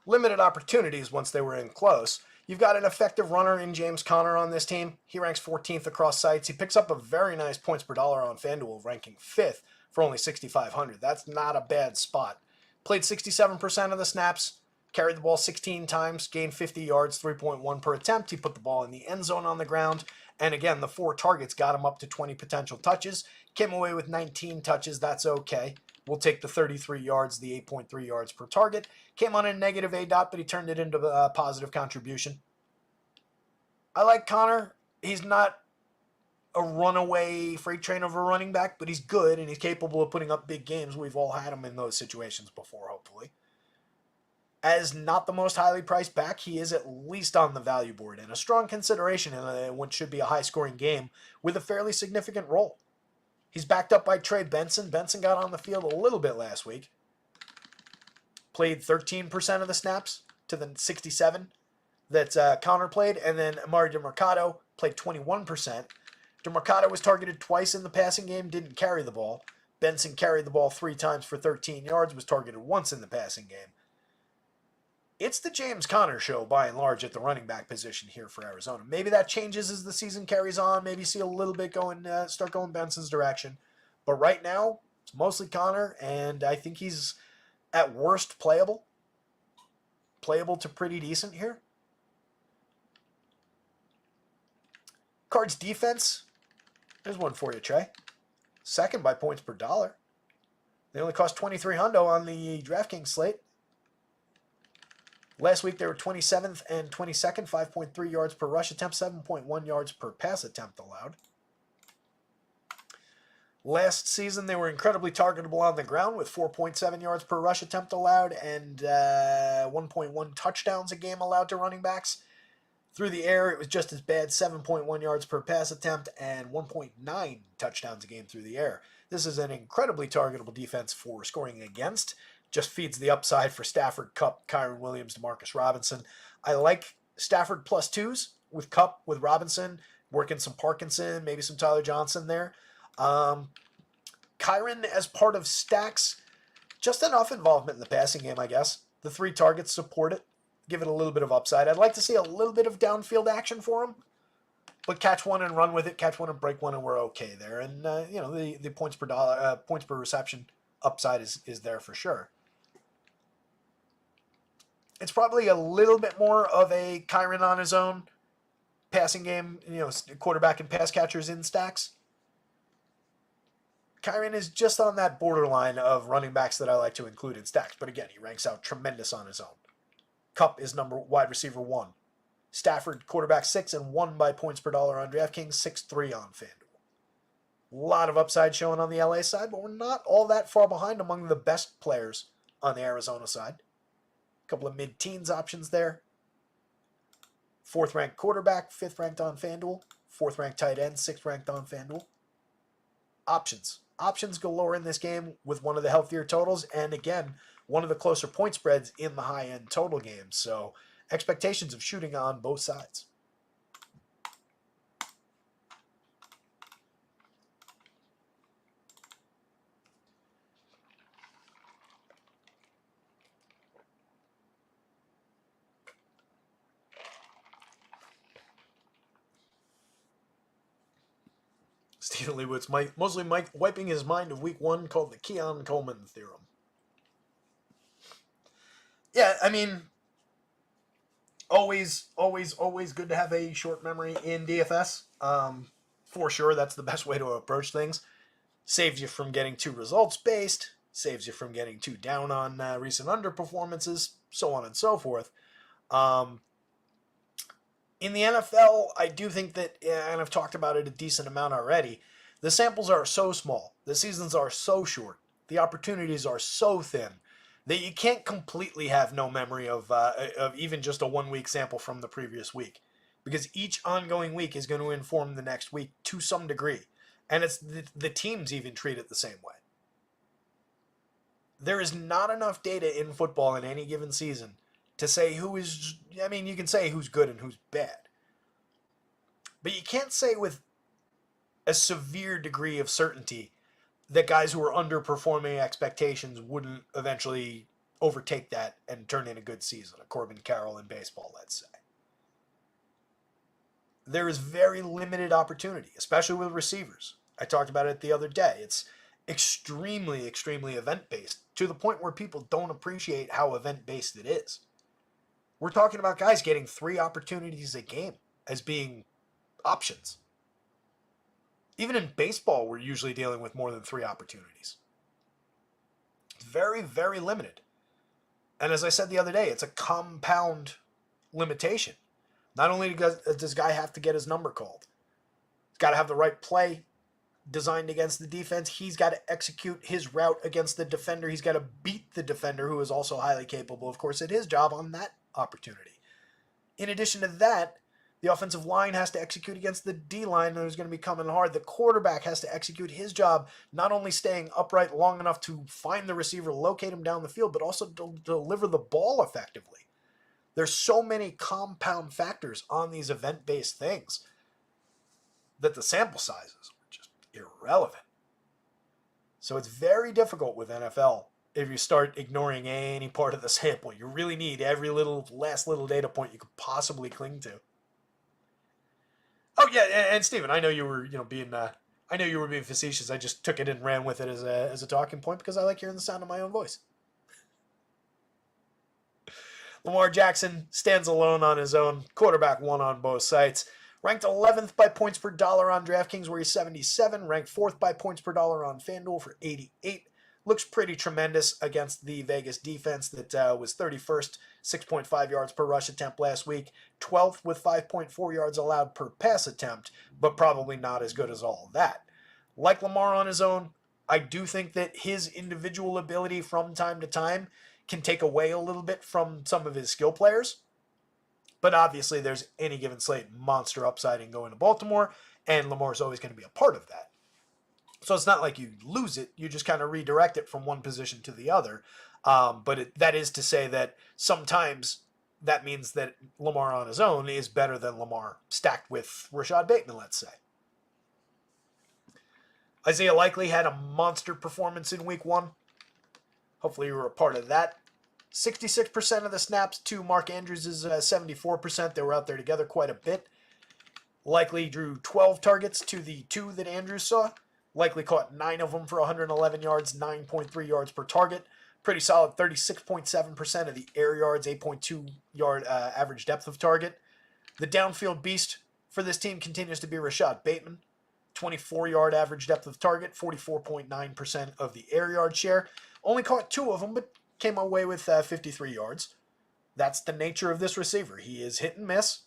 Limited opportunities once they were in close. You've got an effective runner in James Conner on this team. He ranks 14th across sites. He picks up a very nice points per dollar on FanDuel, ranking 5th for only 6,500. That's not a bad spot. Played 67% of the snaps, carried the ball 16 times, gained 50 yards, 3.1 per attempt. He put the ball in the end zone on the ground. And again, the 4 targets got him up to 20 potential touches. Came away with 19 touches. That's okay. We'll take the 33 yards, the 8.3 yards per target. Came on a negative A dot, but he turned it into a positive contribution. I like Connor. He's not a runaway freight train of a running back, but he's good and he's capable of putting up big games. We've all had him in those situations before, hopefully. As not the most highly priced back, he is at least on the value board and a strong consideration in what should be a high-scoring game with a fairly significant role. He's backed up by Trey Benson. Benson got on the field a little bit last week. Played 13% of the snaps to the 67 that Connor played, and then Amari DeMarcado played 21%. DeMarcado was targeted twice in the passing game, didn't carry the ball. Benson carried the ball 3 times for 13 yards, was targeted once in the passing game. It's the James Conner show, by and large, at the running back position here for Arizona. Maybe that changes as the season carries on. Maybe see a little bit start going Benson's direction. But right now, it's mostly Conner, and I think he's at worst playable. Playable to pretty decent here. Cards defense. There's one for you, Trey. Second by points per dollar. They only cost $2,300 on the DraftKings slate. Last week, they were 27th and 22nd, 5.3 yards per rush attempt, 7.1 yards per pass attempt allowed. Last season, they were incredibly targetable on the ground with 4.7 yards per rush attempt allowed and 1.1 touchdowns a game allowed to running backs. Through the air, it was just as bad, 7.1 yards per pass attempt and 1.9 touchdowns a game through the air. This is an incredibly targetable defense for scoring against. Just feeds the upside for Stafford, Kupp, Kyren Williams, Demarcus Robinson. I like Stafford plus 2s with Kupp, with Robinson, working some Parkinson, maybe some Tyler Johnson there. Kyren as part of stacks, just enough involvement in the passing game, I guess. The 3 targets support it, give it a little bit of upside. I'd like to see a little bit of downfield action for him, but catch one and run with it, catch one and break one, and we're okay there. And the points per dollar, points per reception upside is there for sure. It's probably a little bit more of a Kyren on his own passing game, quarterback and pass catchers in stacks. Kyren is just on that borderline of running backs that I like to include in stacks. But again, he ranks out tremendous on his own. Kupp is wide receiver 1. Stafford, quarterback 6 and 1 by points per dollar on DraftKings, 6-3 on FanDuel. A lot of upside showing on the LA side, but we're not all that far behind among the best players on the Arizona side. Couple of mid-teens options there. 4th ranked quarterback, 5th ranked on FanDuel. 4th ranked tight end, 6th ranked on FanDuel. Options galore in this game with one of the healthier totals, and again, one of the closer point spreads in the high-end total games. So expectations of shooting on both sides. Stephen Leibowitz mostly wiping his mind of week 1, called the Keon Coleman theorem. Yeah, I mean, always good to have a short memory in DFS. For sure, that's the best way to approach things. Saves you from getting too results-based, saves you from getting too down on recent underperformances, so on and so forth. In the NFL, I do think that, and I've talked about it a decent amount already, the samples are so small, the seasons are so short, the opportunities are so thin, that you can't completely have no memory of even just a 1-week sample from the previous week. Because each ongoing week is going to inform the next week to some degree. And it's the teams even treat it the same way. There is not enough data in football in any given season to say who is, you can say who's good and who's bad. But you can't say with a severe degree of certainty that guys who are underperforming expectations wouldn't eventually overtake that and turn in a good season. A Corbin Carroll in baseball, let's say. There is very limited opportunity, especially with receivers. I talked about it the other day. It's extremely, extremely event-based, to the point where people don't appreciate how event-based it is. We're talking about guys getting 3 opportunities a game as being options. Even in baseball, we're usually dealing with more than 3 opportunities. very, very limited. And as I said the other day, it's a compound limitation. Not only does this guy have to get his number called, he's got to have the right play designed against the defense. He's got to execute his route against the defender. He's got to beat the defender, who is also highly capable, of course, at his job on that opportunity. In addition to that, the offensive line has to execute against the D-line, who's going to be coming hard. The quarterback has to execute his job, not only staying upright long enough to find the receiver, locate him down the field, but also to deliver the ball effectively. There's so many compound factors on these event-based things that the sample sizes are just irrelevant. So it's very difficult with NFL if you start ignoring any part of the sample. You really need every last little data point you could possibly cling to. Oh yeah, and Steven, I know you were being facetious. I just took it and ran with it as a talking point because I like hearing the sound of my own voice. Lamar Jackson stands alone on his own. Quarterback one on both sites. Ranked 11th by points per dollar on DraftKings, where he's 77. Ranked 4th by points per dollar on FanDuel for 88. Looks pretty tremendous against the Vegas defense that was 31st, 6.5 yards per rush attempt last week. 12th with 5.4 yards allowed per pass attempt, but probably not as good as all that. Like Lamar on his own, I do think that his individual ability from time to time can take away a little bit from some of his skill players. But obviously there's any given slate monster upside in going to Baltimore, and Lamar's always going to be a part of that. So it's not like you lose it, you just kind of redirect it from one position to the other. But that is to say that sometimes that means that Lamar on his own is better than Lamar stacked with Rashad Bateman, let's say. Isaiah Likely had a monster performance in week 1. Hopefully you were a part of that. 66% of the snaps to Mark Andrews' 74%. They were out there together quite a bit. Likely drew 12 targets to the 2 that Andrews saw. Likely caught 9 of them for 111 yards, 9.3 yards per target. Pretty solid 36.7% of the air yards, 8.2 yard average depth of target. The downfield beast for this team continues to be Rashad Bateman. 24-yard average depth of target, 44.9% of the air yard share. Only caught 2 of them, but came away with 53 yards. That's the nature of this receiver. He is hit and miss.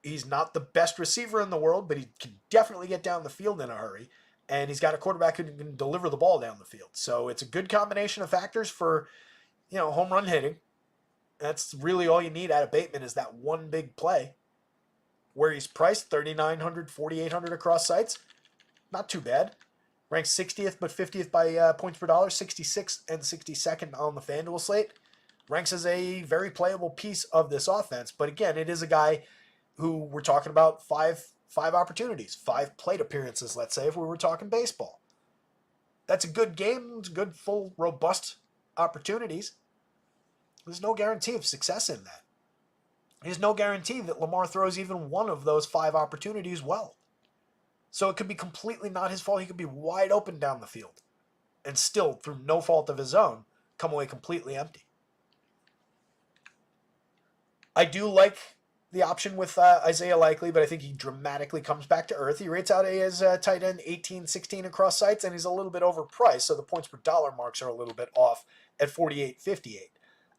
He's not the best receiver in the world, but he can definitely get down the field in a hurry. And he's got a quarterback who can deliver the ball down the field. So it's a good combination of factors for, home run hitting. That's really all you need out of Bateman is that one big play. Where he's priced, 3,900, 4,800 across sites. Not too bad. Ranked 60th but 50th by points per dollar, 66th and 62nd on the FanDuel slate. Ranks as a very playable piece of this offense. But again, it is a guy who we're talking about five opportunities, 5 plate appearances, let's say, if we were talking baseball. That's a good game. It's good, full, robust opportunities. There's no guarantee of success in that. There's no guarantee that Lamar throws even one of those 5 opportunities well. So it could be completely not his fault. He could be wide open down the field and still, through no fault of his own, come away completely empty. I do like the option with Isaiah Likely, but I think he dramatically comes back to earth. He rates out as tight end 18-16 across sites, and he's a little bit overpriced, so the points per dollar marks are a little bit off at 48.58.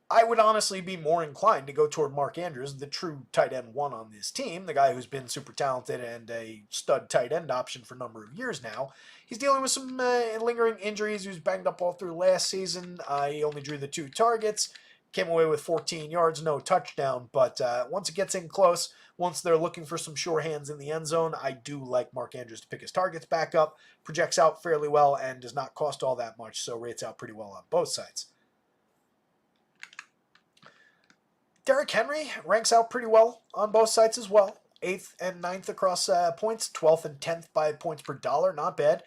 I would honestly be more inclined to go toward Mark Andrews, the true tight end 1 on this team, the guy who's been super talented and a stud tight end option for a number of years now. He's dealing with some lingering injuries. He was banged up all through last season. He only drew the 2 targets, came away with 14 yards, no touchdown. But once it gets in close, once they're looking for some sure hands in the end zone, I do like Mark Andrews to pick his targets back up, projects out fairly well, and does not cost all that much, so rates out pretty well on both sides. Derrick Henry ranks out pretty well on both sides as well. 8th and 9th across points, 12th and 10th by points per dollar, not bad.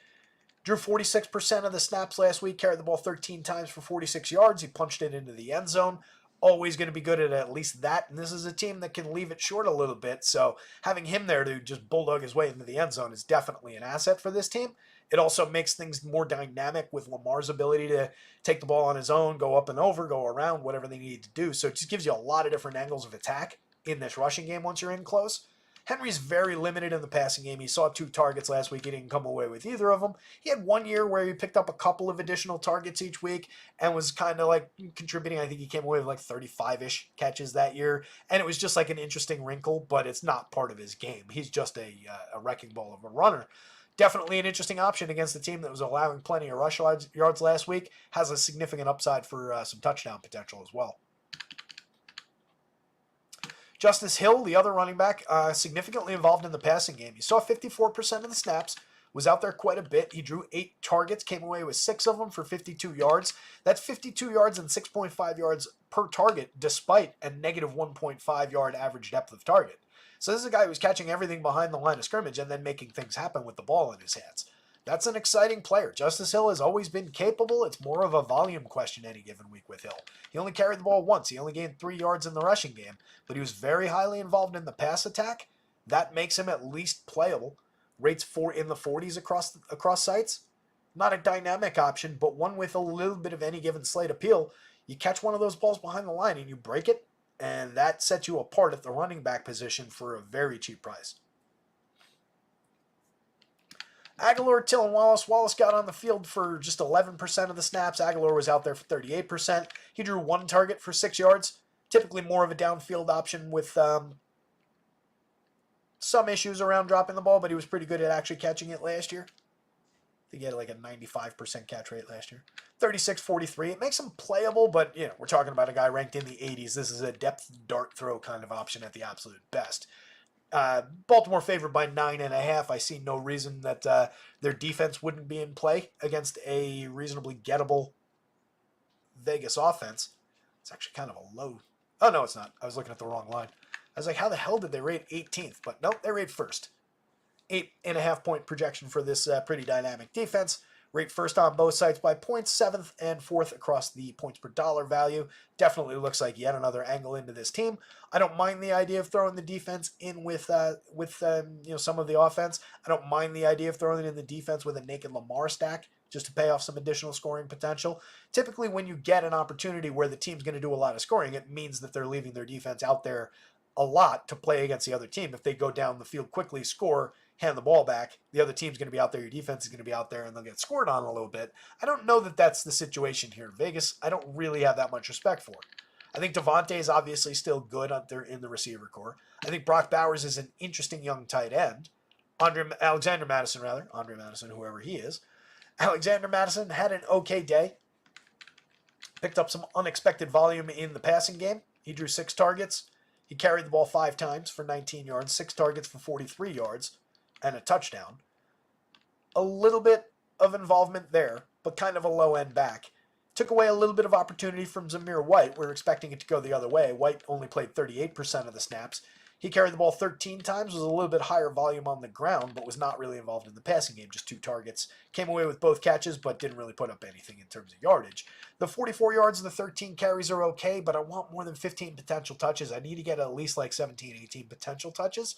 Drew 46% of the snaps last week, carried the ball 13 times for 46 yards. He punched it into the end zone. Always going to be good at least that, and this is a team that can leave it short a little bit, so having him there to just bulldog his way into the end zone is definitely an asset for this team. It also makes things more dynamic with Lamar's ability to take the ball on his own, go up and over, go around, whatever they need to do. So it just gives you a lot of different angles of attack in this rushing game once you're in close. Henry's very limited in the passing game. He saw 2 targets last week. He didn't come away with either of them. He had 1 year where he picked up a couple of additional targets each week and was kind of like contributing. I think he came away with like 35-ish catches that year. And it was just like an interesting wrinkle, but it's not part of his game. He's just a wrecking ball of a runner. Definitely an interesting option against a team that was allowing plenty of rush yards last week. Has a significant upside for some touchdown potential as well. Justice Hill, the other running back, significantly involved in the passing game. He saw 54% of the snaps, was out there quite a bit. He drew 8 targets, came away with 6 of them for 52 yards. That's 52 yards and 6.5 yards per target, despite a negative 1.5 yard average depth of target. So this is a guy who's catching everything behind the line of scrimmage and then making things happen with the ball in his hands. That's an exciting player. Justice Hill has always been capable. It's more of a volume question any given week with Hill. He only carried the ball once. He only gained 3 yards in the rushing game, but he was very highly involved in the pass attack. That makes him at least playable. Rates in the 40s across sites. Not a dynamic option, but one with a little bit of any given slate appeal. You catch one of those balls behind the line and you break it, and that sets you apart at the running back position for a very cheap price. Aguilar, Till, and Wallace. Wallace got on the field for just 11% of the snaps. Aguilar was out there for 38%. He drew 1 target for 6 yards. Typically more of a downfield option with some issues around dropping the ball, but he was pretty good at actually catching it last year. I think he had like a 95% catch rate last year. 36-43. It makes him playable, but we're talking about a guy ranked in the 80s. This is a depth dart throw kind of option at the absolute best. Baltimore favored by 9.5. I see no reason that their defense wouldn't be in play against a reasonably gettable Vegas offense. It's actually kind of a low. Oh, no, it's not. I was looking at the wrong line. I was like, how the hell did they rate 18th? But nope, they rate first. 8.5 point projection for this pretty dynamic defense. Rate first on both sides by points, 7th and 4th across the points per dollar value. Definitely looks like yet another angle into this team. I don't mind the idea of throwing the defense in with some of the offense. I don't mind the idea of throwing it in the defense with a naked Lamar stack just to pay off some additional scoring potential. Typically, when you get an opportunity where the team's going to do a lot of scoring, it means that they're leaving their defense out there a lot to play against the other team. If they go down the field quickly, score, hand the ball back, the other team's going to be out there, your defense is going to be out there, and they'll get scored on a little bit. I don't know that that's the situation here. Vegas, I don't really have that much respect for. I think Devontae is obviously still good out there in the receiver core. I think Brock Bowers is an interesting young tight end. Alexander Madison, whoever he is. Alexander Madison had an okay day. Picked up some unexpected volume in the passing game. He drew 6 targets. He carried the ball 5 times for 19 yards, 6 targets for 43 yards, and a touchdown. A little bit of involvement there, but kind of a low-end back. Took away a little bit of opportunity from Zamir White. We were expecting it to go the other way. White only played 38% of the snaps. He carried the ball 13 times, was a little bit higher volume on the ground, but was not really involved in the passing game, just 2 targets. Came away with both catches, but didn't really put up anything in terms of yardage. The 44 yards and the 13 carries are okay, but I want more than 15 potential touches. I need to get at least like 17, 18 potential touches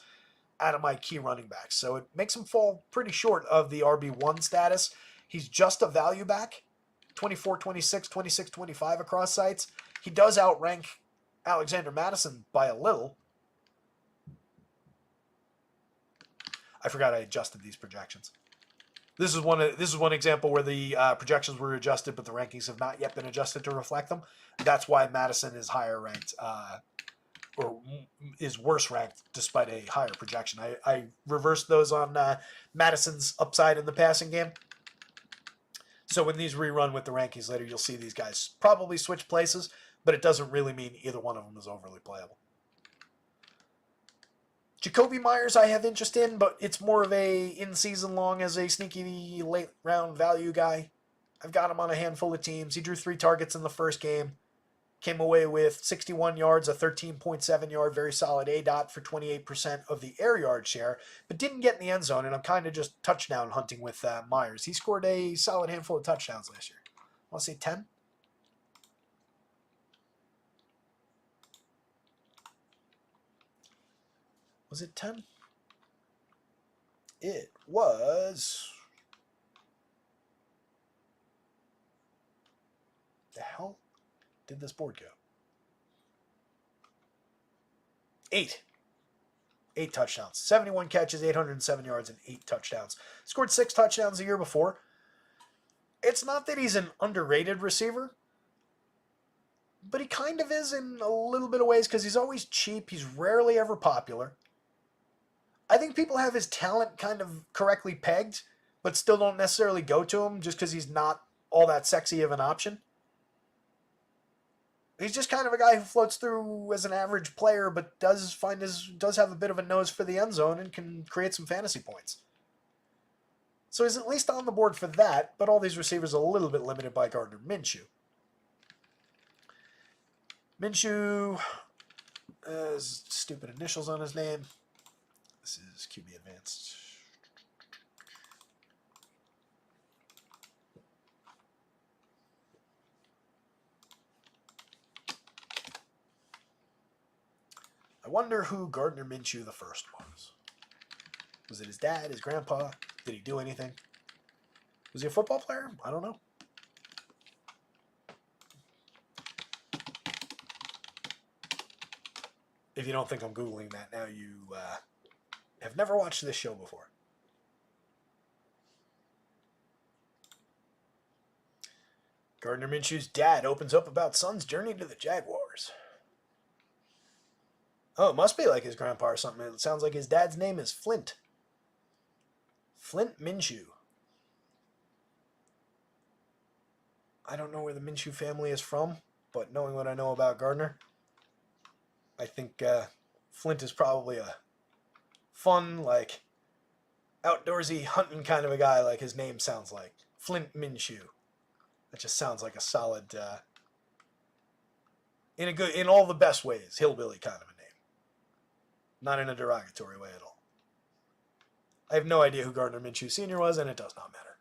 out of my key running backs. So it makes him fall pretty short of the RB1 status. He's just a value back, 24, 26, 26, 25 across sites. He does outrank Alexander Madison by a little. I forgot I adjusted these projections. This is one example where the projections were adjusted, but the rankings have not yet been adjusted to reflect them. That's why Madison is higher ranked, or is worse ranked despite a higher projection. I reversed those on Madison's upside in the passing game. So when these rerun with the rankings later, you'll see these guys probably switch places, but it doesn't really mean either one of them is overly playable. Jacoby Myers I have interest in, but it's more of a in-season long as a sneaky late-round value guy. I've got him on a handful of teams. He drew 3 targets in the first game. Came away with 61 yards, a 13.7 yard, very solid ADOT for 28% of the air yard share, but didn't get in the end zone, and I'm kind of just touchdown hunting with Myers. He scored a solid handful of touchdowns last year. I want to say 10? Was it 10? It was... The hell did this board go? 8. 8 touchdowns. 71 catches, 807 yards, and 8 touchdowns. Scored 6 touchdowns the year before. It's not that he's an underrated receiver, but he kind of is in a little bit of ways because he's always cheap. He's rarely ever popular. I think people have his talent kind of correctly pegged, but still don't necessarily go to him just because he's not all that sexy of an option. He's just kind of a guy who floats through as an average player, but does have a bit of a nose for the end zone and can create some fantasy points. So he's at least on the board for that, but all these receivers are a little bit limited by Gardner Minshew. Minshew has stupid initials on his name. This is QB Advanced. I wonder who Gardner Minshew the first was. Was it his dad, his grandpa? Did he do anything? Was he a football player? I don't know. If you don't think I'm Googling that now, you have never watched this show before. Gardner Minshew's dad opens up about son's journey to the Jaguars. Oh, it must be like his grandpa or something. It sounds like his dad's name is Flint. Flint Minshew. I don't know where the Minshew family is from, but knowing what I know about Gardner, I think Flint is probably a fun, like, outdoorsy, hunting kind of a guy, like his name sounds like. Flint Minshew. That just sounds like a solid, in all the best ways, hillbilly kind of a name. Not in a derogatory way at all. I have no idea who Gardner Minshew Sr. was, and it does not matter.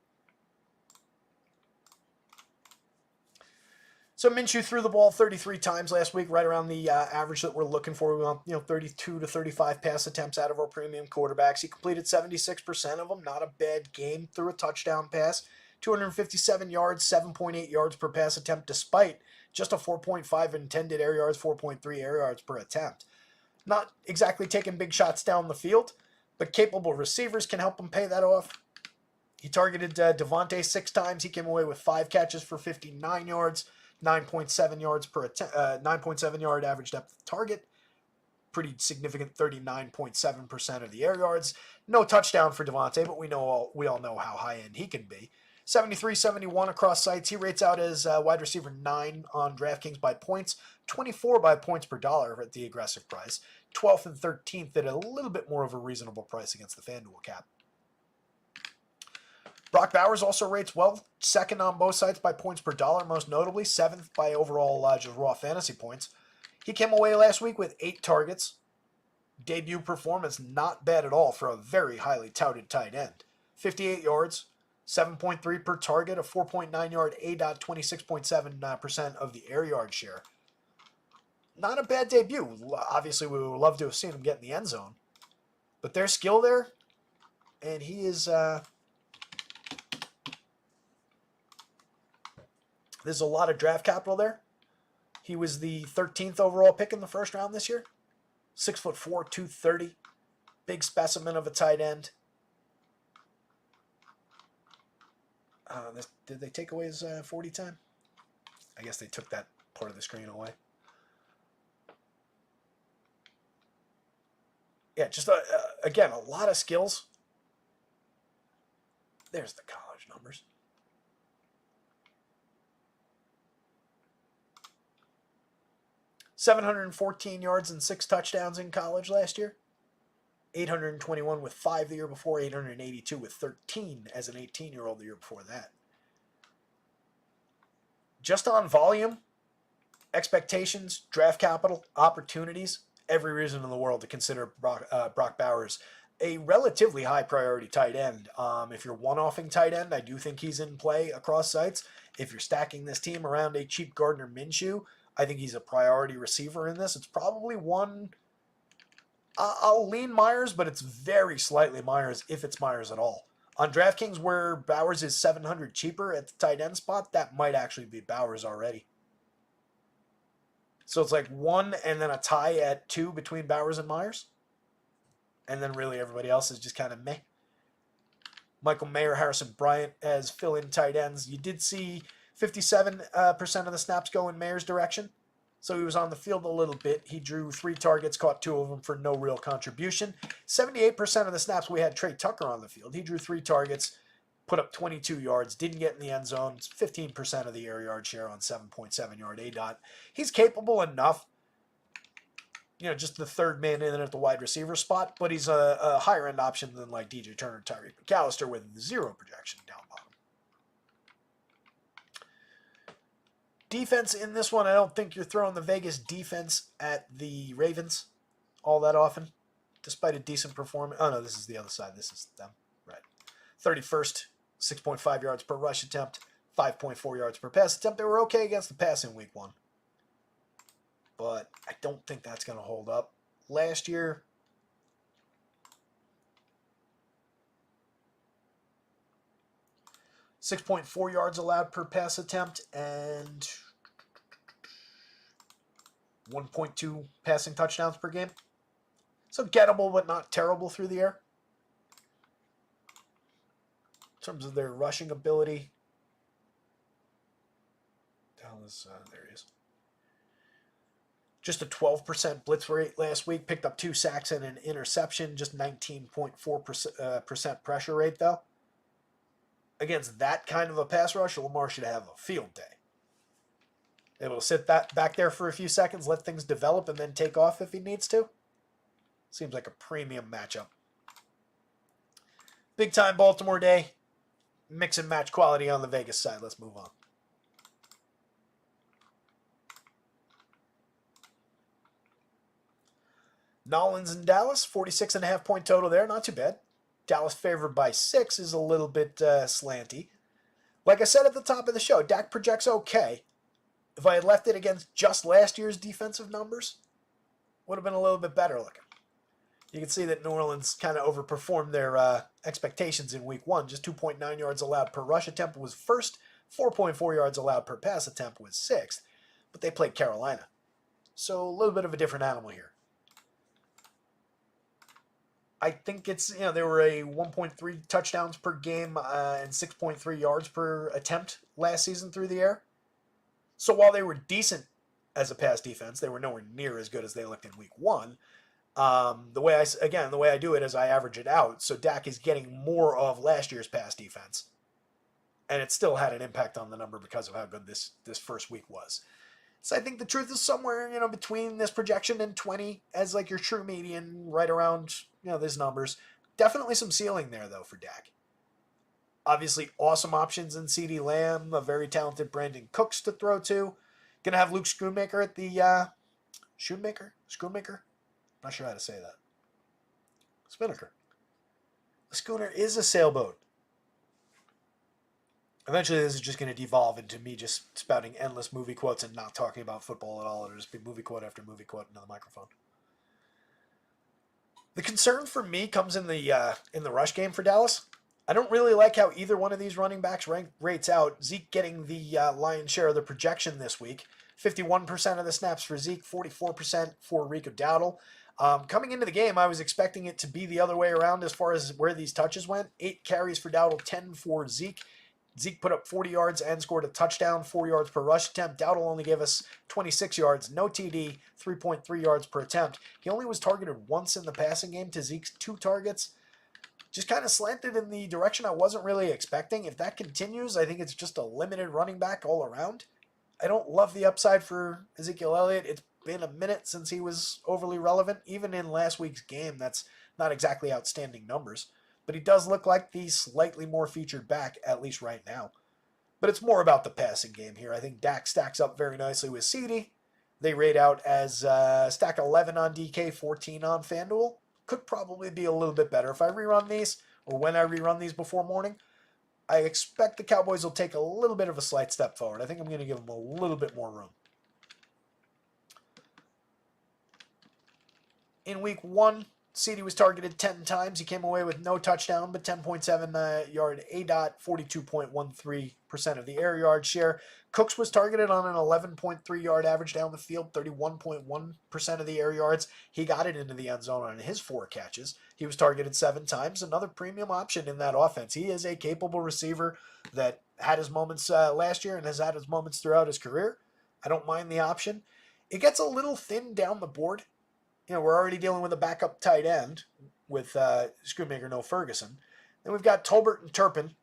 So Minshew threw the ball 33 times last week, right around the average that we're looking for. We want 32 to 35 pass attempts out of our premium quarterbacks. He completed 76% of them. Not a bad game. Threw a touchdown pass. 257 yards, 7.8 yards per pass attempt, despite just a 4.5 intended air yards, 4.3 air yards per attempt. Not exactly taking big shots down the field, but capable receivers can help him pay that off. He targeted Devontae 6 times. He came away with 5 catches for 59 yards, 9.7 yards per 9.7 yard average depth of target. Pretty significant 39.7% of the air yards. No touchdown for Devontae, but we all know how high end he can be. 73-71 across sites. He rates out as wide receiver 9 on DraftKings by points, 24 by points per dollar at the aggressive price, 12th and 13th at a little bit more of a reasonable price against the FanDuel cap. Brock Bowers also rates well, second on both sides by points per dollar, most notably 7th by overall just raw fantasy points. He came away last week with 8 targets. Debut performance not bad at all for a very highly touted tight end. 58 yards, 7.3 per target, a 4.9 yard ADOT, 26.7% of the air yard share. Not a bad debut. Obviously, we would love to have seen him get in the end zone. But there's skill there, and he is... there's a lot of draft capital there. He was the 13th overall pick in the first round this year. 6'4", 230. Big specimen of a tight end. Did they take away his 40 time? I guess they took that part of the screen away. Yeah, just, again, a lot of skills. There's the college numbers. $714 yards and 6 touchdowns in college last year. 821 with 5 the year before, 882 with 13 as an 18-year-old the year before that. Just on volume, expectations, draft capital, opportunities, every reason in the world to consider Brock Bowers a relatively high priority tight end. If you're one-offing tight end, I do think he's in play across sites. If you're stacking this team around a cheap Gardner Minshew, I think he's a priority receiver in this. It's probably one... I'll lean Myers, but it's very slightly Myers, if it's Myers at all. On DraftKings, where Bowers is $700 cheaper at the tight end spot, that might actually be Bowers already. So it's like 1 and then a tie at 2 between Bowers and Myers. And then really everybody else is just kind of meh. Michael Mayer, Harrison Bryant as fill-in tight ends. You did see 57% of the snaps go in Mayer's direction. So he was on the field a little bit. He drew 3 targets, caught 2 of them for no real contribution. 78% of the snaps we had Trey Tucker on the field. He drew 3 targets, put up 22 yards, didn't get in the end zone. 15% of the air yard share on 7.7 yard ADOT. He's capable enough, just the third man in at the wide receiver spot, but he's a higher end option than like DJ Turner, Tyreek McAllister with 0 projection down bottom. Defense in this one, I don't think you're throwing the Vegas defense at the Ravens all that often, despite a decent performance. Oh, no, this is the other side. This is them. Right. 31st, 6.5 yards per rush attempt, 5.4 yards per pass attempt. They were okay against the pass in week 1. But I don't think that's going to hold up. Last year, .4 yards allowed per pass attempt and 1.2 passing touchdowns per game. So gettable, but not terrible through the air. In terms of their rushing ability, Dallas, there he is. Just a 12% blitz rate last week. Picked up 2 sacks and an interception. Just 19.4% pressure rate, though. Against that kind of a pass rush, Lamar should have a field day. Able to sit that back there for a few seconds, let things develop, and then take off if he needs to. Seems like a premium matchup. Big time Baltimore day. Mix and match quality on the Vegas side. Let's move on. Nollins in Dallas, 46.5 point total there. Not too bad. Dallas favored by 6 is a little bit slanty. Like I said at the top of the show, Dak projects okay. If I had left it against just last year's defensive numbers, would have been a little bit better looking. You can see that New Orleans kind of overperformed their expectations in week 1. Just 2.9 yards allowed per rush attempt was first. 4.4 yards allowed per pass attempt was 6th. But they played Carolina. So a little bit of a different animal here. I think it's, they were a 1.3 touchdowns per game and 6.3 yards per attempt last season through the air. So while they were decent as a pass defense, they were nowhere near as good as they looked in week 1. The way I do it is I average it out. So Dak is getting more of last year's pass defense. And it still had an impact on the number because of how good this first week was. So I think the truth is somewhere, between this projection and 20 as like your true median, right around, these numbers. Definitely some ceiling there, though, for Dak. Obviously, awesome options in CeeDee Lamb, a very talented Brandon Cooks to throw to. Going to have Luke Schoonmaker at the, Schoonmaker? Not sure how to say that. Spinnaker. A schooner is a sailboat. Eventually, this is just going to devolve into me just spouting endless movie quotes and not talking about football at all. It'll just be movie quote after movie quote into the microphone. The concern for me comes in the rush game for Dallas. I don't really like how either one of these running backs rates out. Zeke getting the lion's share of the projection this week. 51% of the snaps for Zeke, 44% for Rico Dowdle. Coming into the game, I was expecting it to be the other way around as far as where these touches went. 8 carries for Dowdle, 10 for Zeke. Zeke put up 40 yards and scored a touchdown, 4 yards per rush attempt. Dowdle only gave us 26 yards, no TD, 3.3 yards per attempt. He only was targeted once in the passing game to Zeke's 2 targets. Just kind of slanted in the direction I wasn't really expecting. If that continues, I think it's just a limited running back all around. I don't love the upside for Ezekiel Elliott. It's been a minute since he was overly relevant. Even in last week's game, that's not exactly outstanding numbers. But he does look like the slightly more featured back, at least right now. But it's more about the passing game here. I think Dak stacks up very nicely with CeeDee. They rate out as stack 11 on DK, 14 on FanDuel. Could probably be a little bit better. If I rerun these, or when I rerun these before morning, I expect the Cowboys will take a little bit of a slight step forward. I think I'm going to give them a little bit more room. In week 1, CD was targeted 10 times. He came away with no touchdown, but 10.7 yard ADOT, 42.13% of the air yard share. Cooks was targeted on an 11.3 yard average down the field, 31.1% of the air yards. He got it into the end zone on his 4 catches. He was targeted 7 times. Another premium option in that offense. He is a capable receiver that had his moments last year and has had his moments throughout his career. I don't mind the option. It gets a little thin down the board. We're already dealing with a backup tight end with Schoonmaker, no Ferguson. Then we've got Tolbert and Turpin,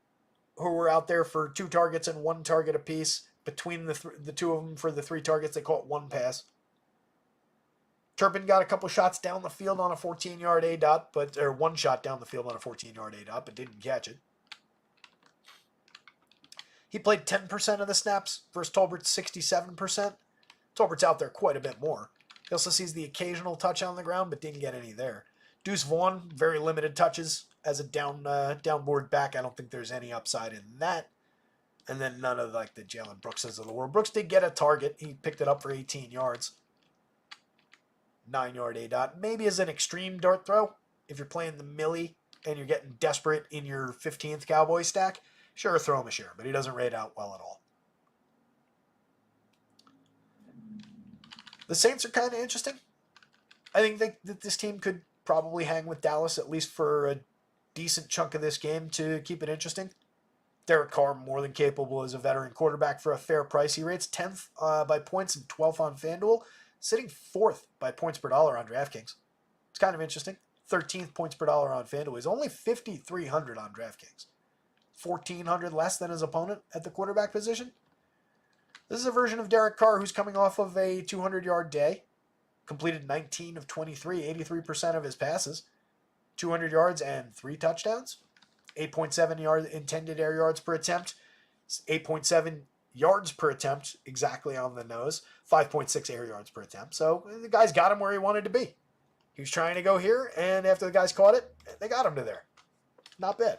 who were out there for 2 targets and 1 target apiece. Between the two of them for the 3 targets, they caught 1 pass. Turpin got a couple shots down the field on a 14-yard ADOT, or 1 shot down the field on a 14-yard ADOT, but didn't catch it. He played 10% of the snaps versus Tolbert's 67%. Tolbert's out there quite a bit more. He also sees the occasional touch on the ground, but didn't get any there. Deuce Vaughn, very limited touches as a downboard back. I don't think there's any upside in that. And then none of the Jalen Brookses of the world. Brooks did get a target. He picked it up for 18 yards. 9-yard ADOT. Maybe as an extreme dart throw. If you're playing the Milly and you're getting desperate in your 15th Cowboy stack, sure, throw him a share. But he doesn't rate out well at all. The Saints are kind of interesting. I think that this team could probably hang with Dallas at least for a decent chunk of this game to keep it interesting. Derek Carr, more than capable as a veteran quarterback for a fair price. He rates 10th by points and 12th on FanDuel, sitting 4th by points per dollar on DraftKings. It's kind of interesting. 13th points per dollar on FanDuel. He's only 5,300 on DraftKings. 1,400 less than his opponent at the quarterback position. This is a version of Derek Carr who's coming off of a 200-yard day, completed 19 of 23, 83% of his passes, 200 yards and 3 touchdowns, 8.7 yards intended air yards per attempt, 8.7 yards per attempt, exactly on the nose, 5.6 air yards per attempt. So the guys got him where he wanted to be. He was trying to go here, and after the guys caught it, they got him to there. Not bad.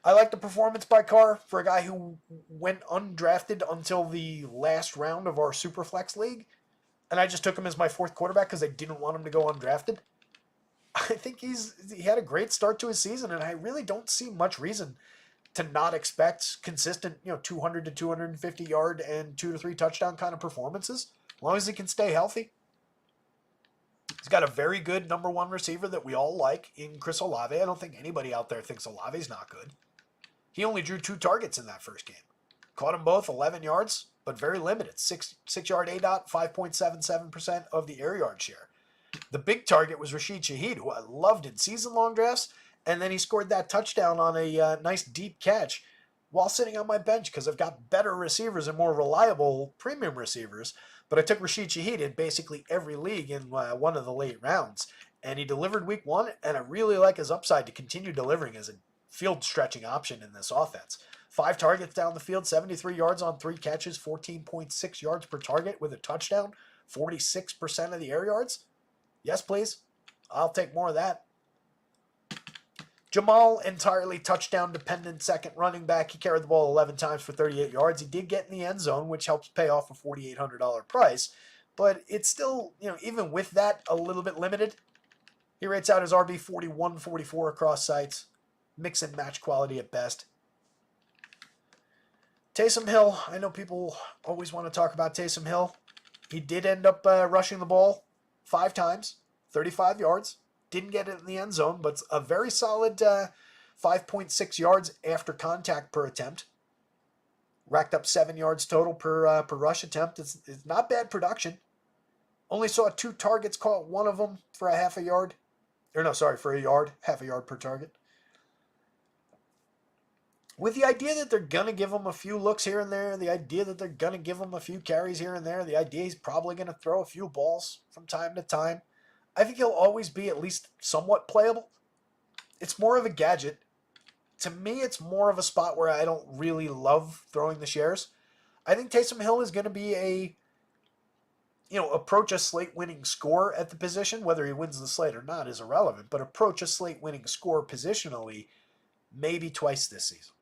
I like the performance by Carr for a guy who went undrafted until the last round of our Superflex League. And I just took him as my 4th quarterback because I didn't want him to go undrafted. I think he had a great start to his season, and I really don't see much reason to not expect consistent, 200 to 250 yard and 2 to 3 touchdown kind of performances, as long as he can stay healthy. He's got a very good number 1 receiver that we all like in Chris Olave. I don't think anybody out there thinks Olave's not good. He only drew 2 targets in that first game. Caught them both 11 yards, but very limited. 6-yard ADOT, 5.77% of the air yard share. The big target was Rashid Shaheed, who I loved in season-long drafts, and then he scored that touchdown on a nice deep catch while sitting on my bench because I've got better receivers and more reliable premium receivers. But I took Rashid Shaheed in basically every league in one of the late rounds, and he delivered week 1, and I really like his upside to continue delivering as a field-stretching option in this offense. 5 targets down the field, 73 yards on 3 catches, 14.6 yards per target with a touchdown, 46% of the air yards. Yes, please. I'll take more of that. Jamal, entirely touchdown-dependent second running back. He carried the ball 11 times for 38 yards. He did get in the end zone, which helps pay off a $4,800 price. But it's still, even with that, a little bit limited. He rates out his RB 41, 44 across sites. Mix and match quality at best. Taysom Hill. I know people always want to talk about Taysom Hill. He did end up rushing the ball 5 times, 35 yards. Didn't get it in the end zone, but a very solid 5.6 yards after contact per attempt. Racked up 7 yards total per rush attempt. It's not bad production. Only saw 2 targets, caught 1 of them for a half a yard. For a yard, half a yard per target. With the idea that they're going to give him a few looks here and there, the idea that they're going to give him a few carries here and there, the idea he's probably going to throw a few balls from time to time, I think he'll always be at least somewhat playable. It's more of a gadget. To me, it's more of a spot where I don't really love throwing the shares. I think Taysom Hill is going to be approach a Slate winning score at the position. Whether he wins the Slate or not is irrelevant, but approach a Slate winning score positionally maybe twice this season.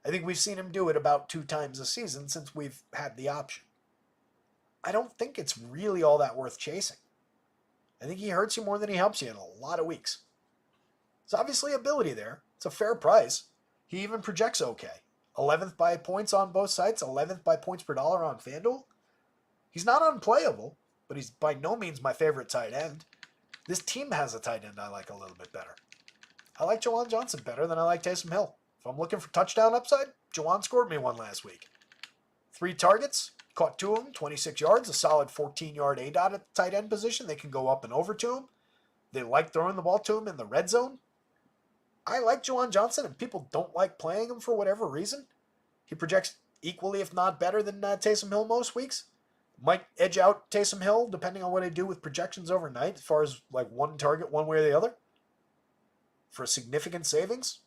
I think we've seen him do it about 2 times a season since we've had the option. I don't think it's really all that worth chasing. I think he hurts you more than he helps you in a lot of weeks. There's obviously ability there. It's a fair price. He even projects okay. 11th by points on both sites, 11th by points per dollar on FanDuel. He's not unplayable, but he's by no means my favorite tight end. This team has a tight end I like a little bit better. I like Juwan Johnson better than I like Taysom Hill. If I'm looking for touchdown upside, Juwan scored me one last week. 3 targets, caught 2 of them, 26 yards, a solid 14-yard ADOT at the tight end position. They can go up and over to him. They like throwing the ball to him in the red zone. I like Juwan Johnson, and people don't like playing him for whatever reason. He projects equally, if not better, than Taysom Hill most weeks. Might edge out Taysom Hill, depending on what I do with projections overnight, as far as like one target one way or the other. For significant savings,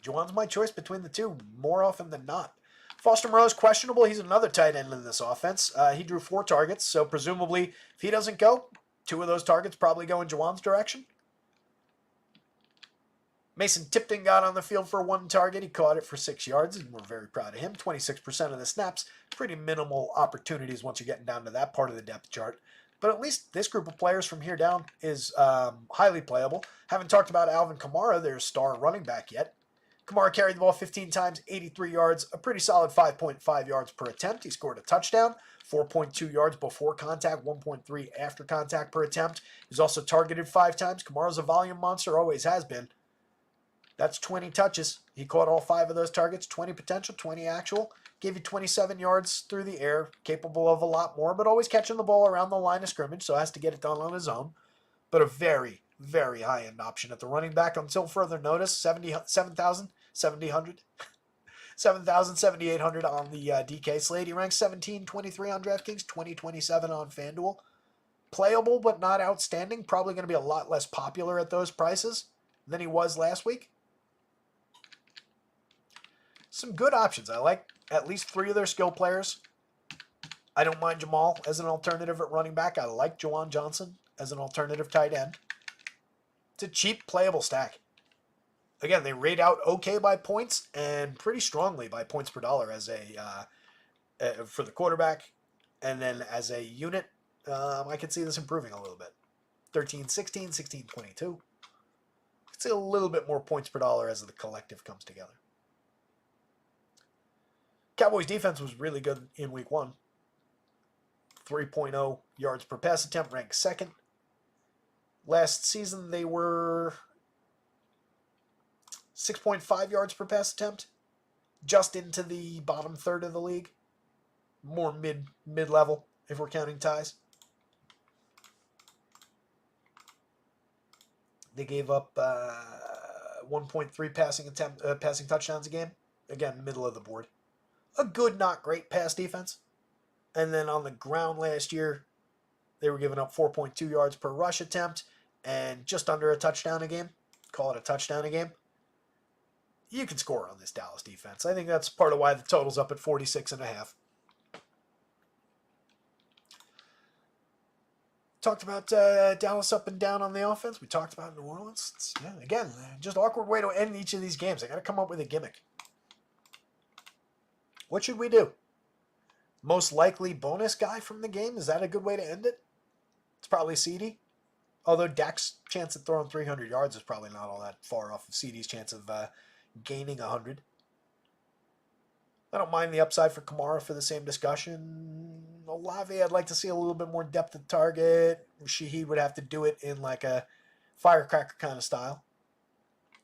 Juwan's my choice between the two, more often than not. Foster Moreau's questionable. He's another tight end in this offense. He drew 4 targets, so presumably, if he doesn't go, 2 of those targets probably go in Juwan's direction. Mason Tipton got on the field for 1 target. He caught it for 6 yards, and we're very proud of him. 26% of the snaps. Pretty minimal opportunities once you're getting down to that part of the depth chart. But at least this group of players from here down is highly playable. Haven't talked about Alvin Kamara, their star running back, yet. Kamara carried the ball 15 times, 83 yards, a pretty solid 5.5 yards per attempt. He scored a touchdown, 4.2 yards before contact, 1.3 after contact per attempt. He was also targeted 5 times. Kamara's a volume monster, always has been. That's 20 touches. He caught all 5 of those targets, 20 potential, 20 actual. Gave you 27 yards through the air, capable of a lot more, but always catching the ball around the line of scrimmage, so has to get it done on his own. But a very, very high-end option at the running back until further notice. 7,000, 7,800 on the DK slate. He ranks 1723 on DraftKings, 2027 on FanDuel. Playable but not outstanding. Probably going to be a lot less popular at those prices than he was last week. Some good options. I like at least 3 of their skill players. I don't mind Jamal as an alternative at running back. I like Juwan Johnson as an alternative tight end. It's a cheap, playable stack. Again, they rate out okay by points and pretty strongly by points per dollar as for the quarterback. And then as a unit, I could see this improving a little bit. 13-16, 16-22. It's a little bit more points per dollar as the collective comes together. Cowboys defense was really good in week 1. 3.0 yards per pass attempt, ranked 2nd. Last season, they were 6.5 yards per pass attempt, just into the bottom third of the league. More mid-level, if we're counting ties. They gave up 1.3 passing touchdowns a game. Again, middle of the board. A good, not great pass defense. And then on the ground last year, they were giving up 4.2 yards per rush attempt and just under a touchdown a game. Call it a touchdown a game. You can score on this Dallas defense. I think that's part of why the total's up at 46.5. Talked about Dallas up and down on the offense. We talked about New Orleans. Again, just awkward way to end each of these games. I got to come up with a gimmick. What should we do? Most likely bonus guy from the game? Is that a good way to end it? It's probably CD. Although Dak's chance at throwing 300 yards is probably not all that far off of CD's chance of gaining 100. I don't mind the upside for Kamara for the same discussion. Olave, I'd like to see a little bit more depth of target. Shaheed would have to do it in like a firecracker kind of style.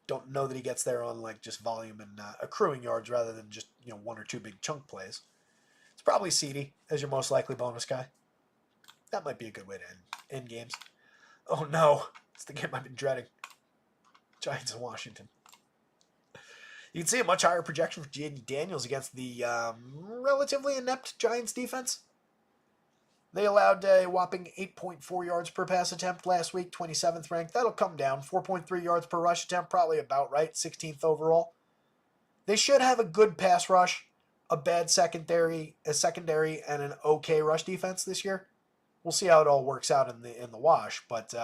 Don't know that he gets there on like just volume and accruing yards rather than just 1 or 2 big chunk plays. It's probably CD as your most likely bonus guy. That might be a good way to end games. Oh no, it's the game I've been dreading. Giants in Washington. You can see a much higher projection for Jaden Daniels against the relatively inept Giants defense. They allowed a whopping 8.4 yards per pass attempt last week, 27th ranked. That'll come down. 4.3 yards per rush attempt, probably about right, 16th overall. They should have a good pass rush, a bad secondary, and an okay rush defense this year. We'll see how it all works out in the wash, but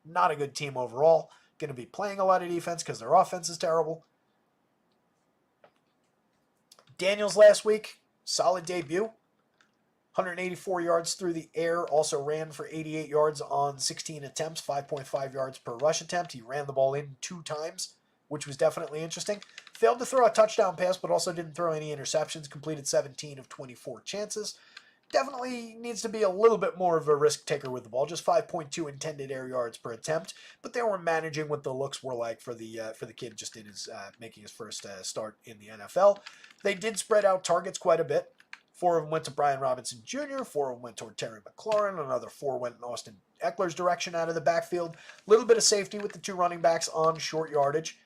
not a good team overall. Going to be playing a lot of defense because their offense is terrible. Daniels last week, solid debut. 184 yards through the air, also ran for 88 yards on 16 attempts, 5.5 yards per rush attempt. He ran the ball in 2 times, which was definitely interesting. Failed to throw a touchdown pass, but also didn't throw any interceptions, completed 17 of 24 chances. Definitely needs to be a little bit more of a risk taker with the ball. Just 5.2 intended air yards per attempt, but they were managing what the looks were like for the kid just in his making his first start in the NFL. They did spread out targets quite a bit. 4 of them went to Brian Robinson Jr., 4 of them went toward Terry McLaurin, another 4 went in Austin Eckler's direction out of the backfield. A little bit of safety with the 2 running backs on short yardage.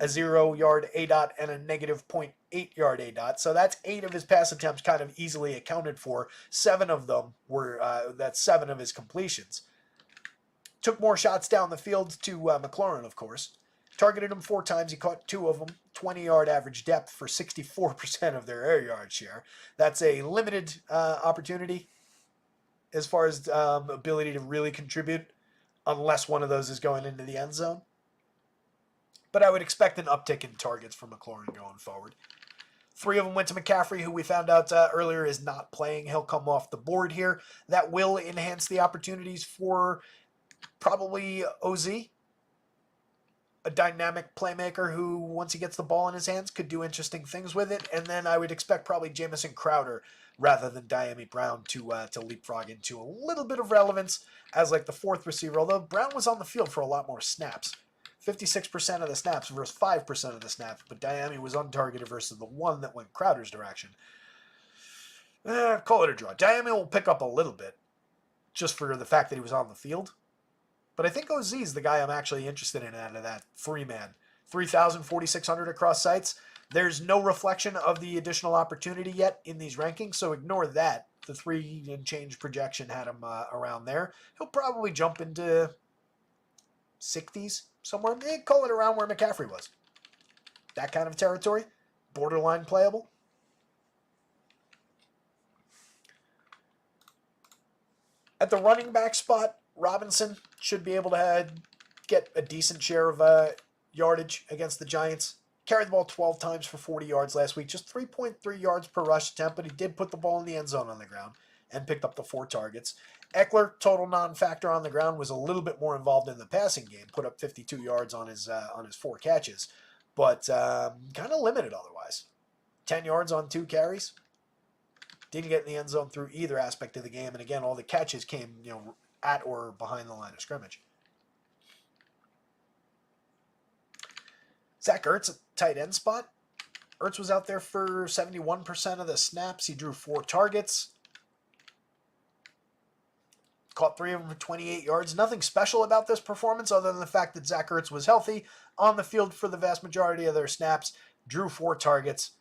A 0-yard ADOT and a negative 0.8-yard ADOT. So that's 8 of his pass attempts kind of easily accounted for. 7 of them were, that's 7 of his completions. Took more shots down the field to McLaurin, of course. Targeted him 4 times. He caught 2 of them. 20-yard average depth for 64% of their air yard share. That's a limited opportunity as far as ability to really contribute, unless one of those is going into the end zone. But I would expect an uptick in targets for McLaurin going forward. 3 of them went to McCaffrey, who we found out earlier is not playing. He'll come off the board here. That will enhance the opportunities for probably OZ, a dynamic playmaker who, once he gets the ball in his hands, could do interesting things with it. And then I would expect probably Jamison Crowder rather than Diami Brown to leapfrog into a little bit of relevance as like the 4th receiver, although Brown was on the field for a lot more snaps. 56% of the snaps versus 5% of the snaps, but Diami was untargeted versus the 1 that went Crowder's direction. Call it a draw. Diami will pick up a little bit, just for the fact that he was on the field. But I think OZ is the guy I'm actually interested in out of that 3-man. 3,000, 4,600 across sites. There's no reflection of the additional opportunity yet in these rankings, so ignore that. The 3 and change projection had him around there. He'll probably jump into 60s somewhere. Call it around where McCaffrey was. That kind of territory. Borderline playable. At the running back spot, Robinson should be able to get a decent share of yardage against the Giants. Carried the ball 12 times for 40 yards last week. Just 3.3 yards per rush attempt, but he did put the ball in the end zone on the ground and picked up the 4 targets. Eckler, total non-factor on the ground, was a little bit more involved in the passing game. Put up 52 yards on his 4 catches, but kind of limited otherwise. 10 yards on 2 carries. Didn't get in the end zone through either aspect of the game, and again, all the catches came at or behind the line of scrimmage. Zach Ertz at tight end spot. Ertz was out there for 71% of the snaps. He drew 4 targets. Caught 3 of them for 28 yards. Nothing special about this performance other than the fact that Zach Ertz was healthy, on the field for the vast majority of their snaps, drew 4 targets,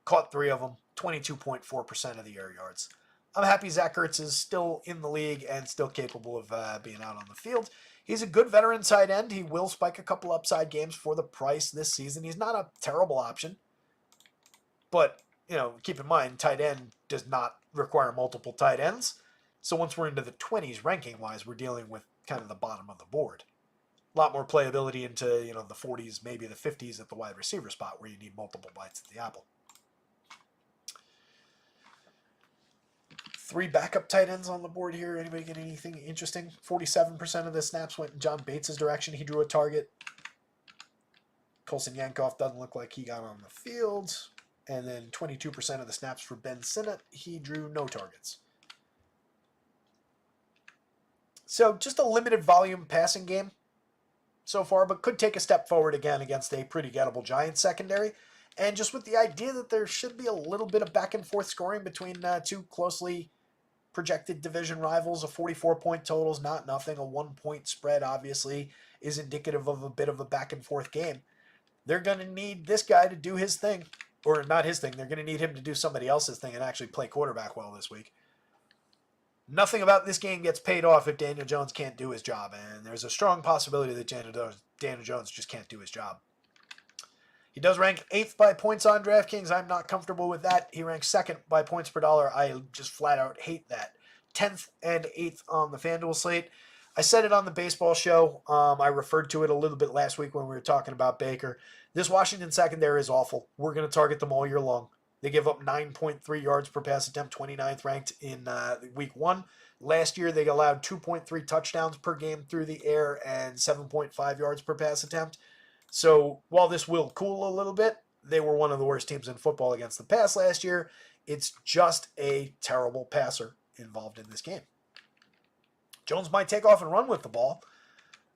caught 3 of them, 22.4% of the air yards. I'm happy Zach Ertz is still in the league and still capable of being out on the field. He's a good veteran tight end. He will spike a couple upside games for the price this season. He's not a terrible option. But, keep in mind, tight end does not require multiple tight ends. So once we're into the 20s ranking-wise, we're dealing with kind of the bottom of the board. A lot more playability into, the 40s, maybe the 50s at the wide receiver spot where you need multiple bites at the apple. 3 backup tight ends on the board here. Anybody get anything interesting? 47% of the snaps went in John Bates' direction. He drew a target. Colson Yankoff doesn't look like he got on the field. And then 22% of the snaps for Ben Sinnott. He drew no targets. So just a limited volume passing game so far, but could take a step forward again against a pretty gettable Giants secondary. And just with the idea that there should be a little bit of back and forth scoring between 2 closely projected division rivals. A 44-point total is not nothing. A 1-point spread obviously is indicative of a bit of a back and forth game. They're going to need this guy to do his thing. Or not his thing. They're going to need him to do somebody else's thing and actually play quarterback well this week. Nothing about this game gets paid off if Daniel Jones can't do his job, and there's a strong possibility that Daniel Jones just can't do his job. He does rank 8th by points on DraftKings. I'm not comfortable with that. He ranks 2nd by points per dollar. I just flat out hate that. 10th and 8th on the FanDuel slate. I said it on the baseball show. I referred to it a little bit last week when we were talking about Baker. This Washington secondary is awful. We're going to target them all year long. They give up 9.3 yards per pass attempt, 29th ranked in week 1. Last year, they allowed 2.3 touchdowns per game through the air and 7.5 yards per pass attempt. So while this will cool a little bit, they were one of the worst teams in football against the pass last year. It's just a terrible passer involved in this game. Jones might take off and run with the ball.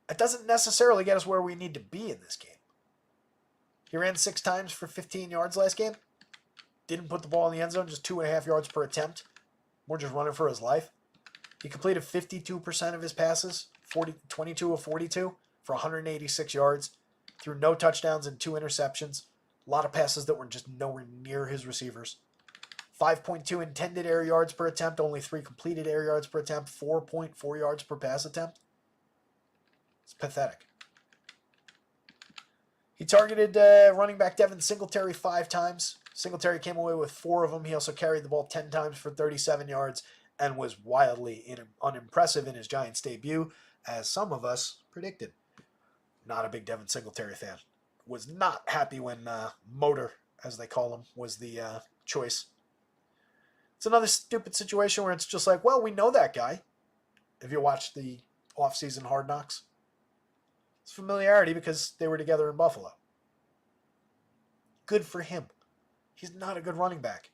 It doesn't necessarily get us where we need to be in this game. He ran 6 times for 15 yards last game. Didn't put the ball in the end zone, just 2.5 yards per attempt. More just running for his life. He completed 52% of his passes, 22 of 42 for 186 yards, threw no touchdowns and 2 interceptions. A lot of passes that were just nowhere near his receivers. 5.2 intended air yards per attempt, only 3 completed air yards per attempt, 4.4 yards per pass attempt. It's pathetic. He targeted running back Devin Singletary 5 times. Singletary came away with 4 of them. He also carried the ball 10 times for 37 yards and was wildly unimpressive in his Giants debut, as some of us predicted. Not a big Devin Singletary fan. Was not happy when Motor, as they call him, was the choice. It's another stupid situation where it's just like, well, we know that guy. If you watch the off-season Hard Knocks, it's familiarity because they were together in Buffalo. Good for him. He's not a good running back.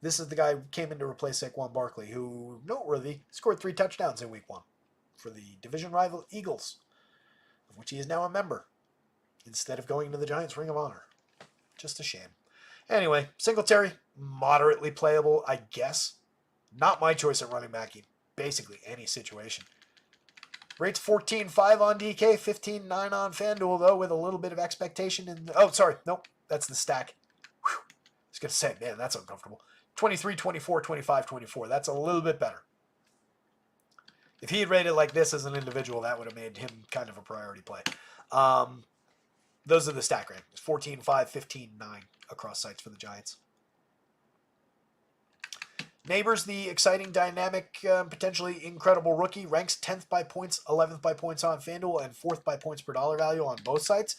This is the guy who came in to replace Saquon Barkley, who, noteworthy, scored 3 touchdowns in week 1 for the division rival Eagles, of which he is now a member, instead of going to the Giants Ring of Honor. Just a shame. Anyway, Singletary, moderately playable, I guess. Not my choice at running back in basically any situation. Rates 14.5 on DK, 15.9 on FanDuel, though, with a little bit of expectation in the... Oh, sorry. Nope. That's the stack. Whew. I was going to say, man, that's uncomfortable. 23, 24, 25, 24. That's a little bit better. If he had rated like this as an individual, that would have made him kind of a priority play. Those are the stack rankings. 14.5, 15.9 across sites for the Giants. Neighbors, the exciting, dynamic, potentially incredible rookie, ranks 10th by points, 11th by points on FanDuel, and 4th by points per dollar value on both sites.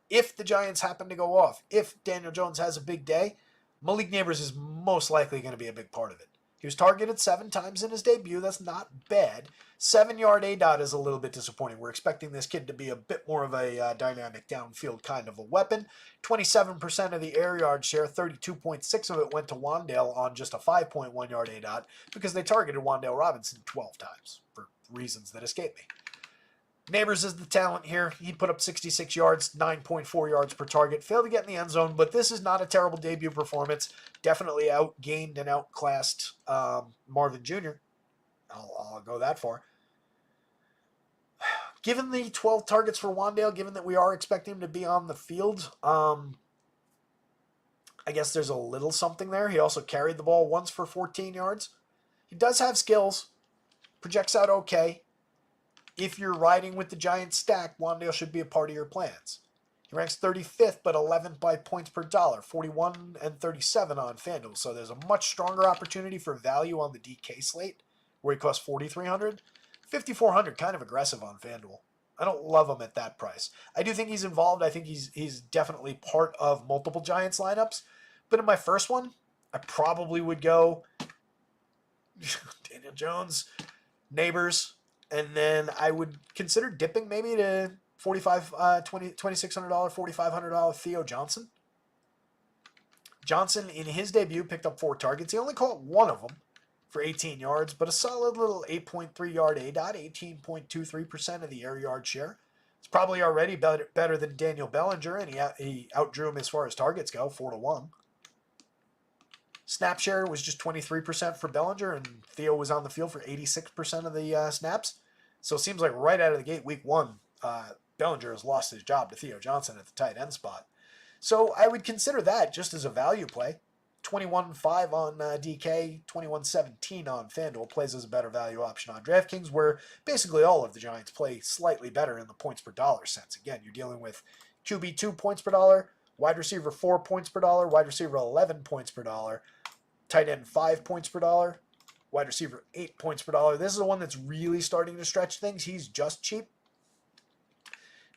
If the Giants happen to go off, if Daniel Jones has a big day, Malik Neighbors is most likely going to be a big part of it. He was targeted 7 times in his debut. That's not bad. 7-yard ADOT is a little bit disappointing. We're expecting this kid to be a bit more of a dynamic downfield kind of a weapon. 27% of the air yard share, 32.6 of it went to Wandale on just a 5.1 yard ADOT because they targeted Wandale Robinson 12 times for reasons that escape me. Neighbors is the talent here. He put up 66 yards, 9.4 yards per target. Failed to get in the end zone, but this is not a terrible debut performance. Definitely outgained and outclassed Marvin Jr. I'll go that far. Given the 12 targets for Wandale, given that we are expecting him to be on the field, I guess there's a little something there. He also carried the ball once for 14 yards. He does have skills. Projects out okay. If you're riding with the Giants stack, Wandale should be a part of your plans. He ranks 35th, but 11th by points per dollar, 41 and 37 on FanDuel. So there's a much stronger opportunity for value on the DK slate, where he costs 4,300. 5,400, kind of aggressive on FanDuel. I don't love him at that price. I do think he's involved. I think he's definitely part of multiple Giants lineups. But in my first one, I probably would go Daniel Jones, Neighbors, and then I would consider dipping maybe to $2,600, $4,500 Theo Johnson. Johnson, in his debut, picked up 4 targets. He only caught 1 of them for 18 yards, but a solid little 8.3 yard ADOT, 18.23% of the air yard share. It's probably already better than Daniel Bellinger, and he outdrew him as far as targets go, 4-1. Snap share was just 23% for Bellinger, and Theo was on the field for 86% of the snaps. So it seems like right out of the gate, week 1, Bellinger has lost his job to Theo Johnson at the tight end spot. So I would consider that just as a value play. 21.5 on DK, 21.17 on FanDuel plays as a better value option on DraftKings, where basically all of the Giants play slightly better in the points per dollar sense. Again, you're dealing with QB 2 points per dollar, wide receiver 4 points per dollar, wide receiver 11 points per dollar, tight end 5 points per dollar, wide receiver 8 points per dollar. This is the one that's really starting to stretch things. He's just cheap.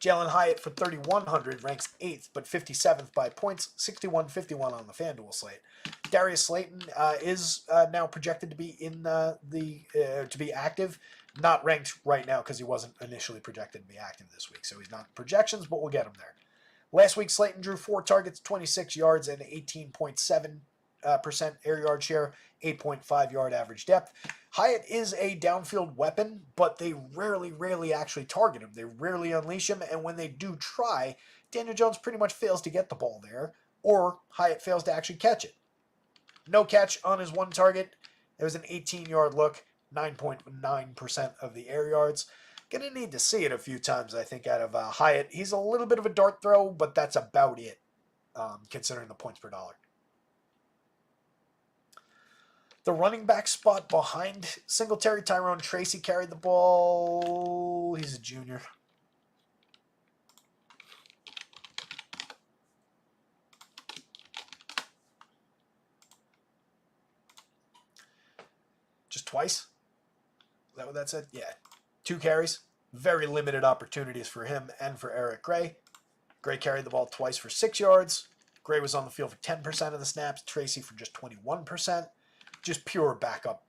Jalen Hyatt for 3,100 ranks 8th, but 57th by points, 61-51 on the FanDuel slate. Darius Slayton is now projected to be in to be active. Not ranked right now because he wasn't initially projected to be active this week, so he's not in projections, but we'll get him there. Last week, Slayton drew 4 targets, 26 yards, and 18.7% air yard share, 8.5 yard average depth. Hyatt is a downfield weapon, but they rarely actually target him. They rarely unleash him, and when they do try, Daniel Jones pretty much fails to get the ball there, or Hyatt fails to actually catch it. No catch on his one target. It was an 18-yard look, 9.9% of the air yards. Gonna need to see it a few times, I think, out of Hyatt. He's a little bit of a dart throw, but that's about it, considering the points per dollar. The running back spot behind Singletary, Tyrone Tracy carried the ball. He's a junior. Just twice? Is that what that said? Yeah. 2 carries. Very limited opportunities for him and for Eric Gray. Gray carried the ball twice for 6 yards. Gray was on the field for 10% of the snaps. Tracy for just 21%. Just pure backup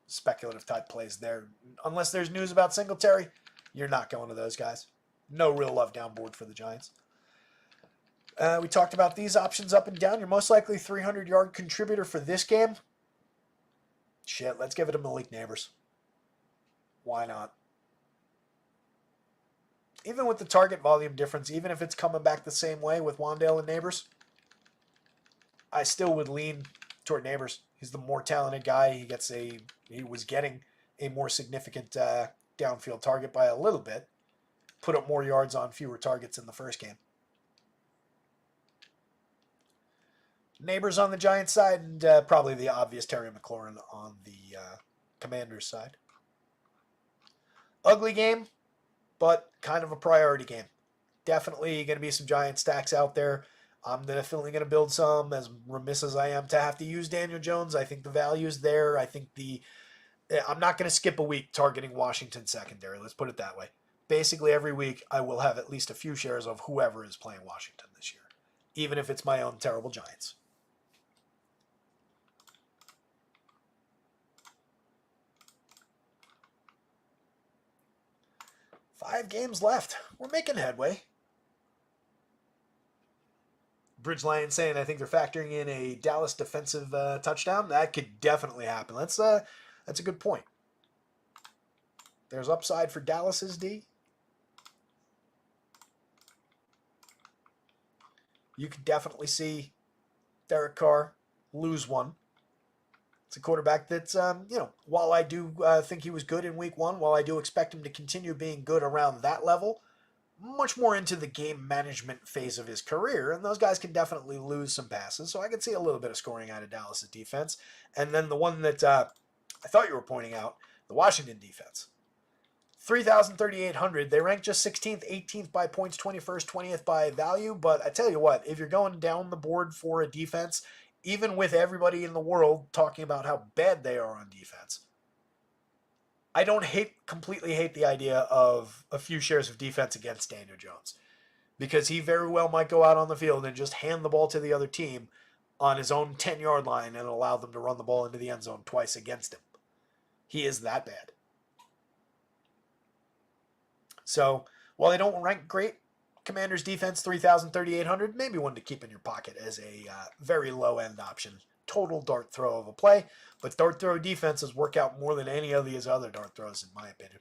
speculative type plays there. Unless there's news about Singletary, you're not going to those guys. No real love down board for the Giants. We talked about these options up and down. Your most likely 300-yard contributor for this game? Shit, let's give it to Malik Neighbors. Why not? Even with the target volume difference, even if it's coming back the same way with Wan'Dale and Neighbors, I still would lean toward Neighbors. He's the more talented guy. He was getting a more significant downfield target by a little bit. Put up more yards on fewer targets in the first game. Neighbors on the Giants side, and probably the obvious Terry McLaurin on the Commanders side. Ugly game, but kind of a priority game. Definitely going to be some Giant stacks out there. I'm definitely going to build some, as remiss as I am to have to use Daniel Jones. I think the value's there. I think I'm not going to skip a week targeting Washington secondary. Let's put it that way. Basically, every week I will have at least a few shares of whoever is playing Washington this year, even if it's my own terrible Giants. Five games left. We're making headway. Bridge Lion saying I think they're factoring in a Dallas defensive touchdown. That could definitely happen. That's a good point. There's upside for Dallas's D. You could definitely see Derek Carr lose one. It's a quarterback that's, while I do think he was good in week 1, while I do expect him to continue being good around that level, much more into the game management phase of his career, and those guys can definitely lose some passes, so I could see a little bit of scoring out of Dallas' defense. And then the one that I thought you were pointing out, the Washington defense. 3,800. They rank just 16th, 18th by points, 21st, 20th by value, but I tell you what, if you're going down the board for a defense, even with everybody in the world talking about how bad they are on defense, I don't completely hate the idea of a few shares of defense against Daniel Jones, because he very well might go out on the field and just hand the ball to the other team on his own 10-yard line and allow them to run the ball into the end zone twice against him. He is that bad. So while they don't rank great, Commanders defense 3,800, maybe one to keep in your pocket as a very low-end option. Total dart throw of a play, but dart throw defenses work out more than any of these other dart throws, in my opinion.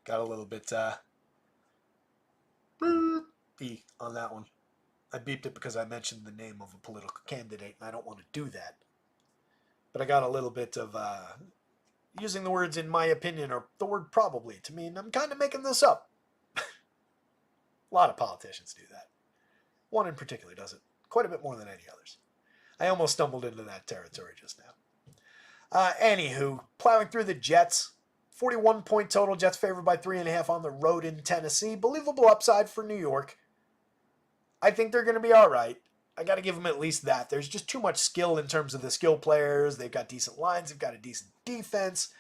Got a little bit beep on that one. I beeped it because I mentioned the name of a political candidate, and I don't want to do that. But I got a little bit of using the words "in my opinion" or the word "probably" to mean I'm kind of making this up. A lot of politicians do that. One in particular does it quite a bit more than any others. I almost stumbled into that territory just now. Anywho, plowing through the Jets. 41-point total. Jets favored by 3.5 on the road in Tennessee. Believable upside for New York. I think they're going to be all right. I got to give them at least that. There's just too much skill in terms of the skill players. They've got decent lines. They've got a decent defense.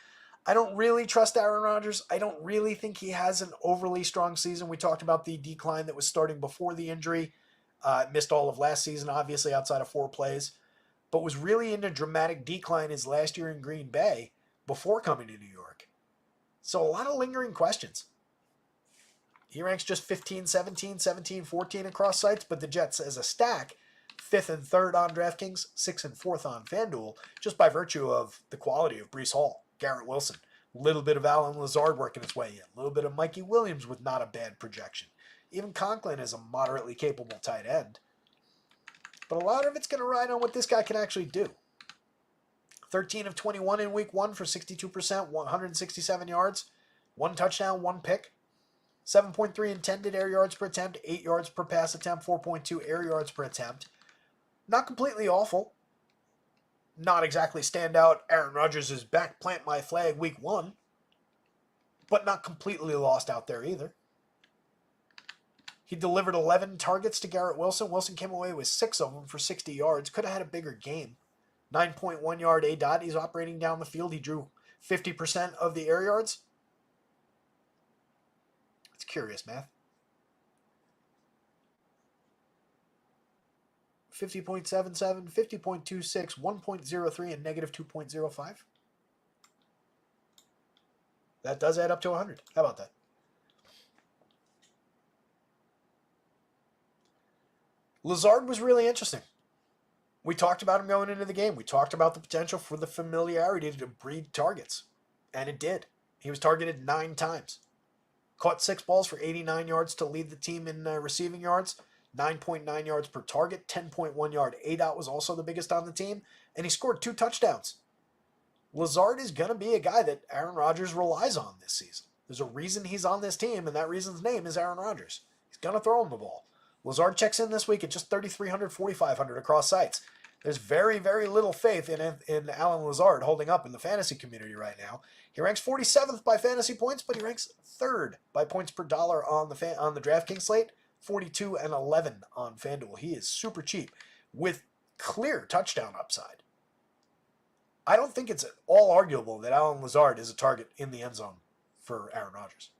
I don't really trust Aaron Rodgers. I don't really think he has an overly strong season. We talked about the decline that was starting before the injury. Missed all of last season, obviously, outside of 4 plays, but was really in a dramatic decline his last year in Green Bay before coming to New York. So a lot of lingering questions. He ranks just 15, 17, 17, 14 across sites, but the Jets as a stack, 5th and 3rd on DraftKings, 6th and 4th on FanDuel, just by virtue of the quality of Breece Hall, Garrett Wilson, a little bit of Allen Lazard working its way in, a little bit of Mikey Williams with not a bad projection. Even Conklin is a moderately capable tight end. But a lot of it's going to ride on what this guy can actually do. 13 of 21 in week 1 for 62%, 167 yards, 1 touchdown, 1 pick. 7.3 intended air yards per attempt, 8 yards per pass attempt, 4.2 air yards per attempt. Not completely awful. Not exactly standout. Aaron Rodgers is back, plant my flag week 1. But not completely lost out there either. He delivered 11 targets to Garrett Wilson. Wilson came away with 6 of them for 60 yards. Could have had a bigger game. 9.1 yard ADOT. He's operating down the field. He drew 50% of the air yards. It's curious math. 50.77, 50.26, 1.03, and negative 2.05. That does add up to 100. How about that? Lazard was really interesting. We talked about him going into the game. We talked about the potential for the familiarity to breed targets. And it did. He was targeted 9 times. Caught 6 balls for 89 yards to lead the team in receiving yards. 9.9 yards per target. 10.1 yard ADOT was also the biggest on the team. And he scored 2 touchdowns. Lazard is going to be a guy that Aaron Rodgers relies on this season. There's a reason he's on this team, and that reason's name is Aaron Rodgers. He's going to throw him the ball. Lazard checks in this week at just 3,300, 4,500 across sites. There's very, very little faith in Allen Lazard holding up in the fantasy community right now. He ranks 47th by fantasy points, but he ranks 3rd by points per dollar on the DraftKings slate, 42 and 11 on FanDuel. He is super cheap with clear touchdown upside. I don't think it's at all arguable that Allen Lazard is a target in the end zone for Aaron Rodgers.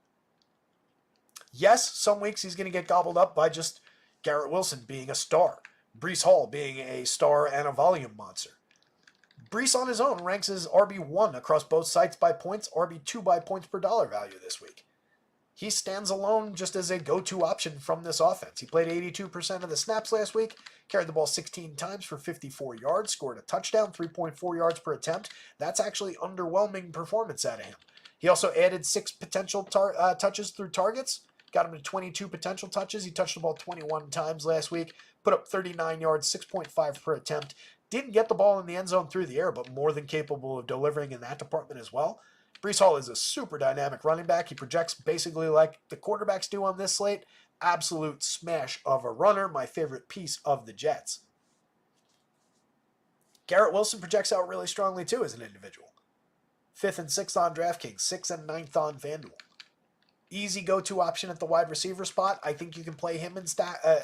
Yes, some weeks he's going to get gobbled up by just Garrett Wilson being a star. Breece Hall being a star and a volume monster. Breece on his own ranks as RB1 across both sites by points, RB2 by points per dollar value this week. He stands alone just as a go-to option from this offense. He played 82% of the snaps last week, carried the ball 16 times for 54 yards, scored a touchdown, 3.4 yards per attempt. That's actually underwhelming performance out of him. He also added 6 potential touches through targets, got him to 22 potential touches. He touched the ball 21 times last week, put up 39 yards, 6.5 per attempt. Didn't get the ball in the end zone through the air, but more than capable of delivering in that department as well. Breece Hall is a super dynamic running back. He projects basically like the quarterbacks do on this slate. Absolute smash of a runner, my favorite piece of the Jets. Garrett Wilson projects out really strongly too as an individual. 5th and 6th on DraftKings, 6th and 9th on FanDuel. Easy go-to option at the wide receiver spot. I think you can play him in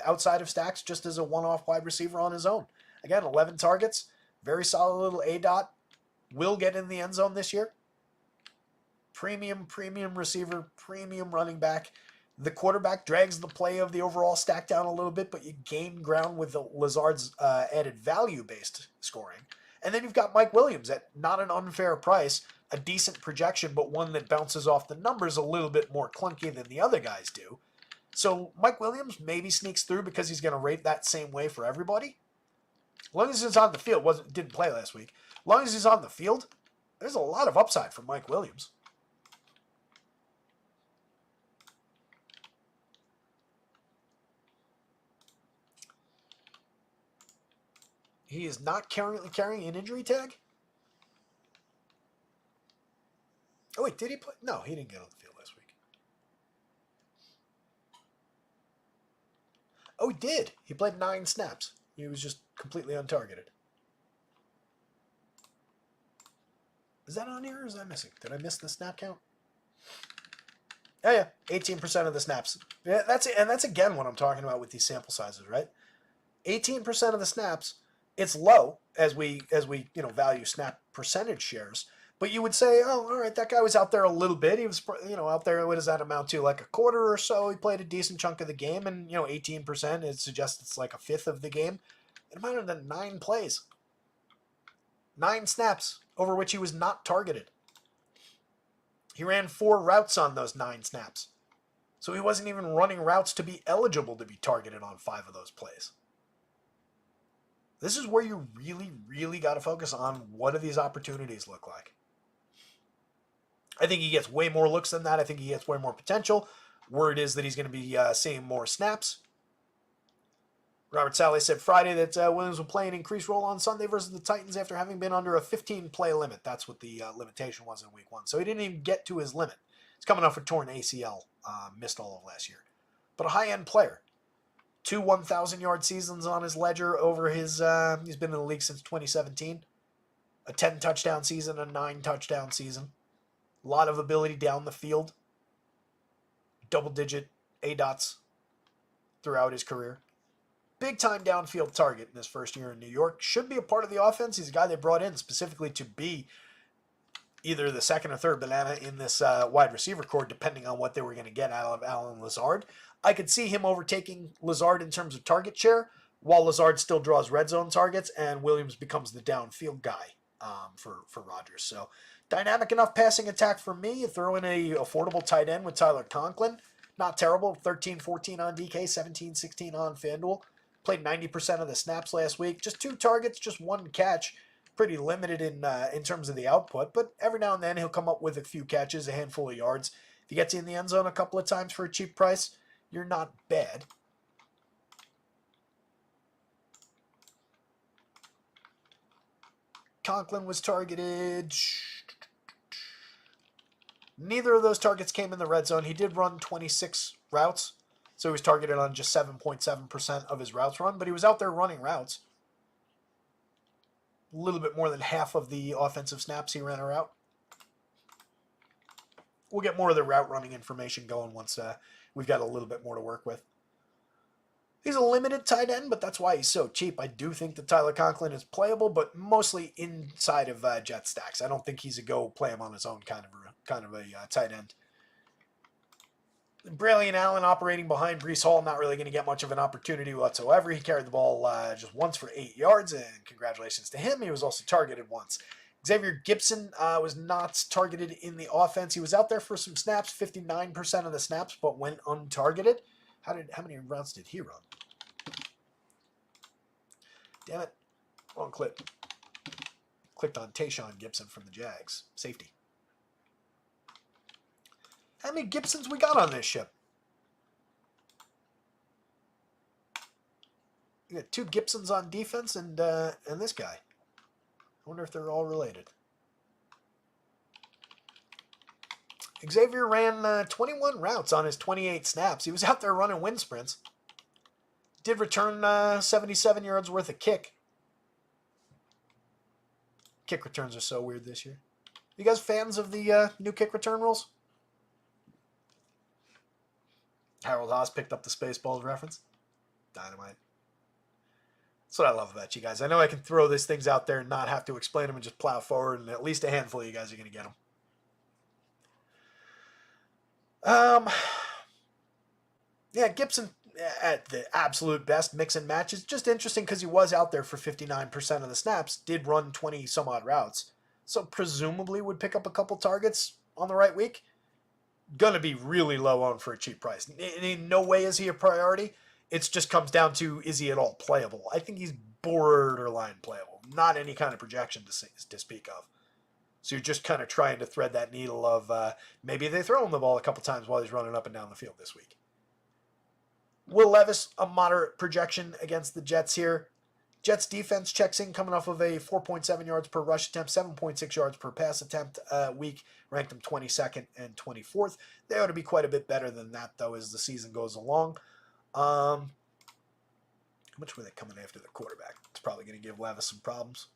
outside of stacks just as a one-off wide receiver on his own. Again, 11 targets, very solid little ADOT. Will get in the end zone this year. Premium receiver, premium running back. The quarterback drags the play of the overall stack down a little bit, but you gain ground with the Lazard's added value-based scoring. And then you've got Mike Williams at not an unfair price, a decent projection, but one that bounces off the numbers a little bit more clunky than the other guys do. So Mike Williams maybe sneaks through because he's going to rate that same way for everybody. As long as he's on the field, didn't play last week. As long as he's on the field, there's a lot of upside for Mike Williams. He is not currently carrying an injury tag. Oh, wait, did he play? No, he didn't get on the field last week. Oh, he did. He played 9 snaps. He was just completely untargeted. Is that on here or is that missing? Did I miss the snap count? Oh, yeah, 18% of the snaps. Yeah, that's it. And that's again what I'm talking about with these sample sizes, right? 18% of the snaps. It's low as we value snap percentage shares, But you would say, oh, all right, that guy was out there a little bit. He was, out there. What does that amount to? Like a quarter or so. He played a decent chunk of the game, and 18%. It suggests it's like a fifth of the game. It amounted to 9 plays, 9 snaps over which he was not targeted. He ran 4 routes on those 9 snaps, so he wasn't even running routes to be eligible to be targeted on 5 of those plays. This is where you really, really got to focus on what do these opportunities look like. I think he gets way more looks than that. I think he gets way more potential. Word is that he's going to be seeing more snaps. Robert Saleh said Friday that Williams will play an increased role on Sunday versus the Titans after having been under a 15-play limit. That's what the limitation was in week 1. So he didn't even get to his limit. He's coming off a torn ACL, missed all of last year. But a high-end player. 2 1,000-yard seasons on his ledger over his, he's been in the league since 2017. A 10-touchdown season, a 9-touchdown season. A lot of ability down the field. Double-digit ADOTs throughout his career. Big-time downfield target in his first year in New York. Should be a part of the offense. He's a guy they brought in specifically to be either the second or third banana in this wide receiver core, depending on what they were going to get out of Allen Lazard. I could see him overtaking Lazard in terms of target share, while Lazard still draws red zone targets, and Williams becomes the downfield guy for Rodgers. So dynamic enough passing attack for me. You throw in a affordable tight end with Tyler Conklin. Not terrible. 13-14 on DK, 17-16 on FanDuel. Played 90% of the snaps last week. Just 2 targets, just 1 catch. Pretty limited in terms of the output, but every now and then he'll come up with a few catches, a handful of yards. If he gets you in the end zone a couple of times for a cheap price, you're not bad. Conklin was targeted. Neither of those targets came in the red zone. He did run 26 routes, so he was targeted on just 7.7% of his routes run, but he was out there running routes. A little bit more than half of the offensive snaps he ran a route. We'll get more of the route running information going once we've got a little bit more to work with. He's a limited tight end, but that's why he's so cheap. I do think that Tyler Conklin is playable, but mostly inside of Jet stacks. I don't think he's a go play him on his own kind of a tight end. Braylon Allen operating behind Breece Hall, not really going to get much of an opportunity whatsoever. He carried the ball just once for 8 yards, and congratulations to him. He was also targeted once. Xavier Gibson was not targeted in the offense. He was out there for some snaps, 59% of the snaps, but went untargeted. How many routes did he run? Damn it. Wrong clip. Clicked on Tayshaun Gibson from the Jags. Safety. How many Gibsons we got on this ship? We got 2 Gibsons on defense and this guy. I wonder if they're all related. Xavier ran 21 routes on his 28 snaps. He was out there running wind sprints. Did return 77 yards worth of kick. Kick returns are so weird this year. You guys fans of the new kick return rules? Harold Haas picked up the Spaceballs reference. Dynamite. That's what I love about you guys. I know I can throw these things out there and not have to explain them and just plow forward, and at least a handful of you guys are going to get them. Yeah, Gibson at the absolute best mix and match is just interesting because he was out there for 59% of the snaps, did run 20 some odd routes, so presumably would pick up a couple targets on the right week. Gonna be really low on for a cheap price. In no way is he a priority. It just comes down to, is he at all playable? I think he's borderline playable. Not any kind of projection to speak of. So you're just kind of trying to thread that needle of maybe they throw him the ball a couple times while he's running up and down the field this week. Will Levis, a moderate projection against the Jets here. Jets defense checks in coming off of a 4.7 yards per rush attempt, 7.6 yards per pass attempt week. Ranked them 22nd and 24th. They ought to be quite a bit better than that, though, as the season goes along. How much were they coming after the quarterback? It's probably going to give Levis some problems.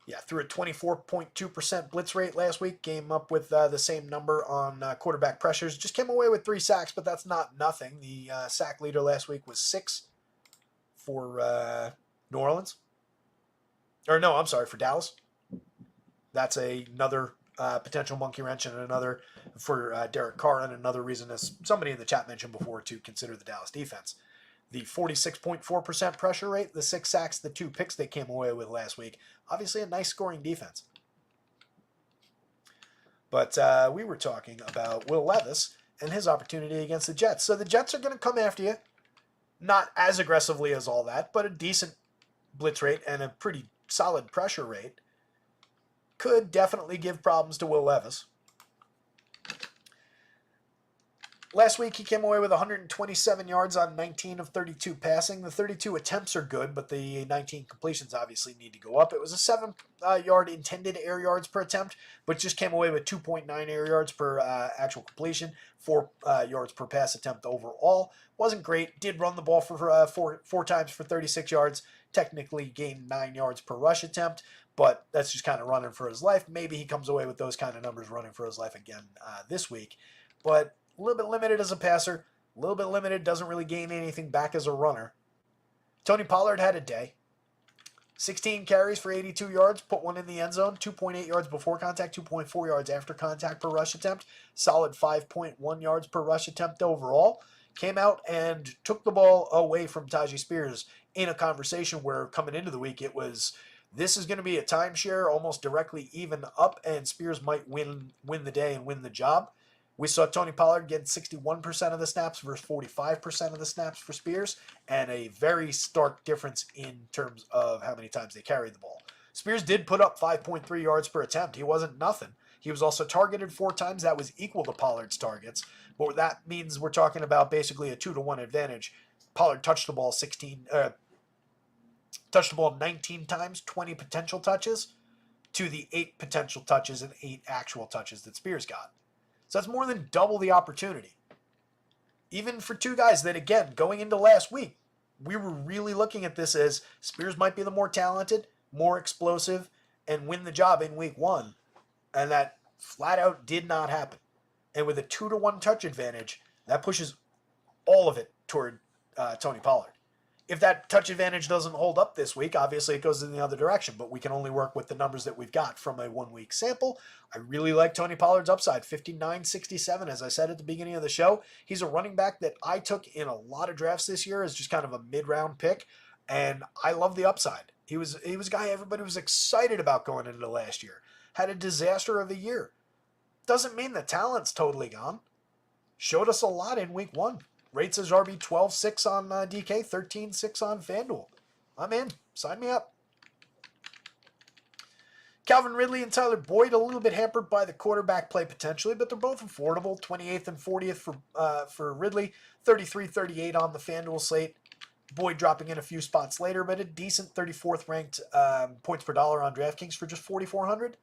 Yeah, threw a 24.2% blitz rate last week. Came up with the same number on quarterback pressures. Just came away with 3 sacks, but that's not nothing. The sack leader last week was 6 for New Orleans. Or no, I'm sorry, for Dallas. That's another potential monkey wrench and another for Derek Carr and another reason, as somebody in the chat mentioned before, to consider the Dallas defense. The 46.4% pressure rate, the 6 sacks, the 2 picks they came away with last week. Obviously a nice scoring defense. But we were talking about Will Levis and his opportunity against the Jets. So the Jets are going to come after you. Not as aggressively as all that, but a decent blitz rate and a pretty solid pressure rate could definitely give problems to Will Levis. Last week, he came away with 127 yards on 19 of 32 passing. The 32 attempts are good, but the 19 completions obviously need to go up. It was a 7-yard intended air yards per attempt, but just came away with 2.9 air yards per actual completion, 4 yards per pass attempt overall. Wasn't great. Did run the ball for four times for 36 yards. Technically gained 9 yards per rush attempt, but that's just kind of running for his life. Maybe he comes away with those kind of numbers running for his life again this week. But a little bit limited as a passer, a little bit limited, doesn't really gain anything back as a runner. Tony Pollard had a day. 16 carries for 82 yards, put one in the end zone, 2.8 yards before contact, 2.4 yards after contact per rush attempt, solid 5.1 yards per rush attempt overall. Came out and took the ball away from Tajay Spears in a conversation where coming into the week it was, this is going to be a timeshare, almost directly even up, and Spears might win the day and win the job. We saw Tony Pollard get 61% of the snaps versus 45% of the snaps for Spears, and a very stark difference in terms of how many times they carried the ball. Spears did put up 5.3 yards per attempt. He wasn't nothing. He was also targeted 4 times. That was equal to Pollard's targets. But that means we're talking about basically a 2-to-1 advantage. Pollard touched the ball 19 times, 20 potential touches, to the 8 potential touches and 8 actual touches that Spears got. So that's more than double the opportunity. Even for 2 guys that, again, going into last week, we were really looking at this as Spears might be the more talented, more explosive, and win the job in week 1. And that flat out did not happen. And with a 2-to-1 touch advantage, that pushes all of it toward Tony Pollard. If that touch advantage doesn't hold up this week, obviously it goes in the other direction, but we can only work with the numbers that we've got from a 1-week sample. I really like Tony Pollard's upside, 59.67, as I said at the beginning of the show. He's a running back that I took in a lot of drafts this year as just kind of a mid-round pick, and I love the upside. He was a guy everybody was excited about going into last year. Had a disaster of a year. Doesn't mean the talent's totally gone. Showed us a lot in week 1. Rates as RB 12.6 on DK, 13.6 on FanDuel. I'm in. Sign me up. Calvin Ridley and Tyler Boyd, a little bit hampered by the quarterback play potentially, but they're both affordable. 28th and 40th for Ridley, 33-38 on the FanDuel slate. Boyd dropping in a few spots later, but a decent 34th ranked points per dollar on DraftKings for just 4,400.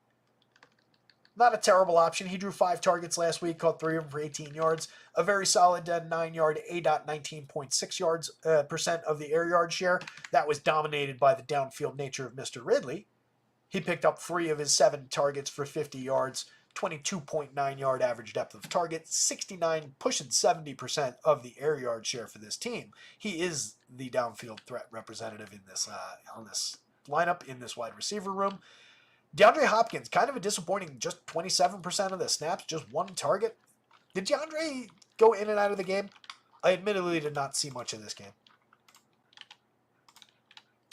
Not a terrible option. He drew 5 targets last week, caught 3 of them for 18 yards. A very solid 9-yard, ADOT 19.6 yards percent of the air yard share. That was dominated by the downfield nature of Mr. Ridley. He picked up 3 of his 7 targets for 50 yards, 22.9 yard average depth of target, 69, pushing 70% of the air yard share for this team. He is the downfield threat representative in this on this lineup, in this wide receiver room. DeAndre Hopkins, kind of a disappointing, just 27% of the snaps, just 1 target. Did DeAndre go in and out of the game? I admittedly did not see much of this game.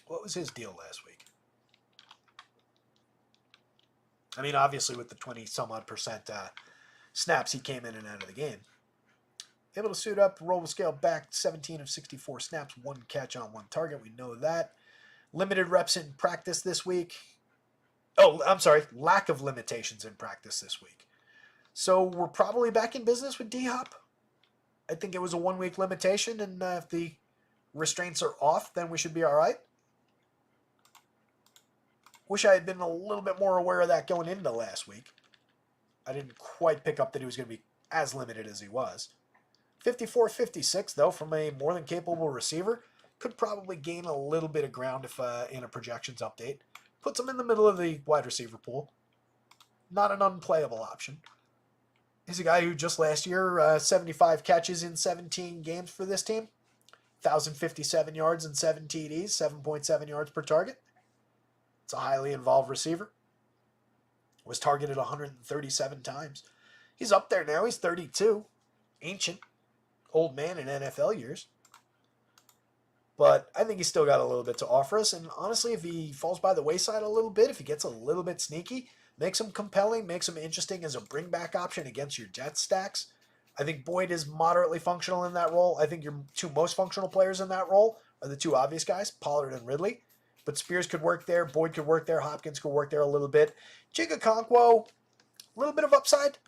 What was his deal last week? I mean, obviously with the 20-some-odd% snaps, he came in and out of the game. Able to suit up, roll the scale back, 17 of 64 snaps, 1 catch on 1 target. We know that. Limited reps in practice this week. Oh, I'm sorry, lack of limitations in practice this week. So we're probably back in business with D-Hop. I think it was a 1-week limitation, and if the restraints are off, then we should be all right. Wish I had been a little bit more aware of that going into last week. I didn't quite pick up that he was going to be as limited as he was. 54-56, though, from a more than capable receiver. Could probably gain a little bit of ground if in a projections update. Puts him in the middle of the wide receiver pool. Not an unplayable option. He's a guy who just last year, 75 catches in 17 games for this team. 1,057 yards and 7 TDs, 7.7 yards per target. It's a highly involved receiver. Was targeted 137 times. He's up there now. He's 32. Ancient. Old man in NFL years. But I think he's still got a little bit to offer us. And honestly, if he falls by the wayside a little bit, if he gets a little bit sneaky, makes him compelling, makes him interesting as a bring-back option against your Jets stacks. I think Boyd is moderately functional in that role. I think your two most functional players in that role are the two obvious guys, Pollard and Ridley. But Spears could work there. Boyd could work there. Hopkins could work there a little bit. Chigakonkwo, a little bit of upside.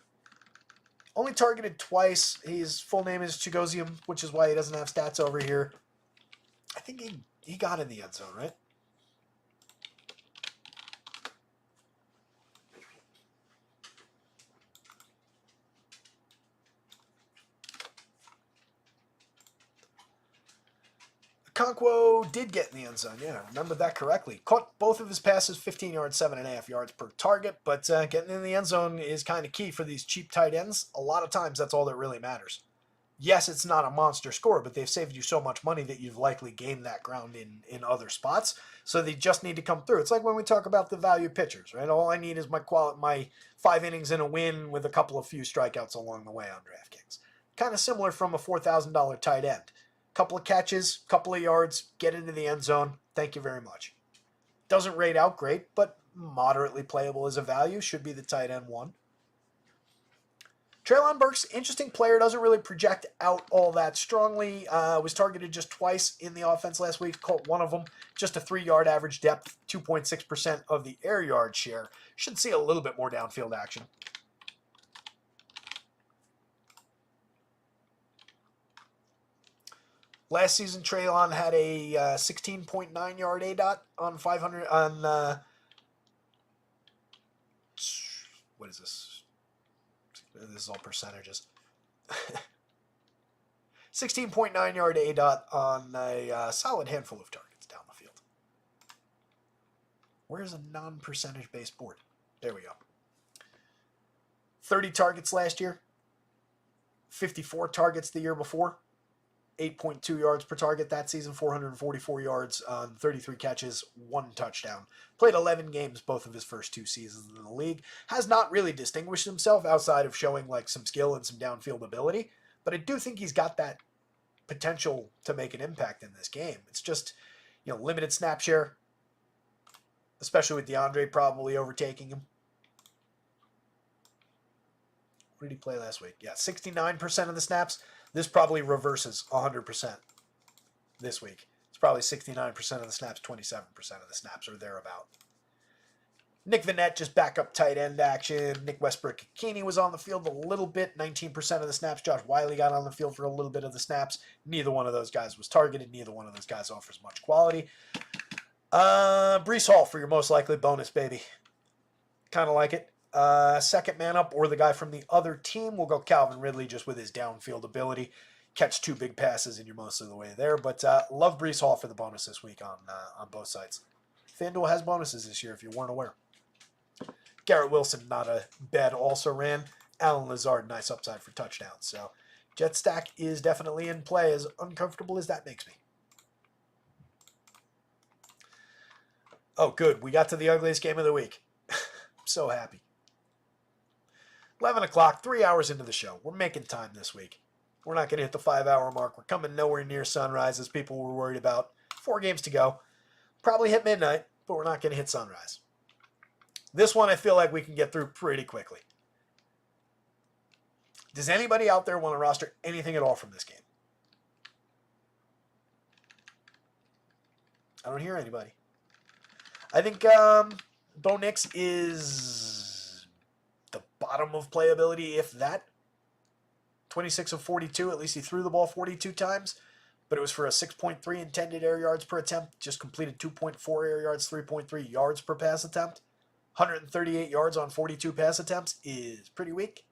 Only targeted twice. His full name is Chigozium, which is why he doesn't have stats over here. I think he got in the end zone, right? Okonkwo did get in the end zone. Yeah, I remember that correctly. Caught both of his passes 15 yards, 7.5 yards per target. But getting in the end zone is kind of key for these cheap tight ends. A lot of times, that's all that really matters. Yes, it's not a monster score, but they've saved you so much money that you've likely gained that ground in other spots. So they just need to come through. It's like when we talk about the value pitchers, right? All I need is my 5 innings and a win with a couple of few strikeouts along the way on DraftKings. Kind of similar from a $4,000 tight end. Couple of catches, couple of yards, get into the end zone. Thank you very much. Doesn't rate out great, but moderately playable as a value. Should be the tight end one. Treylon Burks, interesting player, doesn't really project out all that strongly. Was targeted just twice in the offense last week, caught one of them. Just a 3-yard average depth, 2.6% of the air yard share. Should see a little bit more downfield action. Last season, Treylon had a 16.9 yard ADOT on 500 on what is this? This is all percentages. 16.9 yard ADOT on a solid handful of targets down the field. Where's a non-percentage based board? There we go. 30 targets last year. 54 targets the year before. 8.2 yards per target that season, 444 yards on 33 catches, 1 touchdown. Played 11 games both of his first 2 seasons in the league. Has not really distinguished himself outside of showing like some skill and some downfield ability, but I do think he's got that potential to make an impact in this game. It's just, limited snap share, especially with DeAndre probably overtaking him. What did he play last week? Yeah, 69% of the snaps. This probably reverses 100% this week. It's probably 69% of the snaps, 27% of the snaps, or thereabout. Nick Vannett, just backup tight end action. Nick Westbrook-Ikini was on the field a little bit, 19% of the snaps. Josh Wiley got on the field for a little bit of the snaps. Neither one of those guys was targeted. Neither one of those guys offers much quality. Breece Hall for your most likely bonus, baby. Kind of like it. Second man up or the guy from the other team. We'll go Calvin Ridley just with his downfield ability. Catch 2 big passes and you're most of the way there. But love Breece Hall for the bonus this week on both sides. FanDuel has bonuses this year if you weren't aware. Garrett Wilson, not a bad also ran. Alan Lazard, nice upside for touchdowns. So Jet stack is definitely in play, as uncomfortable as that makes me. Oh, good. We got to the ugliest game of the week. I'm so happy. 11 o'clock, 3 hours into the show. We're making time this week. We're not going to hit the 5-hour mark. We're coming nowhere near sunrise, as people were worried about. 4 games to go. Probably hit midnight, but we're not going to hit sunrise. This one I feel like we can get through pretty quickly. Does anybody out there want to roster anything at all from this game? I don't hear anybody. I think Bo Nix is the bottom of playability, if that. 26 of 42, at least he threw the ball 42 times, but it was for a 6.3 intended air yards per attempt, just completed 2.4 air yards, 3.3 yards per pass attempt. 138 yards on 42 pass attempts is pretty weak.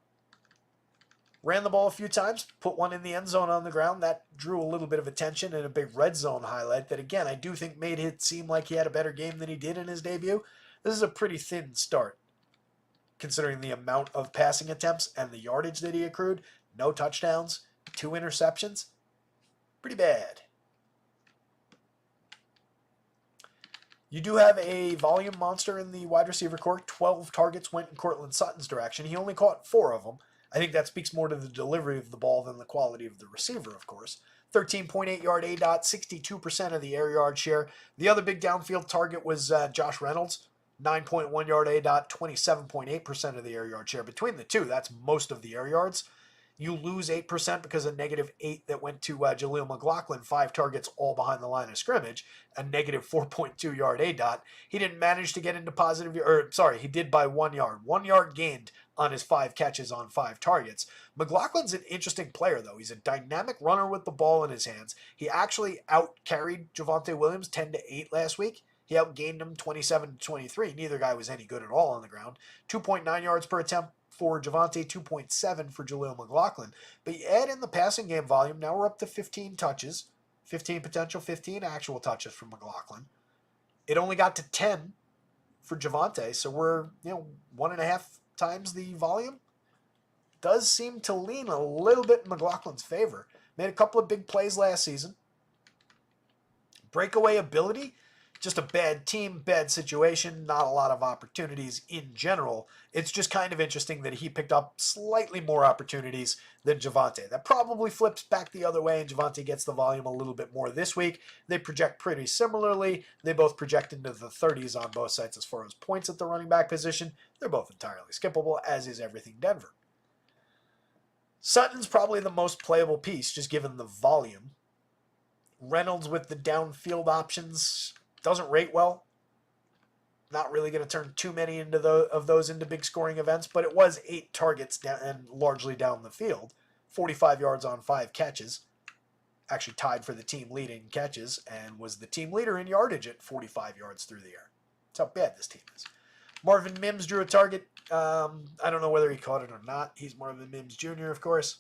Ran the ball a few times, put one in the end zone on the ground. That drew a little bit of attention and a big red zone highlight that, again, I do think made it seem like he had a better game than he did in his debut. This is a pretty thin start, considering the amount of passing attempts and the yardage that he accrued. No touchdowns, 2 interceptions. Pretty bad. You do have a volume monster in the wide receiver court. 12 targets went in Cortland Sutton's direction. He only caught 4 of them. I think that speaks more to the delivery of the ball than the quality of the receiver, of course. 13.8 yard A dot, 62% of the air yard share. The other big downfield target was Josh Reynolds, 9.1 yard A dot, 27.8% of the air yard share. Between the two, that's most of the air yards. You lose 8% because of -8 that went to Jaleel McLaughlin, 5 targets all behind the line of scrimmage, a -4.2 yard A dot. He didn't manage to get into positive, or sorry, he did by 1 yard. 1 yard gained on his 5 catches on 5 targets. McLaughlin's an interesting player, though. He's a dynamic runner with the ball in his hands. He actually out-carried Javonte Williams 10-8 last week. He outgained him 27-23. Neither guy was any good at all on the ground. 2.9 yards per attempt for Javonte, 2.7 for Jaleel McLaughlin. But you add in the passing game volume, now we're up to 15 touches, 15 potential, 15 actual touches for McLaughlin. It only got to 10 for Javonte, so we're 1.5 times the volume. Does seem to lean a little bit in McLaughlin's favor. Made a couple of big plays last season. Breakaway ability, just a bad team, bad situation, not a lot of opportunities in general. It's just kind of interesting that he picked up slightly more opportunities than Javonte. That probably flips back the other way, and Javonte gets the volume a little bit more this week. They project pretty similarly. They both project into the 30s on both sides as far as points at the running back position. They're both entirely skippable, as is everything Denver. Sutton's probably the most playable piece, just given the volume. Reynolds with the downfield options doesn't rate well. Not really going to turn too many of those into big scoring events, but it was 8 targets down and largely down the field. 45 yards on 5 catches. Actually tied for the team lead in catches and was the team leader in yardage at 45 yards through the air. That's how bad this team is. Marvin Mims drew a target. I don't know whether he caught it or not. He's Marvin Mims Jr., of course.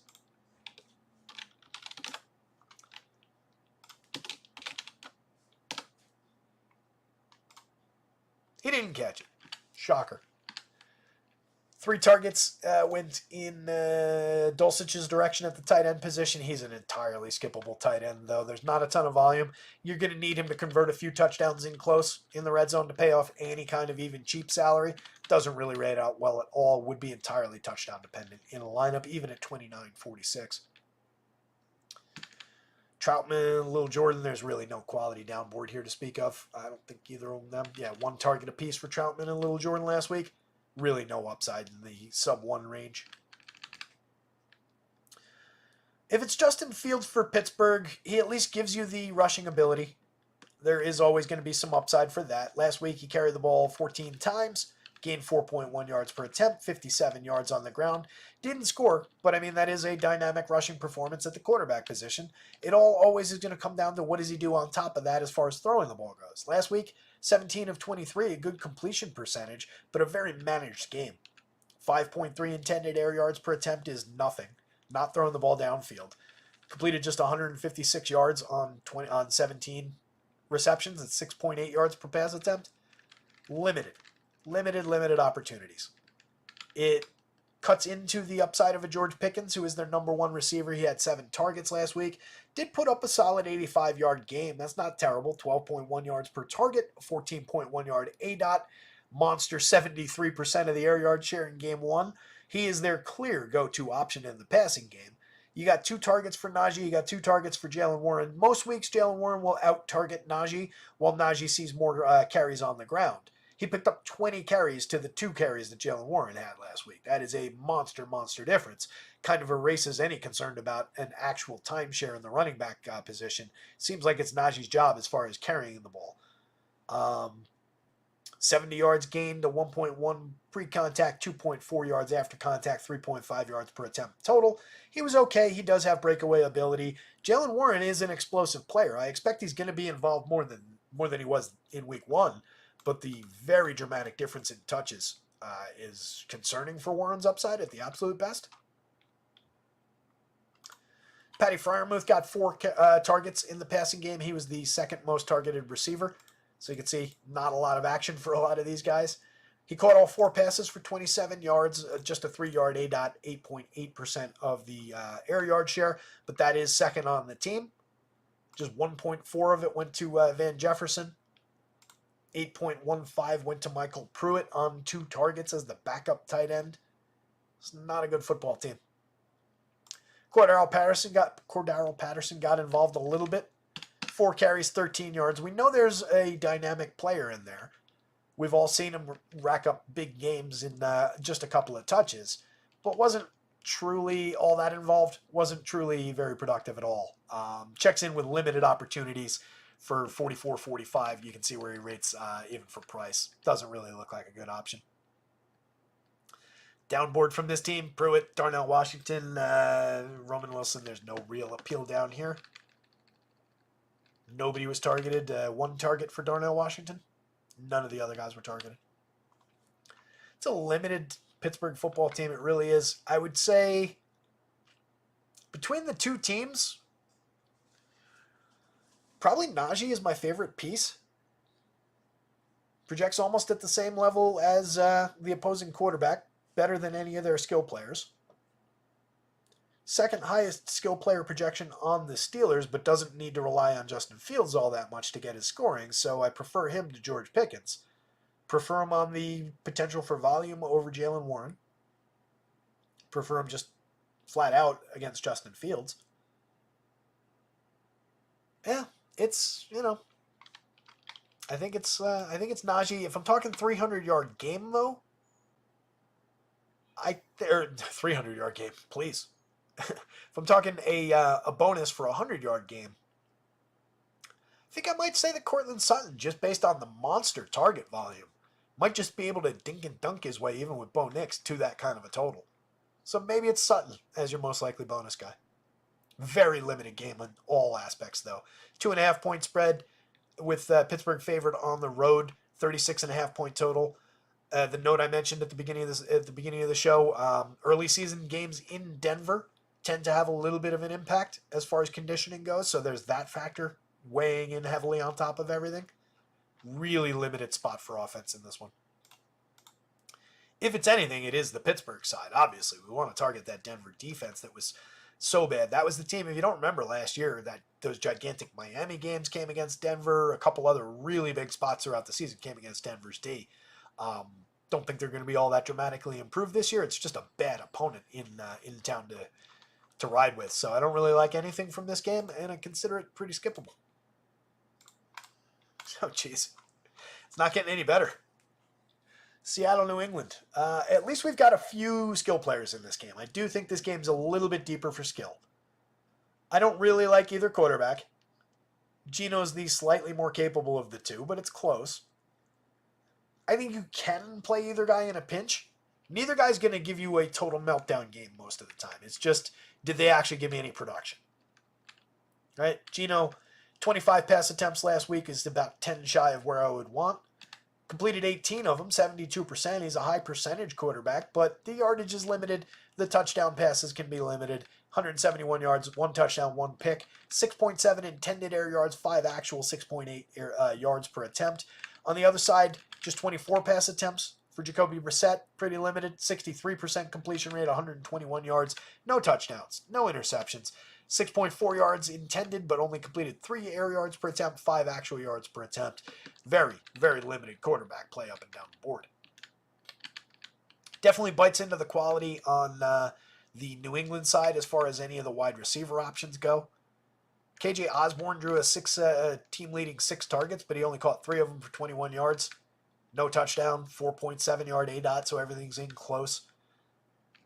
He didn't catch it. Shocker. 3 targets went in Dulcich's direction at the tight end position. He's an entirely skippable tight end, though. There's not a ton of volume. You're going to need him to convert a few touchdowns in close in the red zone to pay off any kind of even cheap salary. Doesn't really rate out well at all. Would be entirely touchdown dependent in a lineup, even at 29.46. Troutman, Lil Jordan, there's really no quality downboard here to speak of. I don't think either of them. Yeah, 1 target apiece for Troutman and Lil Jordan last week. Really no upside in the sub-1 range. If it's Justin Fields for Pittsburgh, he at least gives you the rushing ability. There is always going to be some upside for that. Last week he carried the ball 14 times, gained 4.1 yards per attempt, 57 yards on the ground. Didn't score, but I mean, that is a dynamic rushing performance at the quarterback position. It all always is going to come down to what does he do on top of that as far as throwing the ball goes. Last week, 17 of 23, a good completion percentage, but a very managed game. 5.3 intended air yards per attempt is nothing. Not throwing the ball downfield. Completed just 156 yards on 17 receptions at 6.8 yards per pass attempt. Limited opportunities. It cuts into the upside of a George Pickens, who is their number 1 receiver. He had 7 targets last week. Did put up a solid 85-yard game. That's not terrible. 12.1 yards per target, 14.1 yard A dot. Monster 73% of the air yard share in game 1. He is their clear go-to option in the passing game. You got 2 targets for Najee. You got 2 targets for Jalen Warren. Most weeks, Jalen Warren will out-target Najee, while Najee sees more carries on the ground. He picked up 20 carries to the 2 carries that Jalen Warren had last week. That is a monster difference. Kind of erases any concern about an actual timeshare in the running back position. Seems like it's Najee's job as far as carrying the ball. 70 yards gained, a 1.1 pre-contact, 2.4 yards after contact, 3.5 yards per attempt total. He was okay. He does have breakaway ability. Jalen Warren is an explosive player. I expect he's going to be involved more than he was in week 1. But the very dramatic difference in touches is concerning for Warren's upside at the absolute best. Patty Freiermuth got 4 targets in the passing game. He was the 2nd most targeted receiver. So you can see not a lot of action for a lot of these guys. He caught all 4 passes for 27 yards, just a 3-yard A dot, 8.8% of the air yard share. But that is 2nd on the team. Just 1.4 of it went to Van Jefferson. 8.15 went to Michael Pruitt on 2 targets as the backup tight end. It's not a good football team. Cordero Patterson got involved a little bit. 4 carries, 13 yards. We know there's a dynamic player in there. We've all seen him rack up big games in just a couple of touches, but wasn't truly all that involved. Wasn't truly very productive at all. Checks in with limited opportunities for 44-45. You can see where he rates even for price. Doesn't really look like a good option. Downboard from this team, Pruitt, Darnell Washington, Roman Wilson. There's no real appeal down here. Nobody was targeted. 1 target for Darnell Washington. None of the other guys were targeted. It's a limited Pittsburgh football team. It really is. I would say between the 2 teams, probably Najee is my favorite piece. Projects almost at the same level as the opposing quarterback. Better than any of their skill players. Second highest skill player projection on the Steelers, but doesn't need to rely on Justin Fields all that much to get his scoring, so I prefer him to George Pickens. Prefer him on the potential for volume over Jalen Warren. Prefer him just flat out against Justin Fields. Yeah, it's, I think it's Najee. If I'm talking 300-yard game, though, 300-yard game, please. If I'm talking a bonus for a 100-yard game, I think I might say that Courtland Sutton, just based on the monster target volume, might just be able to dink and dunk his way, even with Bo Nix, to that kind of a total. So maybe it's Sutton as your most likely bonus guy. Very limited game in all aspects, though. 2.5-point spread with Pittsburgh favored on the road, 36.5-point total. The note I mentioned at the beginning of the show, early season games in Denver tend to have a little bit of an impact as far as conditioning goes. So there's that factor weighing in heavily on top of everything. Really limited spot for offense in this one. If it's anything, it is the Pittsburgh side. Obviously, we want to target that Denver defense that was so bad. That was the team, if you don't remember last year, that those gigantic Miami games came against Denver. A couple other really big spots throughout the season came against Denver's D. Don't think they're going to be all that dramatically improved this year. It's just a bad opponent in town to ride with. So I don't really like anything from this game, and I consider it pretty skippable. Oh, jeez. It's not getting any better. Seattle, New England. At least we've got a few skill players in this game. I do think this game's a little bit deeper for skill. I don't really like either quarterback. Geno's the slightly more capable of the two, but it's close. I think you can play either guy in a pinch. Neither guy's going to give you a total meltdown game most of the time. It's just, did they actually give me any production? Right? Geno, 25 pass attempts last week is about 10 shy of where I would want. Completed 18 of them, 72%. He's a high percentage quarterback, but the yardage is limited. The touchdown passes can be limited. 171 yards, 1 touchdown, 1 pick. 6.7 intended air yards, 5 actual, 6.8 yards per attempt. On the other side, just 24 pass attempts for Jacoby Brissett. Pretty limited. 63% completion rate, 121 yards. No touchdowns, no interceptions. 6.4 yards intended, but only completed 3 air yards per attempt, 5 actual yards per attempt. Very, very limited quarterback play up and down the board. Definitely bites into the quality on the New England side as far as any of the wide receiver options go. KJ Osborne drew a team-leading 6 targets, but he only caught 3 of them for 21 yards. No touchdown, 4.7 yard ADOT, so everything's in close.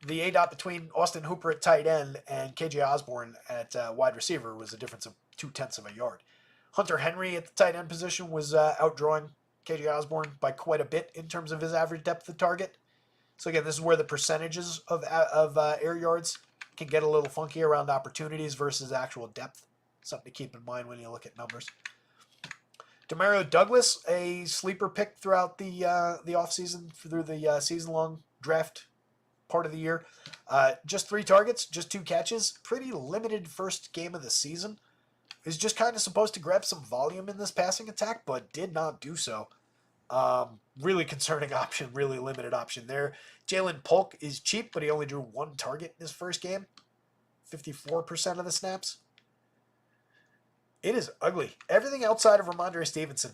The ADOT between Austin Hooper at tight end and KJ Osborne at wide receiver was a difference of 0.2 of a yard. Hunter Henry at the tight end position was outdrawing KJ Osborne by quite a bit in terms of his average depth of target. So again, this is where the percentages of air yards can get a little funky around opportunities versus actual depth. Something to keep in mind when you look at numbers. Demario Douglas, a sleeper pick throughout the offseason, through the season-long draft part of the year. Just 3 targets, just 2 catches. Pretty limited first game of the season. Is just kind of supposed to grab some volume in this passing attack, but did not do so. Really concerning option, really limited option there. Jalen Polk is cheap, but he only drew 1 target in his first game. 54% of the snaps. It is ugly. Everything outside of Ramondre Stevenson,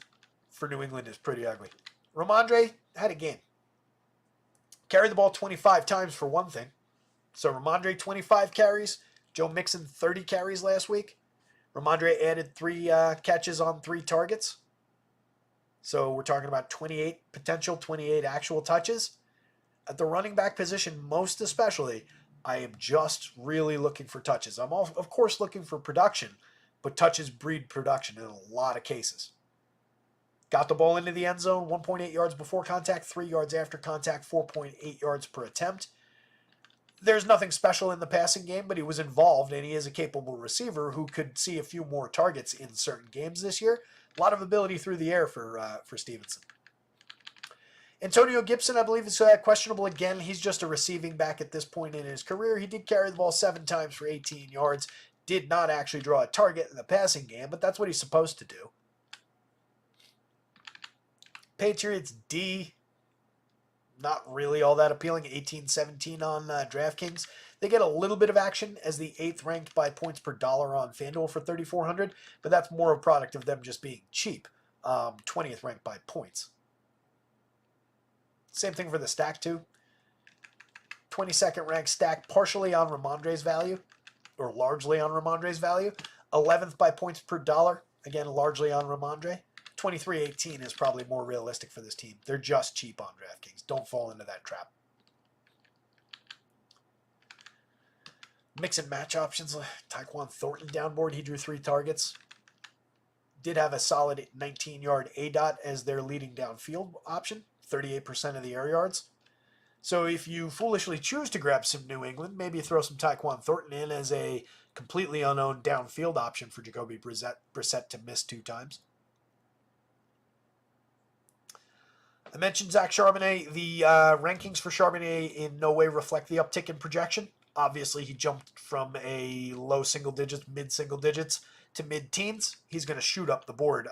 for New England is pretty ugly. Ramondre had a game. Carried the ball 25 times for one thing. So Ramondre 25 carries. Joe Mixon 30 carries last week. Ramondre added 3 catches on 3 targets. So we're talking about 28 potential, 28 actual touches. At the running back position, most especially, I am just really looking for touches. I'm of course looking for production, but touches breed production in a lot of cases. Got the ball into the end zone, 1.8 yards before contact, 3 yards after contact, 4.8 yards per attempt. There's nothing special in the passing game, but he was involved, and he is a capable receiver who could see a few more targets in certain games this year. A lot of ability through the air for Stevenson. Antonio Gibson, I believe, is questionable again. He's just a receiving back at this point in his career. He did carry the ball 7 times for 18 yards. Did not actually draw a target in the passing game, but that's what he's supposed to do. Patriots D, not really all that appealing. 18-17 on DraftKings. They get a little bit of action as the 8th ranked by points per dollar on FanDuel for 3,400, but that's more a product of them just being cheap. 20th ranked by points. Same thing for the stack too. 22nd ranked stack, partially on Ramondre's value, or largely on Ramondre's value. 11th by points per dollar, again largely on Ramondre. 23-18 is probably more realistic for this team. They're just cheap on DraftKings. Don't fall into that trap. Mix and match options. Tyquan Thornton downboard. He drew 3 targets. Did have a solid 19-yard ADOT as their leading downfield option. 38% of the air yards. So if you foolishly choose to grab some New England, maybe throw some Tyquan Thornton in as a completely unknown downfield option for Jacoby Brissett to miss 2 times. I mentioned Zach Charbonnet. The rankings for Charbonnet in no way reflect the uptick in projection. Obviously, he jumped from a low single digits, mid single digits to mid-teens. He's going to shoot up the board,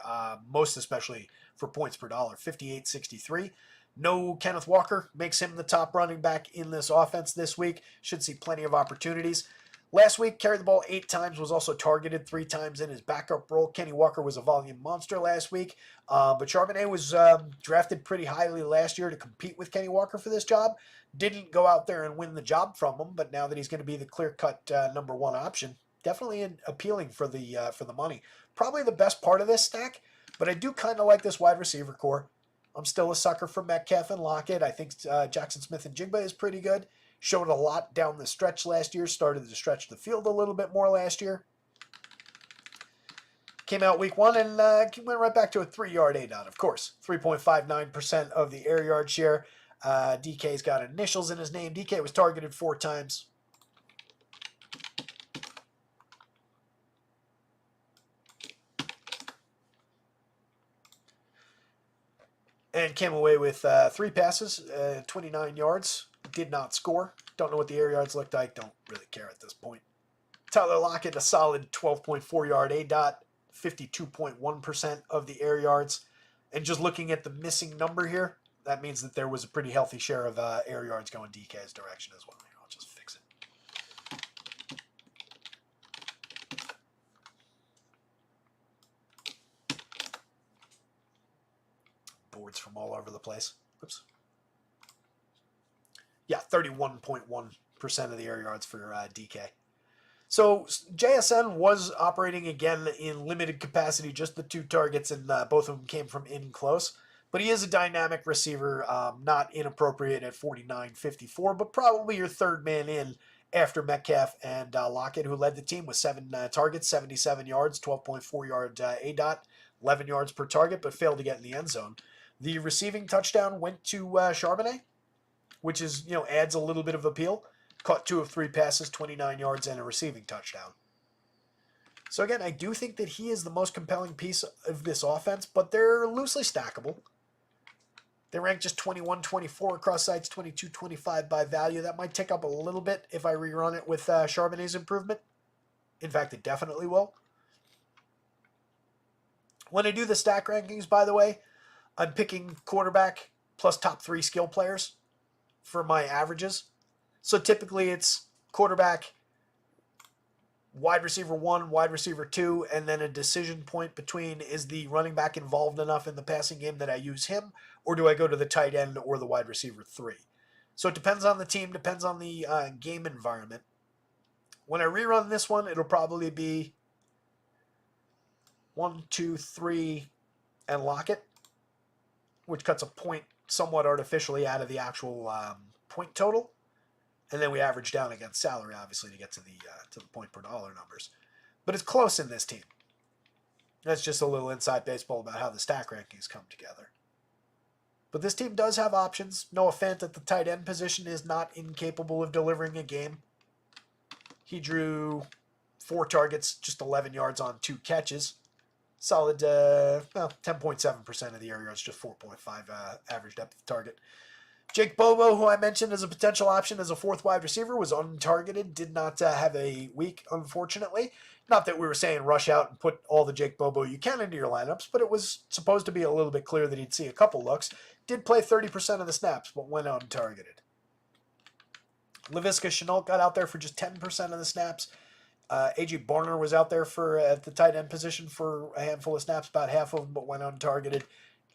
most especially for points per dollar, 58-63. No Kenneth Walker makes him the top running back in this offense this week. Should see plenty of opportunities. Last week, carried the ball 8 times, was also targeted 3 times in his backup role. Kenny Walker was a volume monster last week, but Charbonnet was drafted pretty highly last year to compete with Kenny Walker for this job. Didn't go out there and win the job from him, but now that he's going to be the clear-cut number 1 option, definitely appealing for the money. Probably the best part of this stack, but I do kind of like this wide receiver core. I'm still a sucker for Metcalf and Lockett. I think Jackson Smith and Jigba is pretty good. Showed a lot down the stretch last year. Started to stretch the field a little bit more last year. Came out week 1 and went right back to a 3-yard ADOT, of course. 3.59% of the air yard share. DK's got initials in his name. DK was targeted 4 times. And came away with 3 passes, 29 yards. Did not score. Don't know what the air yards looked like. Don't really care at this point. Tyler Lockett, a solid 12.4-yard ADOT, 52.1% of the air yards. And just looking at the missing number here, that means that there was a pretty healthy share of air yards going DK's direction as well. I'll just fix it. Boards from all over the place. Oops. Yeah, 31.1% of the air yards for DK. So JSN was operating again in limited capacity, just the 2 targets, and both of them came from in close. But he is a dynamic receiver, not inappropriate at 49-54, but probably your 3rd man in after Metcalf and Lockett, who led the team with 7 targets, 77 yards, 12.4-yard ADOT, 11 yards per target, but failed to get in the end zone. The receiving touchdown went to Charbonnet, which is, adds a little bit of appeal. Caught 2 of 3 passes, 29 yards, and a receiving touchdown. So again, I do think that he is the most compelling piece of this offense, but they're loosely stackable. They rank just 21-24 across sites, 22-25 by value. That might tick up a little bit if I rerun it with Charbonnet's improvement. In fact, it definitely will. When I do the stack rankings, by the way, I'm picking quarterback plus top 3 skill players for my averages. So typically it's quarterback, wide receiver 1, wide receiver 2, and then a decision point between is the running back involved enough in the passing game that I use him, or do I go to the tight end or the wide receiver 3? So it depends on the team, depends on the game environment. When I rerun this one, it'll probably be 1, 2, 3, and lock it, which cuts a point somewhat artificially out of the actual point total. And then we average down against salary, obviously, to get to the point per dollar numbers. But it's close in this team. That's just a little inside baseball about how the stack rankings come together. But this team does have options. Noah Fant at the tight end position is not incapable of delivering a game. He drew 4 targets, just 11 yards on 2 catches. Solid, 10.7% of the air yards, just 4.5 average depth of target. Jake Bobo, who I mentioned as a potential option as a 4th wide receiver, was untargeted, did not have a week, unfortunately. Not that we were saying rush out and put all the Jake Bobo you can into your lineups, but it was supposed to be a little bit clear that he'd see a couple looks. Did play 30% of the snaps, but went untargeted. Laviska Shenault got out there for just 10% of the snaps. A.J. Barner was out there for at the tight end position for a handful of snaps, about half of them, but went untargeted.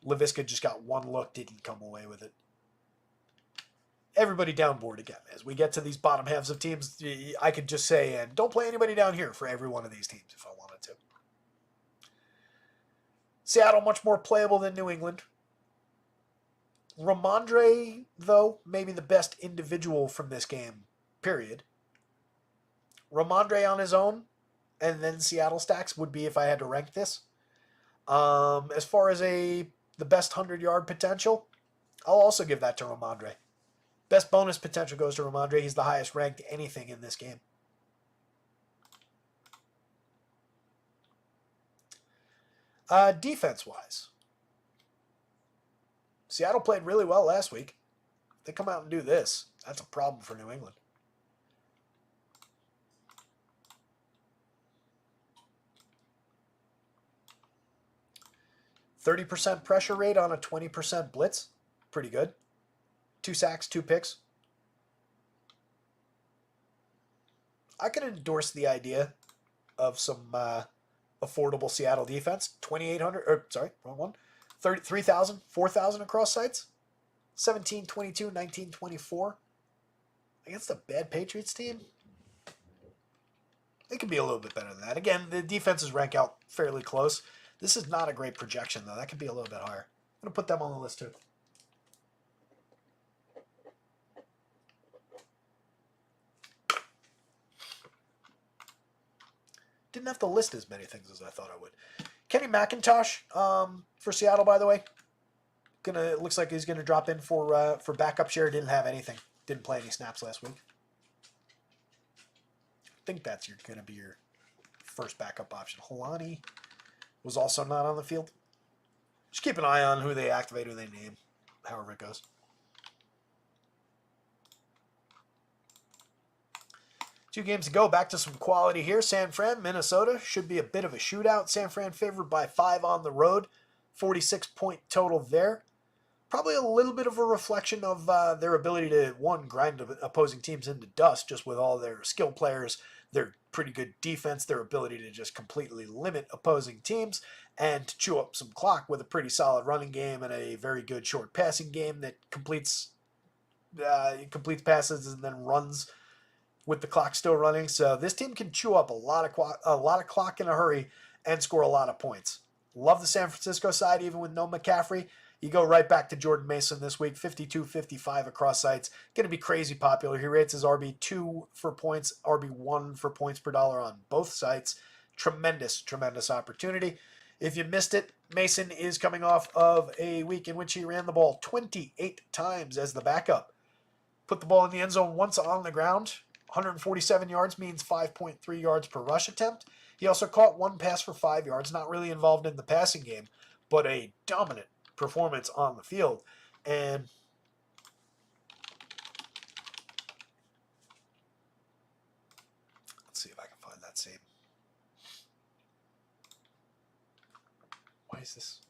Laviska just got 1 look, didn't come away with it. Everybody downboard again. As we get to these bottom halves of teams, I could just say, and don't play anybody down here for every one of these teams if I wanted to. Seattle, much more playable than New England. Ramondre, though, maybe the best individual from this game, period. Ramondre on his own, and then Seattle stacks would be if I had to rank this. As far as the best 100-yard potential, I'll also give that to Ramondre. Best bonus potential goes to Ramondre. He's the highest ranked anything in this game. Defense-wise, Seattle played really well last week. If they come out and do this, that's a problem for New England. %30 pressure rate on a 20% blitz. Pretty good. 2 sacks, 2 picks. I can endorse the idea of some affordable Seattle defense. 2,800, or sorry, wrong one. 3,000, 4,000 across sites. 17, 22, 19, 24. Against a bad Patriots team. It could be a little bit better than that. Again, the defenses rank out fairly close. This is not a great projection, though. That could be a little bit higher. I'm going to put them on the list, too. Didn't have to list as many things as I thought I would. Kenny McIntosh for Seattle, by the way. Looks like he's gonna drop in for backup share. Didn't have anything. Didn't play any snaps last week. I think that's gonna be your first backup option. Holani was also not on the field. Just keep an eye on who they activate, who they name, however it goes. Two games to go. Back to some quality here. San Fran, Minnesota. Should be a bit of a shootout. San Fran favored by 5 on the road. 46-point total there. Probably a little bit of a reflection of their ability to, one, grind opposing teams into dust just with all their skill players, their pretty good defense, their ability to just completely limit opposing teams, and to chew up some clock with a pretty solid running game and a very good short passing game that completes passes and then runs with the clock still running. So this team can chew up a lot of clock in a hurry and score a lot of points. Love the San Francisco side, even with no McCaffrey. You go right back to Jordan Mason this week, 52-55 across sites. Going to be crazy popular. He rates his RB2 for points, RB1 for points per dollar on both sites. Tremendous, tremendous opportunity. If you missed it, Mason is coming off of a week in which he ran the ball 28 times as the backup. Put the ball in the end zone once on the ground. 147 yards means 5.3 yards per rush attempt. He also caught 1 pass for 5 yards, not really involved in the passing game, but a dominant performance on the field. And let's see if I can find that same. Why is this?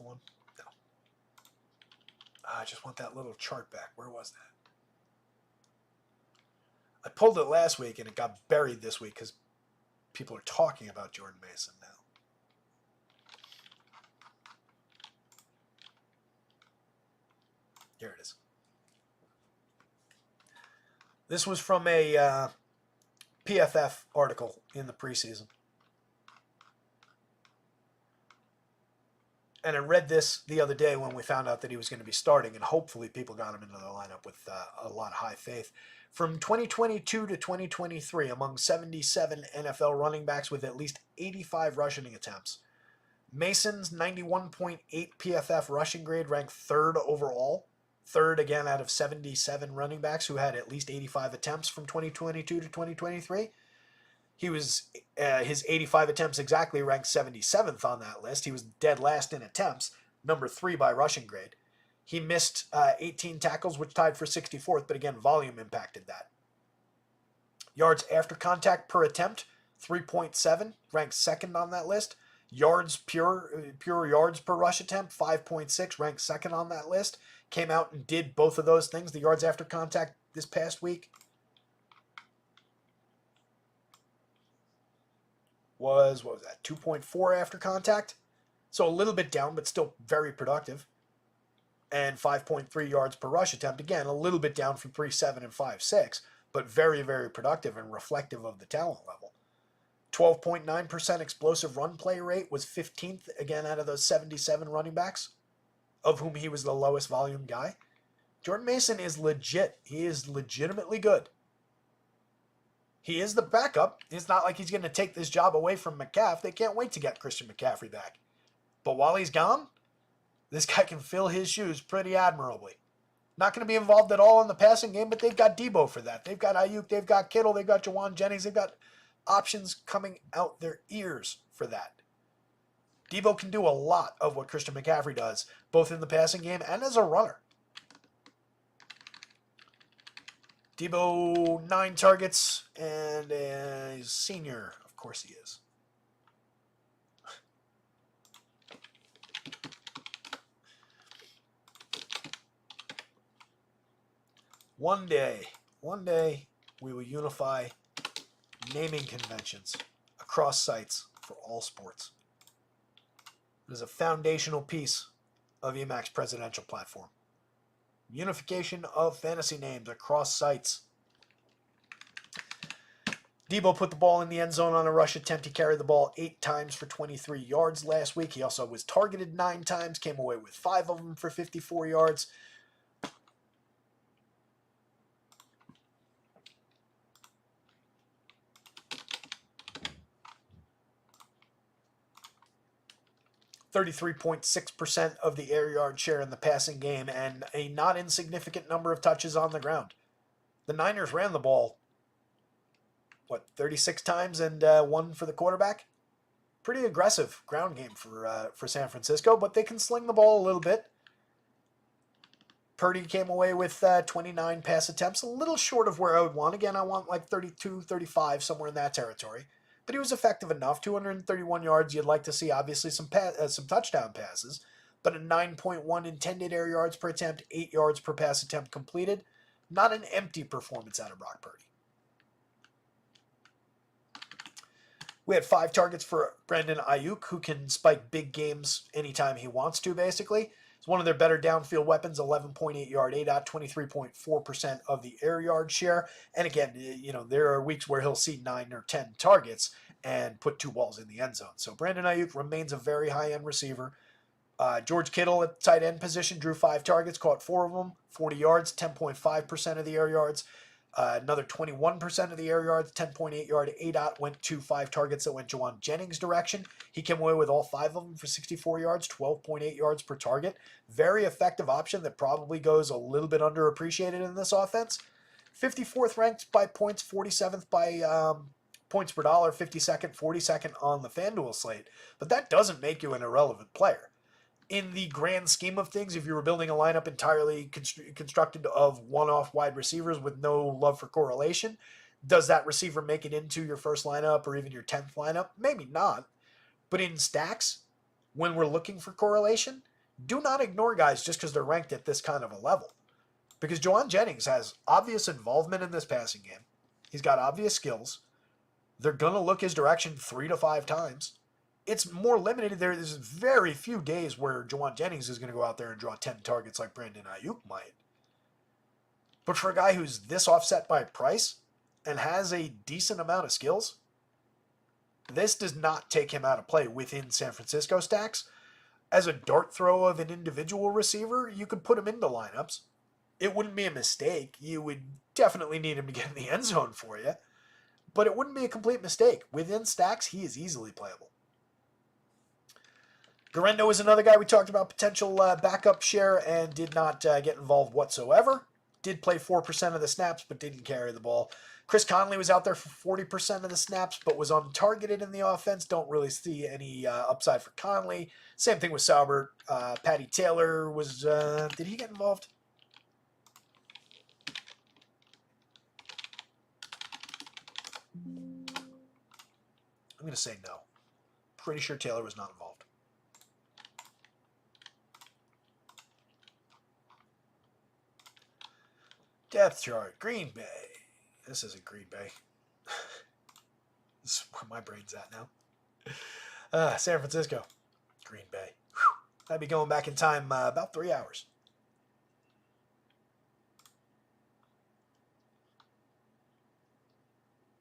one? No. I just want that little chart back. Where was that? I pulled it last week and it got buried this week because people are talking about Jordan Mason now. Here it is. This was from a PFF article in the preseason. And I read this the other day when we found out that he was going to be starting, and hopefully people got him into the lineup with a lot of high faith. From 2022 to 2023, among 77 NFL running backs with at least 85 rushing attempts, Mason's 91.8 PFF rushing grade ranked third overall. Third again out of 77 running backs who had at least 85 attempts from 2022 to 2023. He was his 85 attempts exactly ranked 77th on that list. He was dead last in attempts, number 3 by rushing grade. He missed 18 tackles, which tied for 64th, but again, volume impacted that. Yards after contact per attempt, 3.7, ranked second on that list. Yards, pure yards per rush attempt, 5.6, ranked second on that list. Came out and did both of those things, the yards after contact this past week. What was that, 2.4 after contact? So a little bit down, but still very productive. And 5.3 yards per rush attempt. Again, a little bit down from 3.7 and 5.6, but very, very productive and reflective of the talent level. 12.9% explosive run play rate, was 15th, again, out of those 77 running backs, of whom he was the lowest volume guy. Jordan Mason is legit. He is legitimately good. He is the backup. It's not like he's going to take this job away from McCaff. They can't wait to get Christian McCaffrey back. But while he's gone, this guy can fill his shoes pretty admirably. Not going to be involved at all in the passing game, but they've got Debo for that. They've got Ayuk, they've got Kittle, they've got Jawan Jennings, they've got options coming out their ears for that. Debo can do a lot of what Christian McCaffrey does, both in the passing game and as a runner. Debo, 9 targets, and he's a senior. Of course he is. One day, we will unify naming conventions across sites for all sports. It is a foundational piece of Emacs presidential platform. Unification of fantasy names across sites. Debo put the ball in the end zone on a rush attempt. He carried the ball 8 times for 23 yards last week. He also was targeted 9 times, came away with 5 of them for 54 yards. .6% of the air yard share in the passing game, and a not insignificant number of touches on the ground. The Niners ran the ball, 36 times and 1 for the quarterback? Pretty aggressive ground game for San Francisco, but they can sling the ball a little bit. Purdy came away with 29 pass attempts, a little short of where I would want. Again, I want like 32, 35, somewhere in that territory. But he was effective enough. 231 yards. You'd like to see, obviously, some touchdown passes. But a 9.1 intended air yards per attempt, 8 yards per pass attempt completed. Not an empty performance out of Brock Purdy. We had 5 targets for Brandon Ayuk, who can spike big games anytime he wants to, basically. It's one of their better downfield weapons, 11.8 yard ADOT, 23.4% of the air yard share. And again, there are weeks where he'll see 9 or 10 targets and put 2 balls in the end zone. So Brandon Ayuk remains a very high-end receiver. George Kittle at tight end position drew 5 targets, caught 4 of them, 40 yards, 10.5% of the air yards. Another 21% of the air yards, 10.8 yard ADOT went to 5 targets that went Jawan Jennings' direction. He came away with all 5 of them for 64 yards, 12.8 yards per target. Very effective option that probably goes a little bit underappreciated in this offense. 54th ranked by points, 47th by points per dollar, 52nd, 42nd on the FanDuel slate. But that doesn't make you an irrelevant player. In the grand scheme of things, if you were building a lineup entirely constructed of one-off wide receivers with no love for correlation, does that receiver make it into your first lineup or even your 10th lineup? Maybe not. But in stacks, when we're looking for correlation, do not ignore guys just because they're ranked at this kind of a level. Because Juwan Jennings has obvious involvement in this passing game. He's got obvious skills. They're going to look his direction 3 to 5 times. It's more limited. There's very few days where Juwan Jennings is going to go out there and draw 10 targets like Brandon Ayuk might. But for a guy who's this offset by price and has a decent amount of skills, this does not take him out of play within San Francisco stacks. As a dart throw of an individual receiver, you could put him into lineups. It wouldn't be a mistake. You would definitely need him to get in the end zone for you. But it wouldn't be a complete mistake. Within stacks, he is easily playable. Garendo is another guy we talked about, potential backup share, and did not get involved whatsoever. Did play 4% of the snaps, but didn't carry the ball. Chris Conley was out there for 40% of the snaps, but was untargeted in the offense. Don't really see any upside for Conley. Same thing with Saubert. Patty Taylor was... did he get involved? I'm going to say no. Pretty sure Taylor was not involved. Depth chart. Green Bay. This isn't Green Bay. This is where my brain's at now. San Francisco. Green Bay. Whew. I'd be going back in time about 3 hours.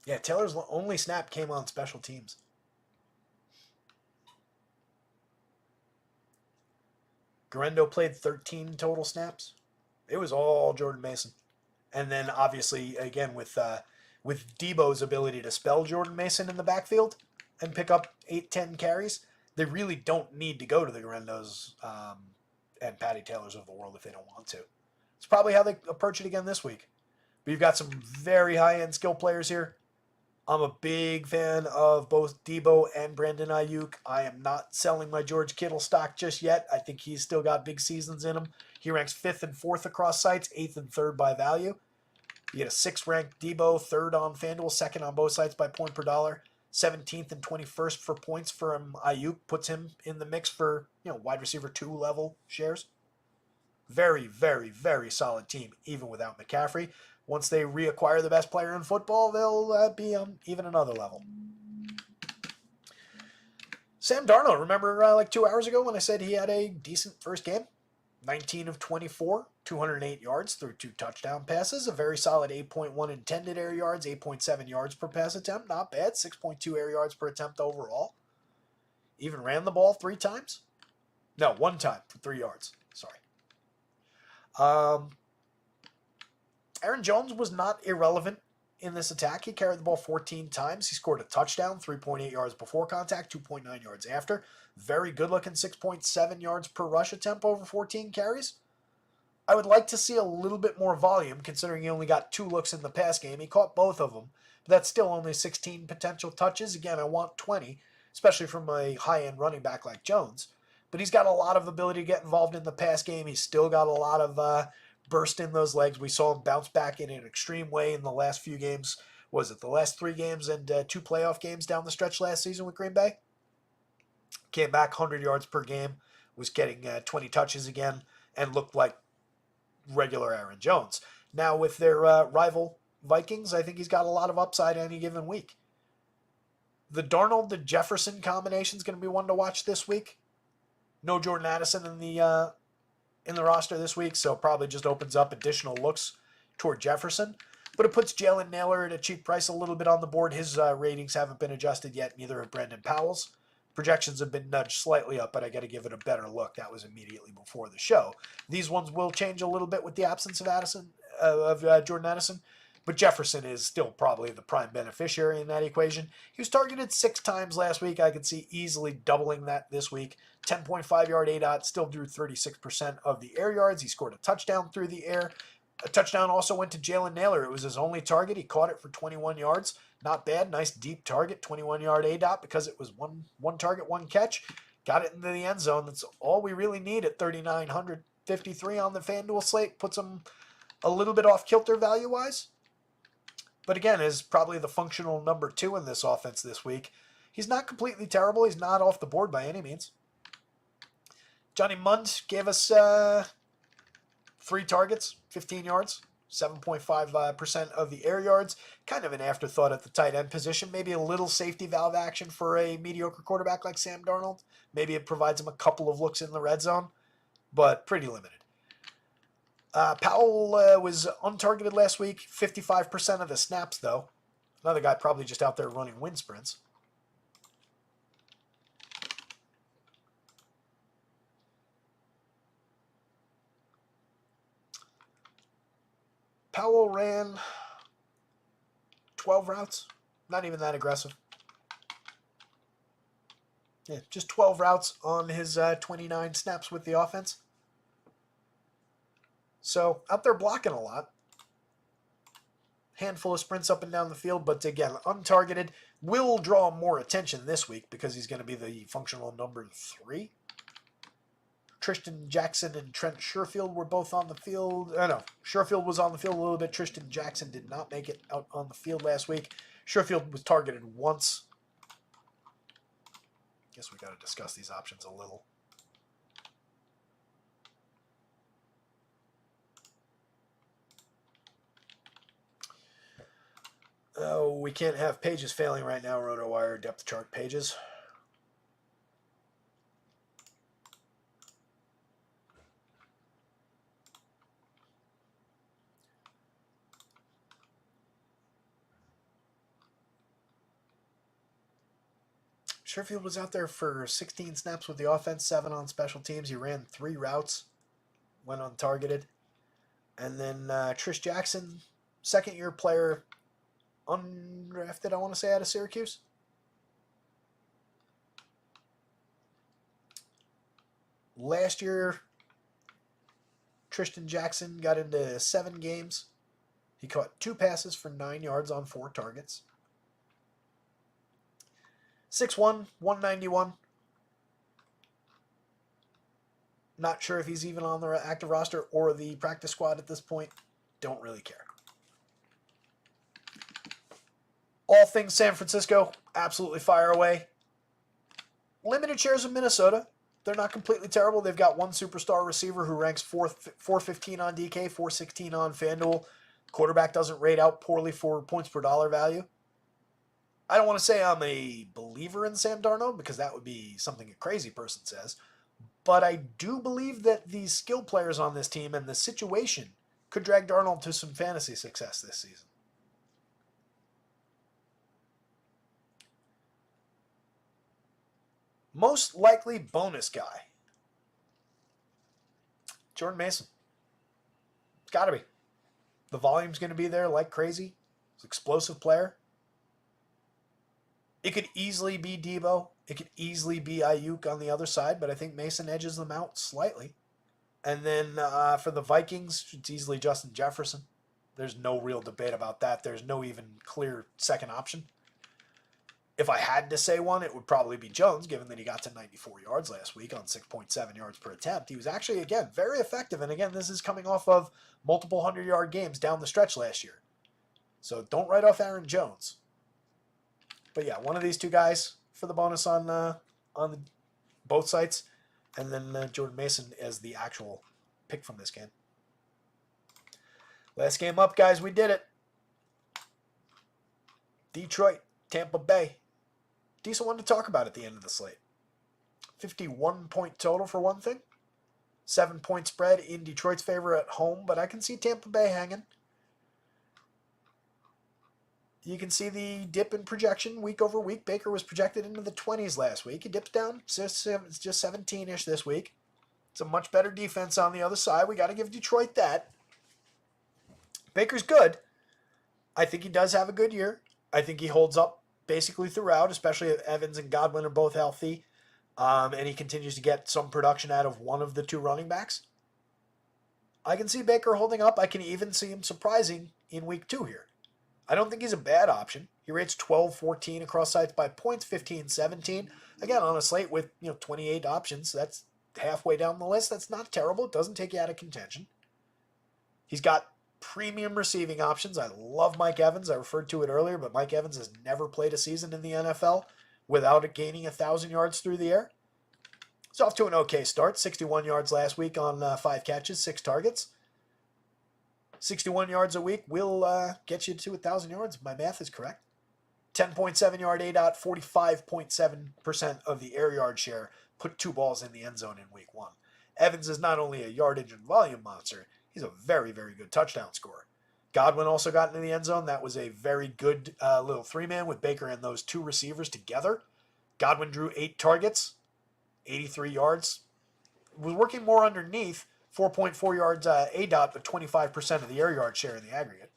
Yeah, Taylor's only snap came on special teams. Garendo played 13 total snaps. It was all Jordan Mason. And then obviously, again, with Debo's ability to spell Jordan Mason in the backfield and pick up 8-10 carries, they really don't need to go to the Garendos and Patty Taylors of the world if they don't want to. It's probably how they approach it again this week. But you've got some very high-end skill players here. I'm a big fan of both Debo and Brandon Ayuk. I am not selling my George Kittle stock just yet. I think he's still got big seasons in him. He ranks 5th and 4th across sites, 8th and 3rd by value. You get a 6th ranked Debo, 3rd on FanDuel, 2nd on both sites by point per dollar, 17th and 21st for points from Ayuk, puts him in the mix for wide receiver 2 level shares. Very, very, very solid team, even without McCaffrey. Once they reacquire the best player in football, they'll be on even another level. Sam Darnold, remember like 2 hours ago when I said he had a decent first game? 19 of 24, 208 yards through 2 touchdown passes, a very solid 8.1 intended air yards, 8.7 yards per pass attempt, not bad, 6.2 air yards per attempt overall. Even ran the ball 3 times? No, 1 time for 3 yards, sorry. Aaron Jones was not irrelevant in this attack. He carried the ball 14 times. He scored a touchdown, 3.8 yards before contact, 2.9 yards after. Very good looking 6.7 yards per rush attempt over 14 carries. I would like to see a little bit more volume considering he only got 2 looks in the pass game. He caught both of them, but that's still only 16 potential touches. Again, I want 20, especially from a high-end running back like Jones. But he's got a lot of ability to get involved in the pass game. He's still got a lot of burst in those legs. We saw him bounce back in an extreme way in the last few games. Was it the last 3 games and 2 playoff games down the stretch last season with Green Bay? Came back 100 yards per game, was getting 20 touches again, and looked like regular Aaron Jones. Now with their rival Vikings, I think he's got a lot of upside any given week. The Darnold to Jefferson combination is going to be one to watch this week. No Jordan Addison in the roster this week, so probably just opens up additional looks toward Jefferson. But it puts Jalen Nailor at a cheap price a little bit on the board. His ratings haven't been adjusted yet, neither have Brandon Powell's. Projections have been nudged slightly up, but I got to give it a better look. That was immediately before the show. These ones will change a little bit with the absence of Jordan Addison, but Jefferson is still probably the prime beneficiary in that equation. He was targeted 6 times last week. I could see easily doubling that this week. 10.5 yard ADOT, still drew 36% of the air yards. He scored a touchdown through the air. A touchdown also went to Jalen Nailor. It was his only target. He caught it for 21 yards. Not bad. Nice deep target, 21-yard ADOT because it was one target, 1 catch. Got it into the end zone. That's all we really need at 3,953 on the FanDuel slate. Puts him a little bit off kilter value-wise. But again, is probably the functional number 2 in this offense this week. He's not completely terrible. He's not off the board by any means. Johnny Mund gave us 3 targets, 15 yards, 7.5% of the air yards. Kind of an afterthought at the tight end position. Maybe a little safety valve action for a mediocre quarterback like Sam Darnold. Maybe it provides him a couple of looks in the red zone, but pretty limited. Powell was untargeted last week, 55% of the snaps, though. Another guy probably just out there running wind sprints. Powell ran 12 routes. Not even that aggressive. Yeah, just 12 routes on his 29 snaps with the offense. So out there blocking a lot. Handful of sprints up and down the field, but again, untargeted. Will draw more attention this week because he's going to be the functional number 3. Tristan Jackson and Trent Sherfield were both on the field. No, Sherfield was on the field a little bit. Tristan Jackson did not make it out on the field last week. Sherfield was targeted once. Guess we got to discuss these options a little. Oh, we can't have pages failing right now, RotoWire depth chart pages. Sherfield was out there for 16 snaps with the offense, 7 on special teams. He ran 3 routes, went untargeted. And then Trish Jackson, second-year player, undrafted, I want to say, out of Syracuse. Last year, Tristan Jackson got into 7 games. He caught 2 passes for 9 yards on 4 targets. 6'1", 191. Not sure if he's even on the active roster or the practice squad at this point. Don't really care. All things San Francisco, absolutely fire away. Limited shares of Minnesota. They're not completely terrible. They've got one superstar receiver who ranks 415 on DK, 416 on FanDuel. Quarterback doesn't rate out poorly for points per dollar value. I don't want to say I'm a believer in Sam Darnold because that would be something a crazy person says. But I do believe that the skill players on this team and the situation could drag Darnold to some fantasy success this season. Most likely bonus guy. Jordan Mason. It's got to be. The volume's going to be there like crazy. He's an explosive player. It could easily be Debo. It could easily be Ayuk on the other side, but I think Mason edges them out slightly. And then for the Vikings, it's easily Justin Jefferson. There's no real debate about that. There's no even clear second option. If I had to say one, it would probably be Jones, given that he got to 94 yards last week on 6.7 yards per attempt. He was actually, again, very effective. And again, this is coming off of multiple 100-yard games down the stretch last year. So don't write off Aaron Jones. But yeah, one of these two guys for the bonus on both sites. And then Jordan Mason as the actual pick from this game. Last game up, guys. We did it. Detroit, Tampa Bay. Decent one to talk about at the end of the slate. 51-point total for one thing. 7-point spread in Detroit's favor at home, but I can see Tampa Bay hanging. You can see the dip in projection week over week. Baker was projected into the 20s last week. He dips down. It's just 17-ish this week. It's a much better defense on the other side. We got to give Detroit that. Baker's good. I think he does have a good year. I think he holds up basically throughout, especially if Evans and Godwin are both healthy. And he continues to get some production out of one of the two running backs. I can see Baker holding up. I can even see him surprising in week 2 here. I don't think he's a bad option. He rates 12-14 across sites by points, 15-17. Again, on a slate with 28 options, that's halfway down the list. That's not terrible. It doesn't take you out of contention. He's got premium receiving options. I love Mike Evans. I referred to it earlier, but Mike Evans has never played a season in the NFL without it gaining 1,000 yards through the air. It's off to an okay start. 61 yards last week on 5 catches, 6 targets. 61 yards a week will get you to 1,000 yards. My math is correct. 10.7 yard ADOT, 45.7% of the air yard share. Put 2 balls in the end zone in week 1. Evans is not only a yardage and volume monster, he's a very, very good touchdown scorer. Godwin also got into the end zone. That was a very good little 3-man with Baker and those 2 receivers together. Godwin drew 8 targets, 83 yards. Was working more underneath, 4.4 yards ADOT, but 25% of the air yard share in the aggregate.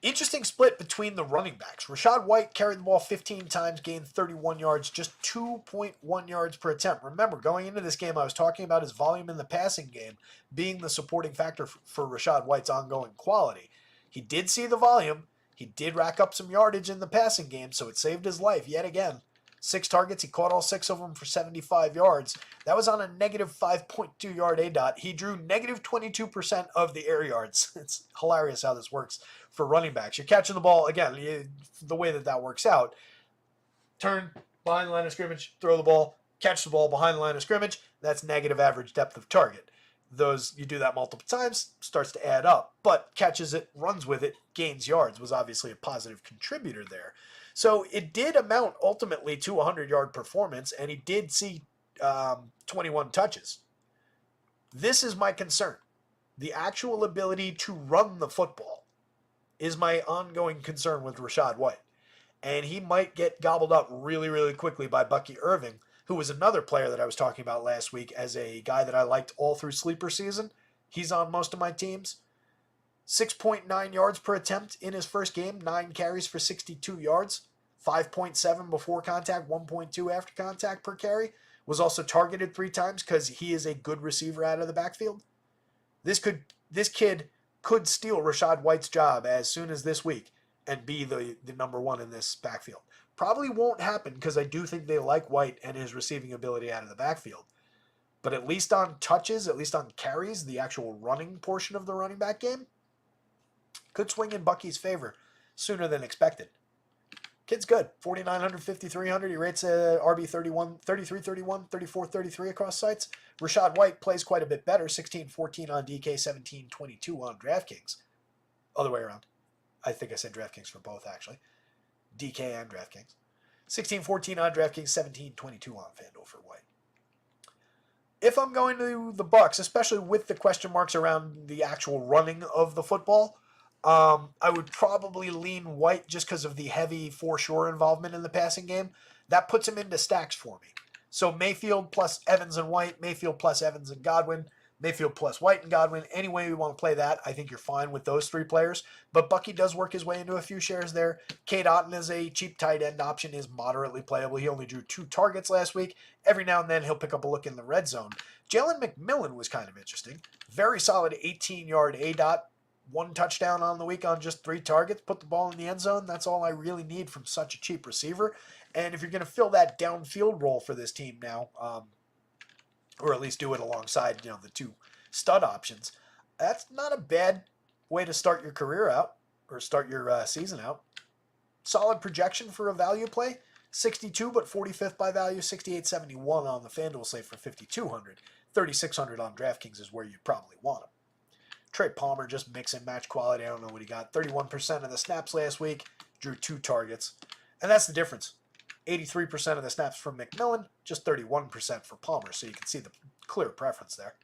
Interesting split between the running backs. Rachaad White carried the ball 15 times, gained 31 yards, just 2.1 yards per attempt. Remember, going into this game, I was talking about his volume in the passing game being the supporting factor for Rachaad White's ongoing quality. He did see the volume. He did rack up some yardage in the passing game, so it saved his life yet again. 6 targets, he caught all 6 of them for 75 yards. That was on a negative 5.2 yard ADOT. He drew negative 22% of the air yards. It's hilarious how this works for running backs. You're catching the ball, again, the way that works out. Turn, behind the line of scrimmage, throw the ball, catch the ball behind the line of scrimmage. That's negative average depth of target. You do that multiple times, starts to add up. But catches it, runs with it, gains yards, was obviously a positive contributor there. So it did amount ultimately to a 100-yard performance, and he did see 21 touches. This is my concern. The actual ability to run the football is my ongoing concern with Rachaad White. And he might get gobbled up really, really quickly by Bucky Irving, who was another player that I was talking about last week as a guy that I liked all through sleeper season. He's on most of my teams. 6.9 yards per attempt in his first game, 9 carries for 62 yards, 5.7 before contact, 1.2 after contact per carry. Was also targeted 3 times because he is a good receiver out of the backfield. This kid could steal Rachaad White's job as soon as this week and be the number 1 in this backfield. Probably won't happen because I do think they like White and his receiving ability out of the backfield. But at least on touches, at least on carries, the actual running portion of the running back game could swing in Bucky's favor sooner than expected. Kid's good. 4,900, 5,300. He rates RB 31, 33, 31, 34, 33 across sites. Rachaad White plays quite a bit better. 16, 14 on DK, 17, 22 on DraftKings. Other way around. I think I said DraftKings for both, actually. DK and DraftKings. 16, 14 on DraftKings, 17, 22 on FanDuel for White. If I'm going to the Bucs, especially with the question marks around the actual running of the football, I would probably lean White just because of the heavy for sure involvement in the passing game. That puts him into stacks for me. So Mayfield plus Evans and White, Mayfield plus Evans and Godwin, Mayfield plus White and Godwin. Any way you want to play that, I think you're fine with those 3 players. But Bucky does work his way into a few shares there. Cade Otton as a cheap tight end option is moderately playable. He only drew 2 targets last week. Every now and then he'll pick up a look in the red zone. Jalen McMillan was kind of interesting. Very solid 18-yard ADOT. 1 touchdown on the week on just 3 targets. Put the ball in the end zone. That's all I really need from such a cheap receiver. And if you're going to fill that downfield role for this team now, or at least do it alongside, the 2 stud options, that's not a bad way to start your career out or start your season out. Solid projection for a value play. 62, but 45th by value. 68.71 on the FanDuel slate for 5,200. 3,600 on DraftKings is where you probably want him. Trey Palmer, just mix and match quality. I don't know what he got. 31% of the snaps last week. Drew 2 targets. And that's the difference. 83% of the snaps from McMillan. Just 31% for Palmer. So you can see the clear preference there.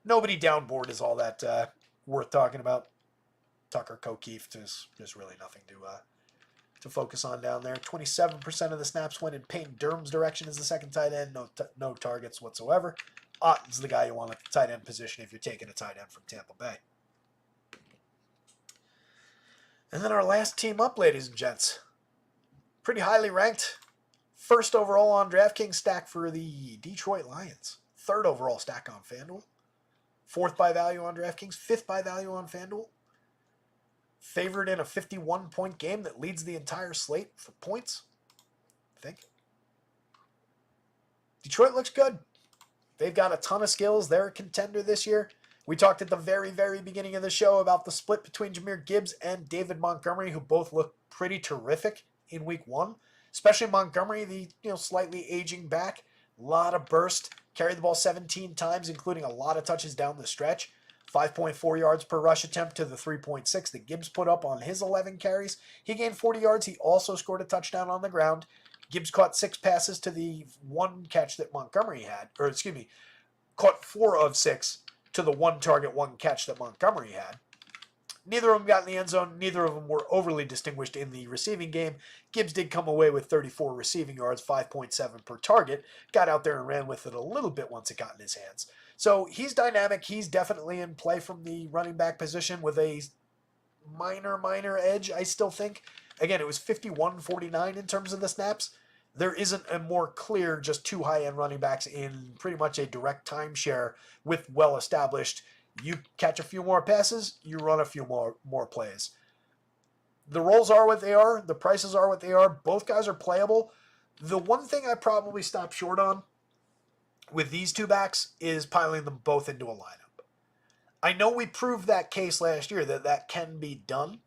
Nobody downboard is all that worth talking about. Tucker O'Keefe, there's really nothing to focus on down there. 27% of the snaps went in Payne Durham's direction as the second tight end. No targets whatsoever. Otton's the guy you want at the tight end position if you're taking a tight end from Tampa Bay. And then our last team up, ladies and gents. Pretty highly ranked. First overall on DraftKings stack for the Detroit Lions. 3rd overall stack on FanDuel. 4th by value on DraftKings. 5th by value on FanDuel. Favored in a 51-point game that leads the entire slate for points, I think. Detroit looks good. They've got a ton of skills. They're a contender this year. We talked at the very, very beginning of the show about the split between Jahmyr Gibbs and David Montgomery, who both look pretty terrific in week 1. especially Montgomery, the slightly aging back. A lot of burst, carried the ball 17 times, including a lot of touches down the stretch. 5.4 yards per rush attempt to the 3.6 that Gibbs put up on his 11 carries. He gained 40 yards. He also scored a touchdown on the ground. Gibbs caught 6 passes to the 1 catch that Montgomery had, caught 4 of 6 to the 1 target, 1 catch that Montgomery had. Neither of them got in the end zone. Neither of them were overly distinguished in the receiving game. Gibbs did come away with 34 receiving yards, 5.7 per target. Got out there and ran with it a little bit once it got in his hands. So he's dynamic. He's definitely in play from the running back position with a minor edge, I still think. Again, it was 51-49 in terms of the snaps. There isn't a more clear, just 2 high-end running backs in pretty much a direct timeshare with well-established. You catch a few more passes, you run a few more plays. The roles are what they are. The prices are what they are. Both guys are playable. The one thing I probably stop short on with these 2 backs is piling them both into a lineup. I know we proved that case last year that can be done,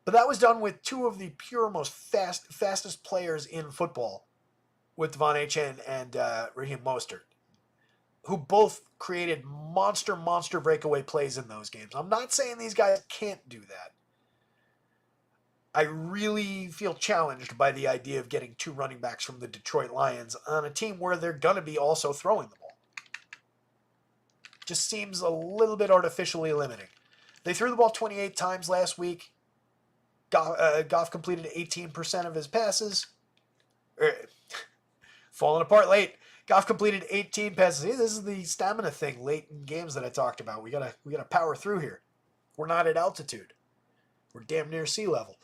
but that was done with 2 of the pure most fastest players in football, with Devon Achane and Raheem Mostert, who both created monster breakaway plays in those games. I'm not saying these guys can't do that. I really feel challenged by the idea of getting 2 running backs from the Detroit Lions on a team where they're going to be also throwing the ball. Just seems a little bit artificially limiting. They threw the ball 28 times last week. Goff completed 18% of his passes. Falling apart late. Goff completed 18 passes. Hey, this is the stamina thing late in games that I talked about. We gotta power through here. We're not at altitude. We're damn near sea level.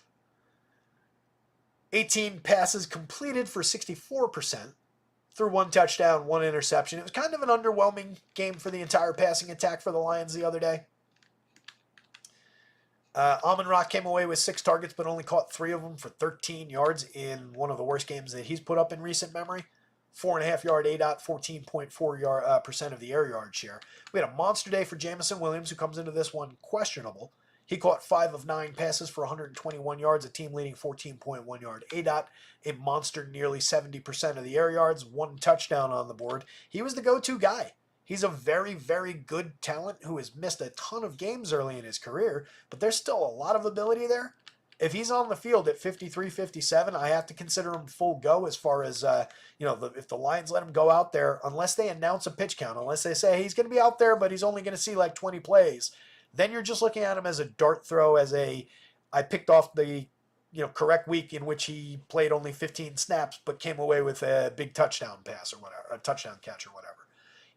18 passes completed for 64%. Threw 1 touchdown, 1 interception. It was kind of an underwhelming game for the entire passing attack for the Lions the other day. Amon-Ra came away with 6 targets, but only caught 3 of them for 13 yards in one of the worst games that he's put up in recent memory. 4.5 yard ADOT, 14.4% of the air yard share. We had a monster day for Jamison Williams, who comes into this one questionable. He caught 5 of 9 passes for 121 yards, a team-leading 14.1 yard ADOT, a monster nearly 70% of the air yards, 1 touchdown on the board. He was the go-to guy. He's a very good talent who has missed a ton of games early in his career, but there's still a lot of ability there. If he's on the field at 53, 57, I have to consider him full go as far as, if the Lions let him go out there, unless they announce a pitch count, unless they say he's going to be out there, but he's only going to see like 20 plays, then you're just looking at him as a dart throw, I picked off the correct week in which he played only 15 snaps, but came away with a big touchdown pass or whatever, a touchdown catch or whatever.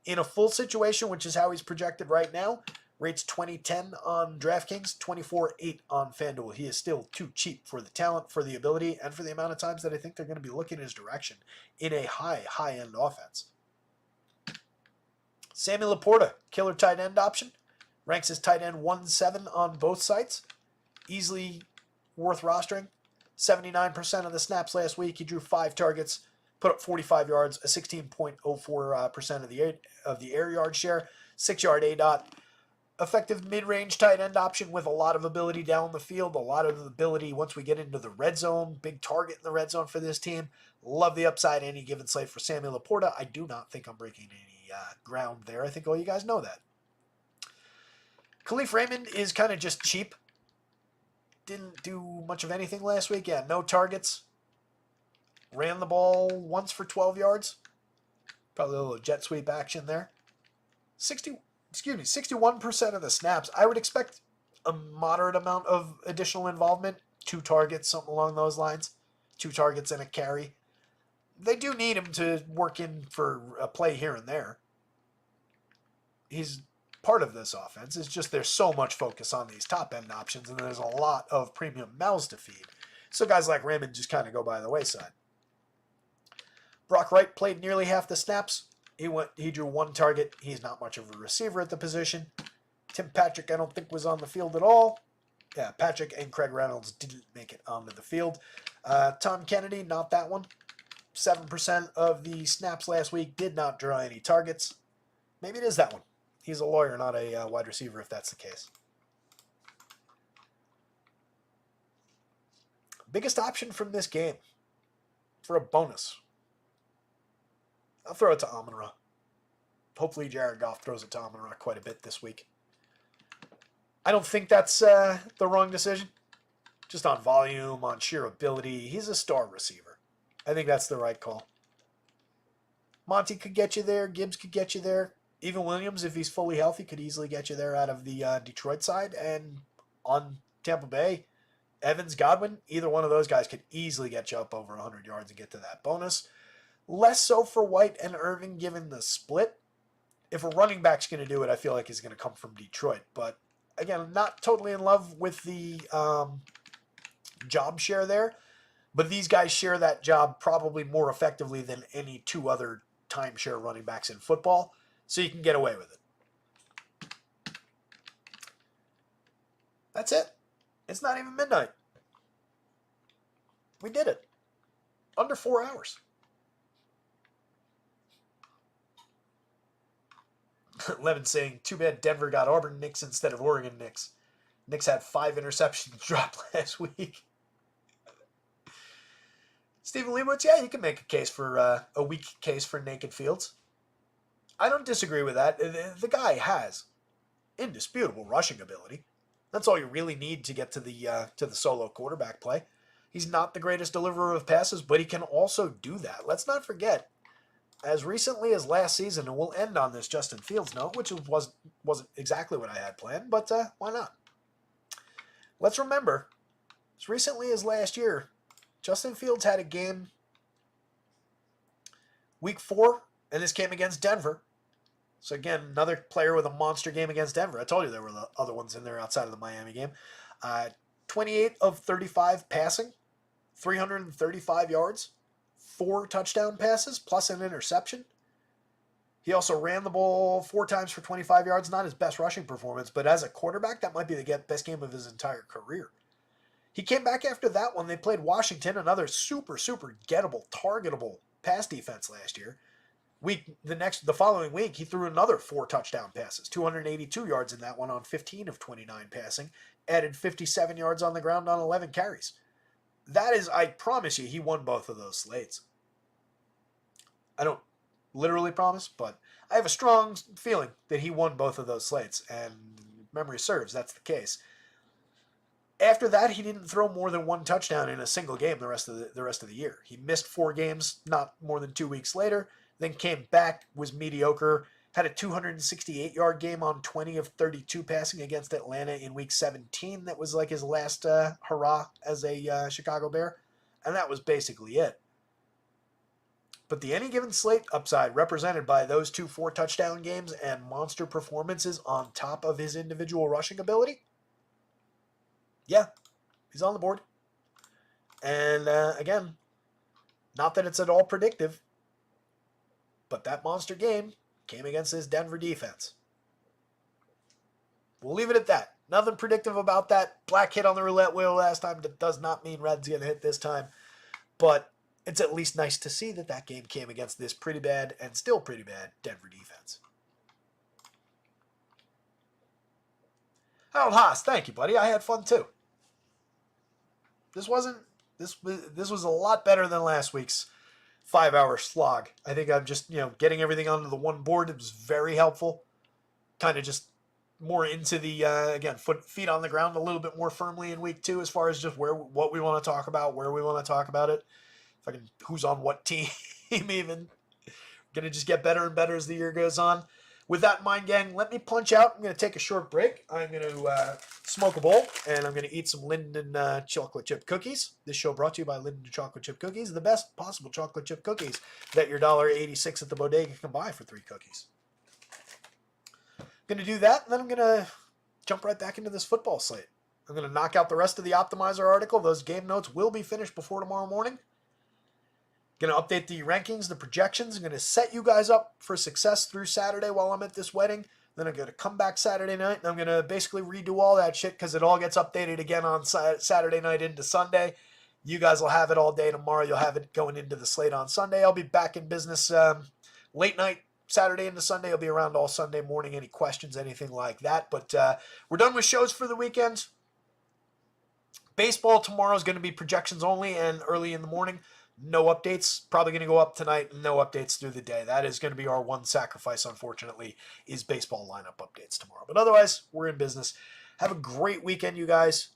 In a full situation, which is how he's projected right now, rates 20-10 on DraftKings, 24-8 on FanDuel. He is still too cheap for the talent, for the ability, and for the amount of times that I think they're going to be looking his direction in a high-end offense. Samuel Laporta, killer tight end option. Ranks as tight end 1-7 on both sites. Easily worth rostering. 79% of the snaps last week. He drew 5 targets, put up 45 yards, a 16.04% of the air yard share, 6 yard ADOT. Effective mid-range tight end option with a lot of ability down the field, a lot of ability once we get into the red zone. Big target in the red zone for this team. Love the upside any given slate for Samuel Laporta. I do not think I'm breaking any ground there. I think all you guys know that. Khalif Raymond is kind of just cheap. Didn't do much of anything last week. Yeah, no targets. Ran the ball once for 12 yards. Probably a little jet sweep action there. 61% of the snaps. I would expect a moderate amount of additional involvement. 2 targets, something along those lines. 2 targets and a carry. They do need him to work in for a play here and there. He's part of this offense. It's just there's so much focus on these top-end options, and there's a lot of premium mouths to feed. So guys like Raymond just kind of go by the wayside. Brock Wright played nearly half the snaps. He drew 1 target. He's not much of a receiver at the position. Tim Patrick, I don't think, was on the field at all. Yeah, Patrick and Craig Reynolds didn't make it onto the field. Tom Kennedy, not that one. 7% of the snaps last week, did not draw any targets. Maybe it is that one. He's a lawyer, not a wide receiver, if that's the case. Biggest option from this game. for a bonus. I'll throw it to Amon-Ra. Hopefully Jared Goff throws it to Amon-Ra quite a bit this week. I don't think that's the wrong decision. Just on volume, on sheer ability. He's a star receiver. I think that's the right call. Monty could get you there. Gibbs could get you there. Even Williams, if he's fully healthy, could easily get you there out of the Detroit side. And on Tampa Bay, Evans, Godwin, either one of those guys could easily get you up over 100 yards and get to that bonus. Less so for White and Irving given the split. If a running back's going to do it, I feel like he's going to come from Detroit. But again, I'm not totally in love with the job share there. But these guys share that job probably more effectively than any two other timeshare running backs in football. So you can get away with it. That's it. It's not even midnight. We did it. Under 4 hours. Levin saying, too bad Denver got Auburn Knicks instead of Oregon Knicks. Knicks had 5 interceptions dropped last week. Stephen Leibowitz, yeah, you can make a case for a weak case for Naked Fields. I don't disagree with that. The guy has indisputable rushing ability. That's all you really need to get to the solo quarterback play. He's not the greatest deliverer of passes, but he can also do that. Let's not forget, as recently as last season, and we'll end on this Justin Fields note, which wasn't exactly what I had planned, but why not? Let's remember, as recently as last year, Justin Fields had a game week 4, and this came against Denver. So again, another player with a monster game against Denver. I told you there were the other ones in there outside of the Miami game. 28 of 35 passing, 335 yards, 4 touchdown passes, plus an interception. He also ran the ball 4 times for 25 yards. Not his best rushing performance, but as a quarterback, that might be the best game of his entire career. He came back after that one. They played Washington, another super, super gettable, targetable pass defense last year. The following week, he threw another 4 touchdown passes, 282 yards in that one on 15 of 29 passing, added 57 yards on the ground on 11 carries. That is, I promise you, he won both of those slates. I don't literally promise, but I have a strong feeling that he won both of those slates, and memory serves, that's the case. After that, he didn't throw more than 1 touchdown in a single game the rest of the year. He missed 4 games not more than 2 weeks later, then came back, was mediocre, had a 268-yard game on 20 of 32 passing against Atlanta in week 17. That was like his last hurrah as a Chicago Bear, and that was basically it. But the any given slate upside represented by those 2 4-touchdown games and monster performances on top of his individual rushing ability, yeah, he's on the board. And again, not that it's at all predictive, but that monster game came against this Denver defense. We'll leave it at that. Nothing predictive about that. Black hit on the roulette wheel last time. That does not mean red's going to hit this time. But it's at least nice to see that game came against this pretty bad and still pretty bad Denver defense. Harold Haas, thank you, buddy. I had fun too. This was a lot better than last week's 5-hour slog. I think I'm just, getting everything onto the one board. It was very helpful. Kind of just more into the, again, feet on the ground a little bit more firmly in week 2 as far as just what we want to talk about, where we want to talk about it. Who's on what team even. Going to just get better and better as the year goes on. With that in mind, gang, let me punch out. I'm going to take a short break. I'm going to smoke a bowl, and I'm going to eat some Linden chocolate chip cookies. This show brought to you by Linden chocolate chip cookies, the best possible chocolate chip cookies that your $1.86 at the bodega can buy for 3 cookies. I'm going to do that, and then I'm going to jump right back into this football slate. I'm going to knock out the rest of the Optimizer article. Those game notes will be finished before tomorrow morning. Going to update the rankings, the projections. I'm going to set you guys up for success through Saturday while I'm at this wedding. Then I'm going to come back Saturday night, and I'm going to basically redo all that shit because it all gets updated again on Saturday night into Sunday. You guys will have it all day tomorrow. You'll have it going into the slate on Sunday. I'll be back in business late night Saturday into Sunday. I'll be around all Sunday morning. Any questions, anything like that. But we're done with shows for the weekend. Baseball tomorrow is going to be projections only and early in the morning. No updates. Probably going to go up tonight. No updates through the day. That is going to be our one sacrifice, unfortunately, is baseball lineup updates tomorrow. But otherwise, we're in business. Have a great weekend, you guys.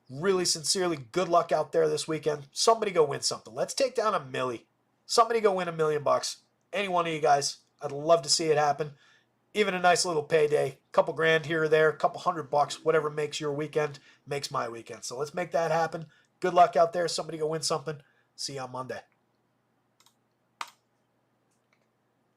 Really, sincerely, good luck out there this weekend. Somebody go win something. Let's take down a Milly. Somebody go win $1 million. Any one of you guys. I'd love to see it happen. Even a nice little payday. Couple grand here or there. Couple $100. Whatever makes your weekend makes my weekend. So let's make that happen. Good luck out there. Somebody go win something. See you on Monday.